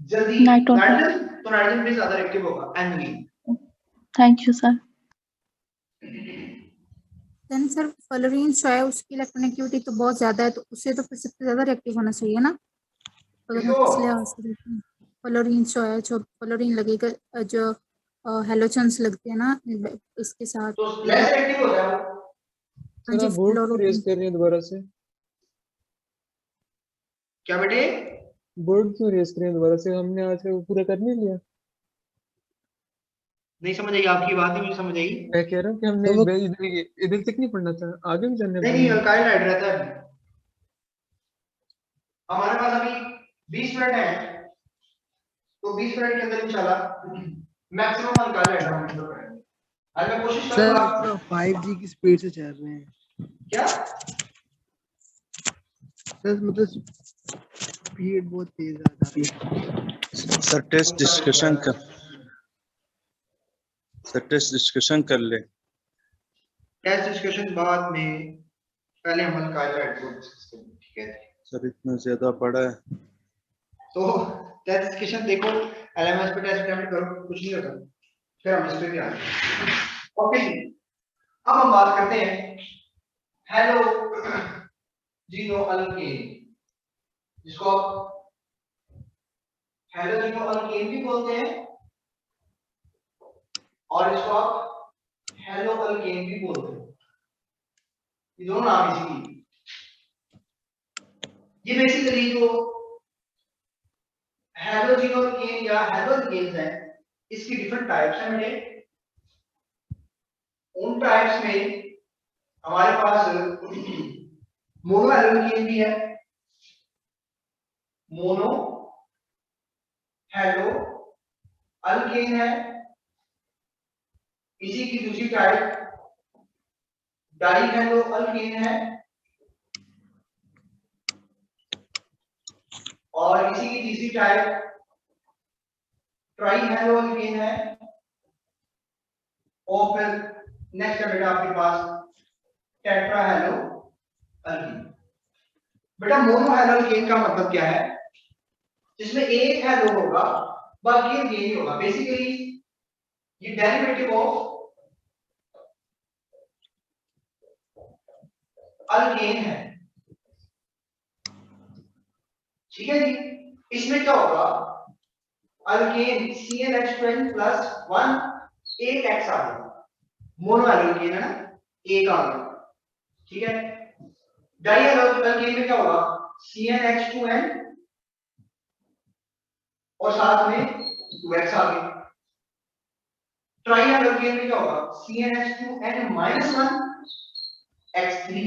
जल्दी? नाइट्रोजन। तो नाइट्रोजन पे ज्यादा रिएक्टिव होगा एनवी। Thank you sir. Then sir fluorine जो है उसकी इलेक्ट्रोनेगेटिविटी तो बहुत ज्यादा है, तो उससे तो फिर सबसे ज्यादा रिएक्टिव होना चाहिए ना। अगर मैं पिछले आंसर देखूं, फ्लोरीन जो है, जो फ्लोरीन लगेगा, जो हैलोजन्स लगते हैं ना इसके साथ, तो लेस रिएक्टिव होता है वो। सर आप बोर्ड क्यों रेज कर रही हैं दोबारा से? क्या बेटे? बोर्ड क्यों रेज कर रही हैं दोबारा से? हमने आज का पूरा कर नहीं लिया। नहीं समझ आई आपकी बात, नहीं मुझे समझ आई। मैं कह रहा हूँ कि हमने इधर तक नहीं पढ़ना था, आगे भी जाने। नहीं अल्काइल हाइड रहता है। हमारे पास अभी 20 मिनट है, तो 20 मिनट के अंदर इंशाल्लाह मैक्सिमम अल्काइल हाइड हम शुरू करेंगे। आज मैं कोशिश करूंगा। सर 5G की स्पीड से चल रहे हैं क्या सर? मतलब स्पीड बहुत तेज आ रही है। सर टेस्ट डिस्कशन कर ले। टेस्ट डिस्कशन बाद में, पहले हम अल्काइल हाइड को डिस्कस करेंगे, ठीक है? सर इतना ज्यादा पड़ा है तो टेस्ट डिस्कशन देखो, एलएमएस पे टेस्ट अटेम्प्ट करो, कुछ नहीं होता, फिर हम इस पे भी आएंगे। ओके जी, अब हम बात करते हैं हैलोजिनोअल्केन, जिसको आप हैलोजिनोअल्केन भी बोलते हैं और इसको आप हैलोअल्केन भी बोलते हैं। ये दोनों नाम इसी। ये बेसिकली जो हैलोजिनोअल्केन या हैलोअल्केन्स हैं, इसकी डिफरेंट टाइप्स हैं बेटे। उन टाइप्स में हमारे पास मोनो हैलोअल्केन भी है, मोनो हैलोअल्केन है। इसी की दूसरी टाइप डाई हैलोअल्केन है, और इसी की तीसरी टाइप ट्राई हैलोअल्केन है। और फिर नेक्स्ट है बेटा आपके पास टेट्रा हैलोअल्केन। बेटा मोनो हैलोअल्केन का मतलब क्या है? जिसमें एक हैलो होगा बाकी एक नहीं होगा। बेसिकली ये डेरिवेटिव ऑफ अल्केन है, ठीक है जी। इसमें क्या होगा? अल्केन CnH2n + 1 एक X आ गया, मोनो अल्केन है ना, एक आ गया, ठीक है। डाई अल्केन में क्या होगा? CnH2n और साथ में 2X आ गया। ट्राई अल्केन में क्या होगा? CnH2n - 1 X3,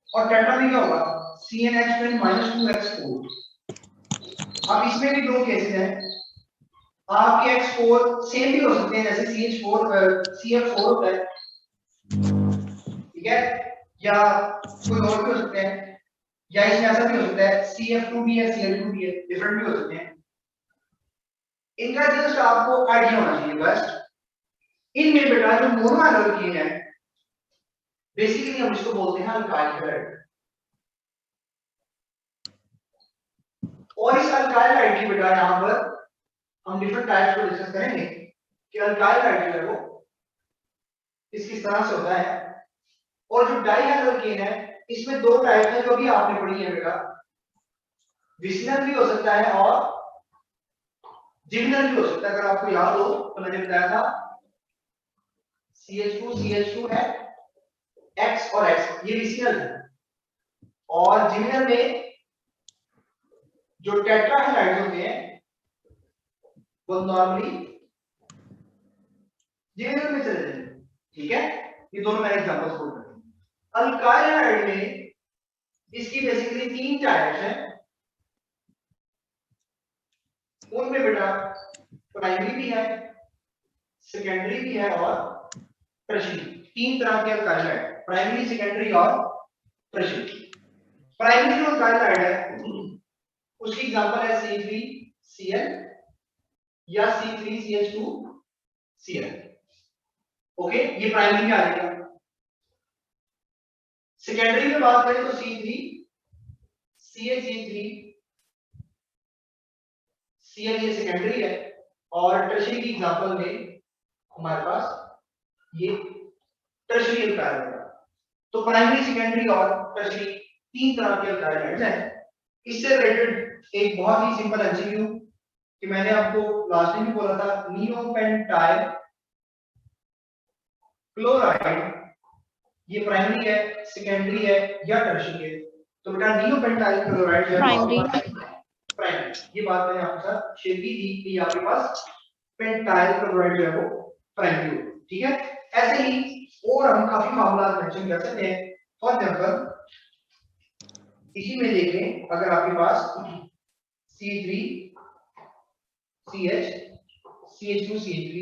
और टेट्रा में क्या होगा? CnH2n - 2 X4। अब इसमें भी दो केसेस हैं। आपके X4 सेम भी हो सकते हैं, जैसे CF4 होता है, ठीक है, या कोई और भी हो सकते हैं, या इसमें ऐसा भी हो सकता है CF2 भी है, Cl2 भी है, डिफरेंट भी हो सकते हैं। इनका जस्ट आपको आइडिया होना चाहिए बस। इनमें बेटा जो मोनो हैलोअल्केन है, बेसिकली हम इसको बोलते हैं अल्काइल हाइड। और इस अल्काइल हाइड की बेटा यहां पर हम डिफरेंट टाइप्स को डिस्कस करेंगे कि अल्काइल हाइड जो है वो किस तरह से होता है। और जो डाई हैलोअल्केन है, इसमें दो टाइप है जो भी आपने पढ़ी है बेटा। विसिनल भी हो सकता है और जिमिनल भी हो सकता है। अगर आपको याद हो तो मैंने बताया था CH2 है, X और X, ये विसिनल है। और जिमिनल में जो टेट्रा हैलाइड्स होते हैं वो नॉर्मली जिमिनल में चले जाएंगे। ठीक है, ये दोनों मैंने एग्जांपल्स कोट कर दिए। अल्काइल हाइड में इसकी बेसिकली 3 टाइप्स हैं, उनमें बेटा प्राइमरी भी है, सेकेंडरी भी है और टर्शियरी। 3 तरह के अल्काइल हाइड, प्राइमरी, सेकेंडरी और टर्शियरी। प्राइमरी जो अल्काइल हाइड है उसकी एग्जांपल है C3Cl या C3CH2Cl। ओके, ये प्राइमरी में आ जाएगा। सेकेंडरी में बात करें तो C3CH3Cl ये सेकेंडरी है, और टर्शियरी की एग्जांपल में हमारे पास ये टर्शियरी अल्काइल है। तो प्राइमरी, सेकेंडरी और टर्शियरी 3 तरह के अल्काइल हाइड्स हैं। इससे रिलेटेड एक बहुत ही सिंपल एमसीक्यू कि मैंने आपको लास्ट में भी बोला था, नियोपेंटाइल क्लोराइड ये प्राइमरी है, सेकेंडरी है या टर्शियरी है। तो बेटा नियोपेंटाइल क्लोराइड जो है प्राइमरी, ये बात मैंने आपके साथ शेयर की थी कि आपके पास पेंटाइल क्लोराइड जो है वो प्राइमरी हो। ठीक है, ऐसे ही और हम काफी मामला मेंशन कर सकते हैं। फॉर एग्जांपल इसी में देखें, अगर आपके पास C3CH CH2CH3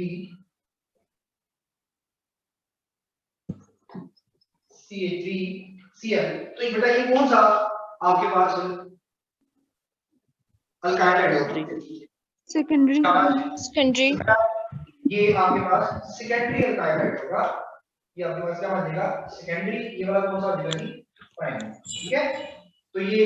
CH3Cl, तो ये बेटा ये कौन सा आपके पास अल्काइल हाइड है? सेकेंडरी। ये आपके पास सेकेंडरी अल्काइल हाइड होगा। ये आपके पास क्या बनेगा? सेकेंडरी। ये वाला कौन सा हो जाएगा? प्राइमरी। ठीक है, तो ये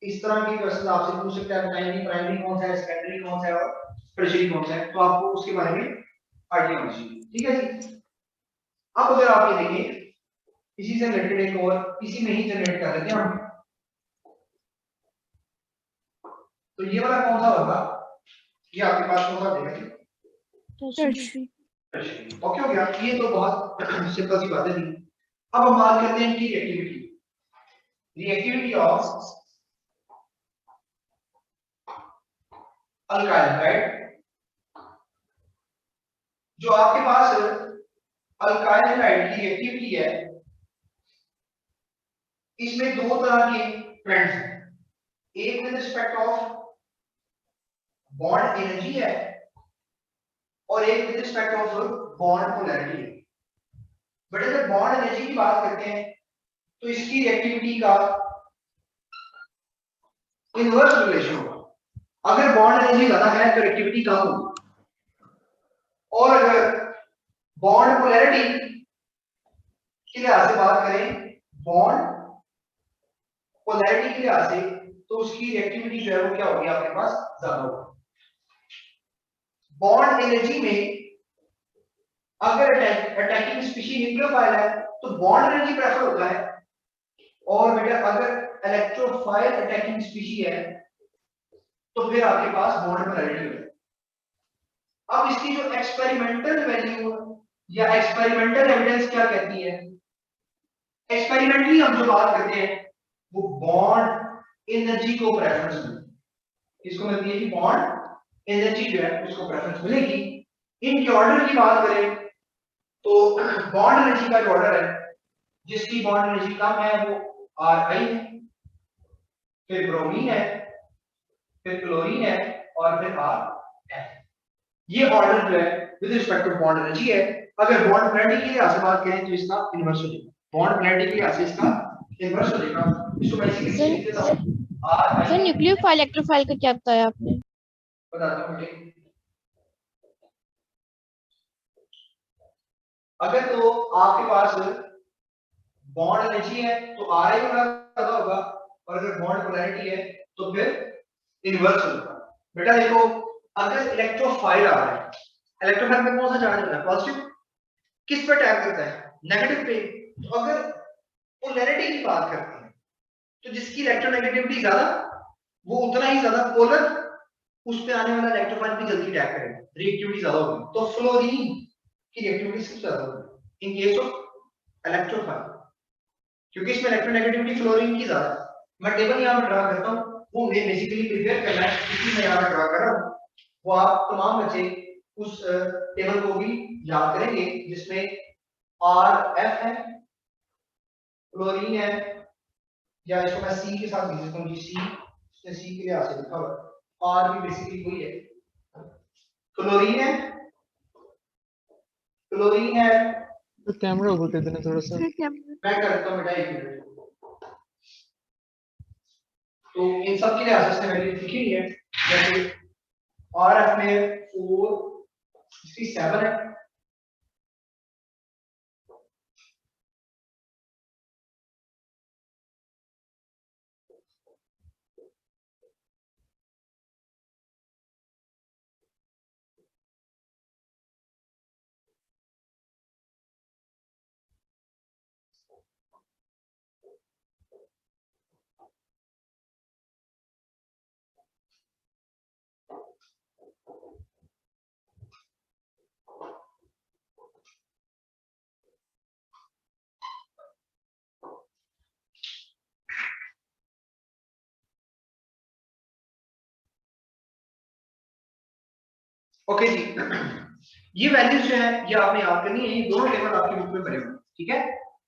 इस तरह की क्वेश्चन आपसे पूछ सकते हैं, प्राइमरी कौन सा है, सेकेंडरी कौन सा है और टर्शियरी कौन सा है, तो आपको उसके बारे में आइडिया होना चाहिए। ठीक है जी। अब अगर आप ये देखें, इसी से रिलेटेड एक और इसी में ही जनरेट कर लेते हैं हम। तो ये वाला कौन सा होगा? ये आपके पास कौन सा देगा? टर्शियरी। ओके हो गया, ये तो बहुत सिंपल सी बातें थी। अब हम बात करते हैं इनकी रिएक्टिविटी ऑफ अल्काइल हाइड। जो आपके पास अल्काइल हाइड की रिएक्टिविटी है, इसमें 2 तरह के ट्रेंड्स हैं। एक with respect of bond energy है और एक with respect of bond polarity है। बट अगर बॉन्ड एनर्जी की बात करते हैं तो इसकी रिएक्टिविटी का इनवर्स रिलेशन होगा। अगर बॉन्ड एनर्जी ज्यादा है तो रिएक्टिविटी कम होगी, और अगर बॉन्ड पोलैरिटी के लिहाज से बात करें, बॉन्ड पोलैरिटी के लिहाज से, तो उसकी रिएक्टिविटी जो है वो क्या होगी? आपके पास ज्यादा होगी। बॉन्ड एनर्जी में अगर अटैकिंग स्पीशीज न्यूक्लियोफाइल है तो बॉन्ड एनर्जी प्रेफर होता है, और बेटा अगर इलेक्ट्रोफाइल अटैकिंग स्पीशीज है तो फिर आपके पास बॉन्ड पोलैरिटी होगी। अब इसकी जो एक्सपेरिमेंटल वैल्यू या एक्सपेरिमेंटल एविडेंस क्या कहती है? एक्सपेरिमेंटली हम जो बात करते हैं वो बॉन्ड एनर्जी को प्रेफरेंस मिलती है। इसको मिलती है कि बॉन्ड एनर्जी जो है उसको प्रेफरेंस मिलेगी। इनके ऑर्डर की बात करें तो बॉन्ड एनर्जी का जो ऑर्डर है, जिसकी बॉन्ड एनर्जी कम है वो Ri है, फिर ब्रोमीन है, फिर क्लोरीन है और फिर Rf। ये ऑर्डर जो है with respect to bond energy है। अगर बॉन्ड पोलैरिटी के लिहाज से बात करें तो इसका इनवर्स हो जाएगा। बॉन्ड पोलैरिटी के लिहाज से इसका इनवर्स हो जाएगा। इसको मैं इसी लिख देता हूं। सर न्यूक्लियोफाइल इलेक्ट्रोफाइल का क्या बताया आपने? बताता हूं बेटे। अगर तो आपके पास बॉन्ड एनर्जी है तो Ri का ज्यादा होगा, और अगर बॉन्ड पोलैरिटी है तो फिर इनवर्स होगा। बेटा देखो, अगर इलेक्ट्रोफाइल आ रहा है, इलेक्ट्रोफाइल में कौन सा चार्ज होता है? पॉजिटिव। किस पर टैप करता है? नेगेटिव पे। तो अगर पोलैरिटी की बात करते हैं तो जिसकी इलेक्ट्रोनेगेटिविटी ज्यादा वो उतना ही ज्यादा पोलर, उस पे आने वाला इलेक्ट्रोफाइल भी जल्दी टैप करेगा, रिएक्टिविटी ज्यादा होगी। तो फ्लोरीन की रिएक्टिविटी सबसे ज्यादा होगी इन केस ऑफ इलेक्ट्रोफाइल, क्योंकि इसमें इलेक्ट्रोनेगेटिविटी फ्लोरीन की ज्यादा है। मैं टेबल यहां पे ड्रा करता हूं, वो मैं बेसिकली प्रिपेयर करना है, इसलिए मैं यहां पे ड्रा कर रहा हूं। वो आप तमाम बच्चे उस टेबल को भी याद करेंगे जिसमें और एफ है, क्लोरीन है, या इसको मैं सी के साथ लिख सकता हूँ, सी के लिए आगे लिखा हुआ है, और भी बेसिकली वही है, क्लोरीन है, क्लोरीन है। तो कैमरा ऊपर कर देना थोड़ा सा, मैं करता हूँ बेटा, एक मिनट। तो इन सब के लिए आगे वैल्यू लिखी हुई है, जैसे और एफ में 467 है, ओके जी। ये वैल्यूज जो है ये आपने याद करनी है, ये दोनों टेबल आपके बुक में बने हुए हैं, ठीक है।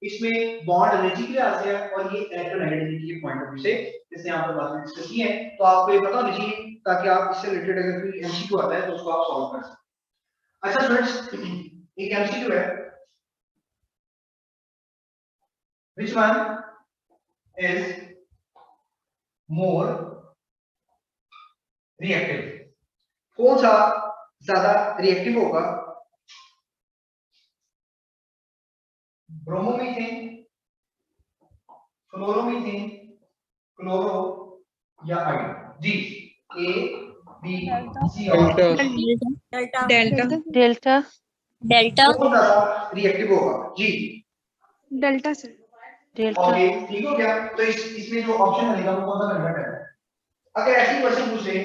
इसमें बॉन्ड एनर्जी के लिए आते हैं और ये इलेक्ट्रोनेगेटिविटी के पॉइंट ऑफ व्यू से जैसे यहाँ पर बात डिस्कस की है, तो आपको ये पता होना चाहिए ताकि आप इससे रिलेटेड अगर कोई एमसीक्यू आता है तो उसको आप सॉल्व कर सकें। अच्छा स्टूडेंट्स, एक एमसीक्यू है, which one is more reactive, कौन सा ज्यादा रिएक्टिव होगा, ब्रोमोमीथेन, फ्लोरोमीथेन, क्लोरो या आयोडीन? जी, ए बी सी और डेल्टा डेल्टा डेल्टा कौन ज्यादा रिएक्टिव होगा? जी डेल्टा सर। डेल्टा। ओके ठीक हो गया। तो इसमें जो ऑप्शन बनेगा वो कौन सा कन्वर्ट है? अगर ऐसी क्वेश्चन पूछे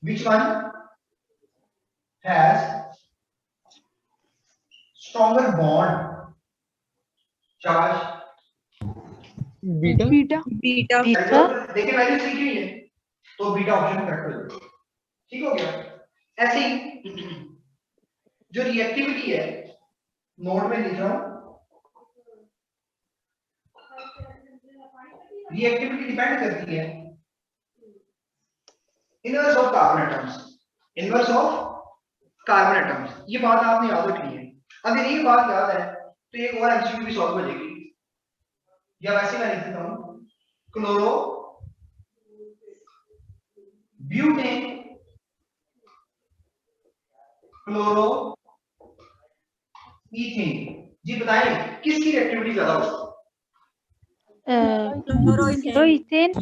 which one has stronger bond charge? Beta beta beta beta. देखिए वैल्यू सीखी हुई है तो बीटा ऑप्शन करेक्ट हो जाएगा, ठीक हो गया। ऐसे ही जो रिएक्टिविटी है नोट में लिख रहा हूं, रिएक्टिविटी डिपेंड करती है inverse of carbon atoms, inverse of carbon atoms. ये बात आपने याद रखनी है। अगर ये बात याद है तो एक और एमसीक्यू भी सॉल्व हो जाएगी, या वैसे मैं लिख देता हूं, क्लोरो ब्यूटेन, क्लोरो मीथेन। जी बताएं किसकी रिएक्टिविटी ज्यादा होगी? क्लोरोइथेन।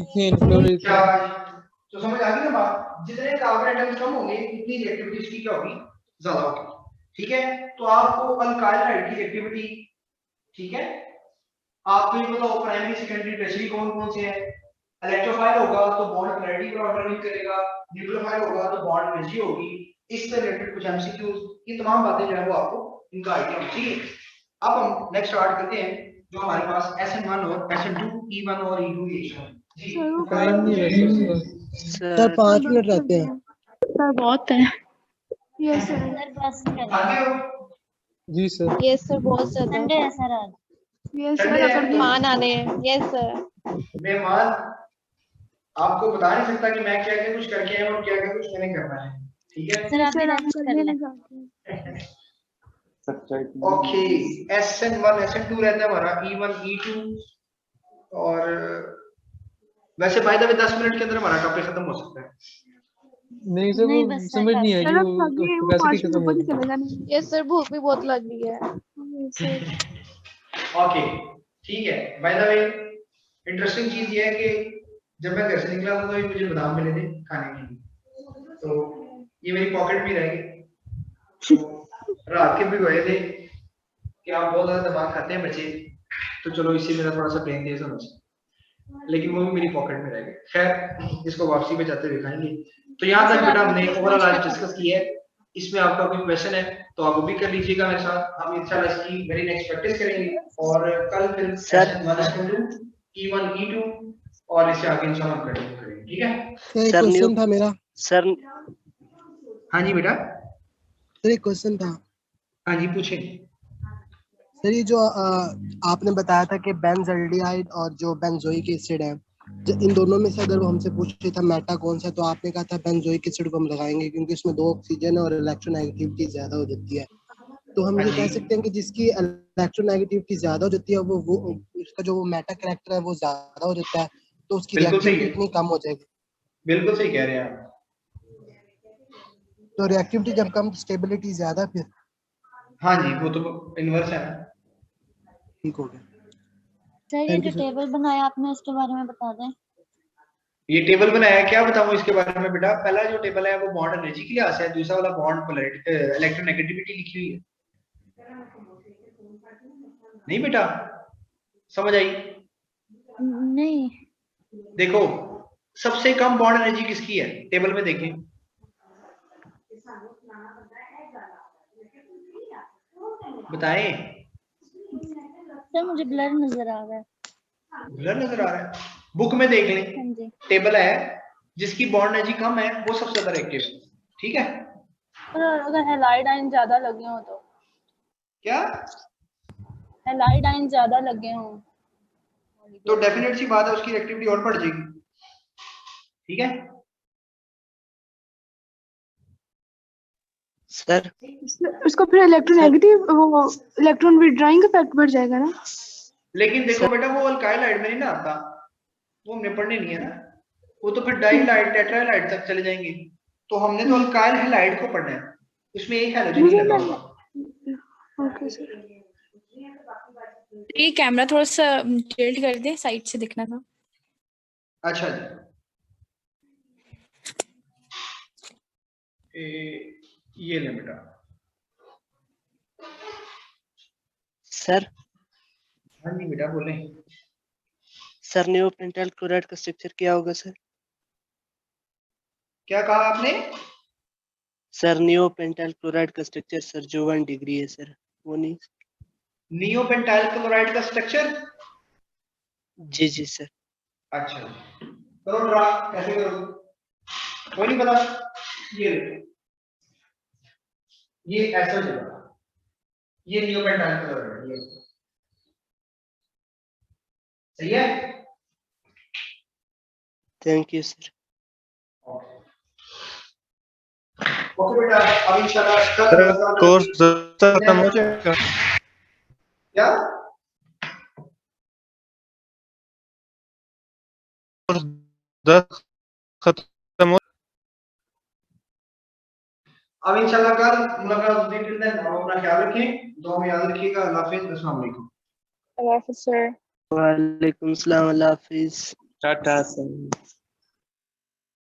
तो समझ आ गई ना बात, जितने कार्बन एटम्स कम होंगे उतनी रिएक्टिविटी इसकी क्या होगी? ज्यादा होगी, ठीक है। तो आपको अल्काइल हाइड की रिएक्टिविटी, ठीक है, आपको ये बताओ प्राइमरी सेकेंडरी टर्शियरी कौन कौन से हैं। इलेक्ट्रोफाइल होगा तो बॉन्ड पोलैरिटी पर ऑर्डर नहीं करेगा, न्यूक्लियोफाइल होगा तो बॉन्ड एनर्जी होगी। इससे रिलेटेड कुछ एमसीक्यूज, ये तमाम बातें जो है वो आपको इनका आइडिया होना चाहिए। अब हम नेक्स्ट स्टार्ट करते हैं जो हमारे पास SN1 और SN2 E1 और E2 जी सर 5 मिनट रहते हैं सर बहुत है। Yes sir. सर बस कर आगे हो? जी सर। यस सर बहुत ज्यादा। संडे है सर आज। Yes Sunday sir. है। मेहमान आने हैं। Yes sir. मेहमान आपको बता नहीं सकता कि मैं क्या क्या कुछ करके आया और क्या क्या कुछ मैंने करना है, ठीक है। सर आप भी सर आप लंच कर करने लें। लगा। ओके, SN1 SN2 रहता है हमारा, E1 E2, और वैसे बाय द वे 10 मिनट के अंदर हमारा टॉपिक खत्म हो सकता है। नहीं सर नहीं वो बस सर समझ नहीं काफी- आएगी, चलो वो लगी वो कैपेसिटी 5 खत्म मिनट होगी। ऊपर चले जाने। यस सर भूख भी बहुत लग रही है। Yes sir. ओके ठीक है। बाय द वे इंटरेस्टिंग चीज ये है कि जब मैं घर से निकला था तो मुझे बादाम मिले थे खाने के लिए, तो ये मेरी पॉकेट में रह गए। तो रात के भी गए थे कि आप बहुत ज्यादा दबाव खाते हैं बच्चे, तो चलो इससे मेरा थोड़ा सा प्रेम दिया समझ, लेकिन वो भी मेरी पॉकेट में रह गए। खैर इसको वापसी में जाते दिखाएंगे। तो यहाँ तक बेटा हमने ओवरऑल आज डिस्कस किया है। इसमें आपका कोई क्वेश्चन है तो आप वो भी कर लीजिएगा मेरे साथ, हम इंशाल्लाह इसकी वेरी नेक्स्ट प्रैक्टिस करेंगे और कल फिर SN1 SN2 E1 E2 और इससे आगे इंशाल्लाह हम कंटिन्यू करेंगे, ठीक है। सर एक क्वेश्चन था मेरा। सर हाँ जी बेटा। सर एक क्वेश्चन था। हाँ जी पूछे। सर ये जो आपने बताया था कि बेंजल्डिहाइड और जो बेंजोइक एसिड है, इन दोनों में से अगर वो हमसे पूछे था मेटा कौन सा, तो आपने कहा था बेंजोइक एसिड को हम लगाएंगे क्योंकि इसमें 2 ऑक्सीजन है और इलेक्ट्रोनेगेटिविटी ज्यादा हो जाती है। तो हम ये कह सकते हैं कि जिसकी इलेक्ट्रोनेगेटिविटी ज्यादा हो जाती है वो उसका जो मेटा कैरेक्टर है वो ज्यादा हो जाता है, तो उसकी रिएक्टिविटी इतनी कम हो जाएगी। बिल्कुल सही कह रहे हैं आप। तो रिएक्टिविटी जब कम, स्टेबिलिटी ज्यादा फिर। हाँ जी वो तो इनवर्स है। ठीक हो गया सर ये जो टेबल बनाया आपने इसके बारे में बता दें। ये टेबल बनाया क्या बताऊं इसके बारे में बेटा। पहला जो टेबल है वो बॉन्ड एनर्जी के लिहाज से है, दूसरा वाला बॉन्ड पोलैरिटी इलेक्ट्रोनेगेटिविटी लिखी हुई है। नहीं बेटा समझ आई? नहीं। देखो सबसे कम बॉन्ड एनर्जी किसकी है टेबल में देखें। बताएं। सर मुझे ब्लर नजर आ रहा है। ब्लर नजर आ रहा है? बुक में देख लें, टेबल है जिसकी बॉन्ड एनर्जी कम है वो सबसे ज्यादा एक्टिव है। ठीक है। अगर हैलाइड आयन ज्यादा लगे हो तो क्या? हैलाइड आयन ज्यादा लगे हो तो डेफिनेट सी बात है उसकी एक्टिविटी और बढ़ जाएगी। ठीक है सर। उसको फिर इलेक्ट्रोनेगेटिव वो इलेक्ट्रॉन विड्रॉइंग इफेक्ट बढ़ जाएगा ना। लेकिन देखो बेटा वो अल्काइल हाइड में नहीं ना आता, वो हमने पढ़ने नहीं है ना, वो तो फिर डाइल हाइड टेट्राहाइड तक चले जाएंगे। तो हमने तो अल्काइल हैलाइड को पढ़ना है, उसमें एक हैलोजन ही लगा होगा। Okay sir. ये कैमरा थोड़ा सा टिल्ट कर दे, साइड से दिखना था। अच्छा जी ये ले बेटा। सर। हाँ जी बेटा बोले। सर नियोपेंटाइल क्लोराइड का स्ट्रक्चर क्या होगा सर? क्या कहा आपने? सर नियोपेंटाइल क्लोराइड का स्ट्रक्चर सर जो 1 डिग्री है सर वो नहीं। नियोपेंटाइल क्लोराइड का स्ट्रक्चर? जी जी सर। अच्छा करो ड्रा, कैसे करो? कोई नहीं पता। ये ऐसा हो जाएगा, ये नियोपेंटाइल क्लोराइड है, सही है। Thank you sir. ओके बेटा अब इंशाल्लाह कोर्स खत्म हो जाएगा। क्या? कोर्स खत्म हो। अब इंशाल्लाह कल मुलाकात होगी। टिल देन आप अपना ख्याल रखें, दुआ में याद रखिएगा। अल्लाह हाफिज़, अस्सलाम वालेकुम। अल्लाह हाफिज़ सर। वालेकुम सलाम, अल्लाह हाफिज़। टाटा सर।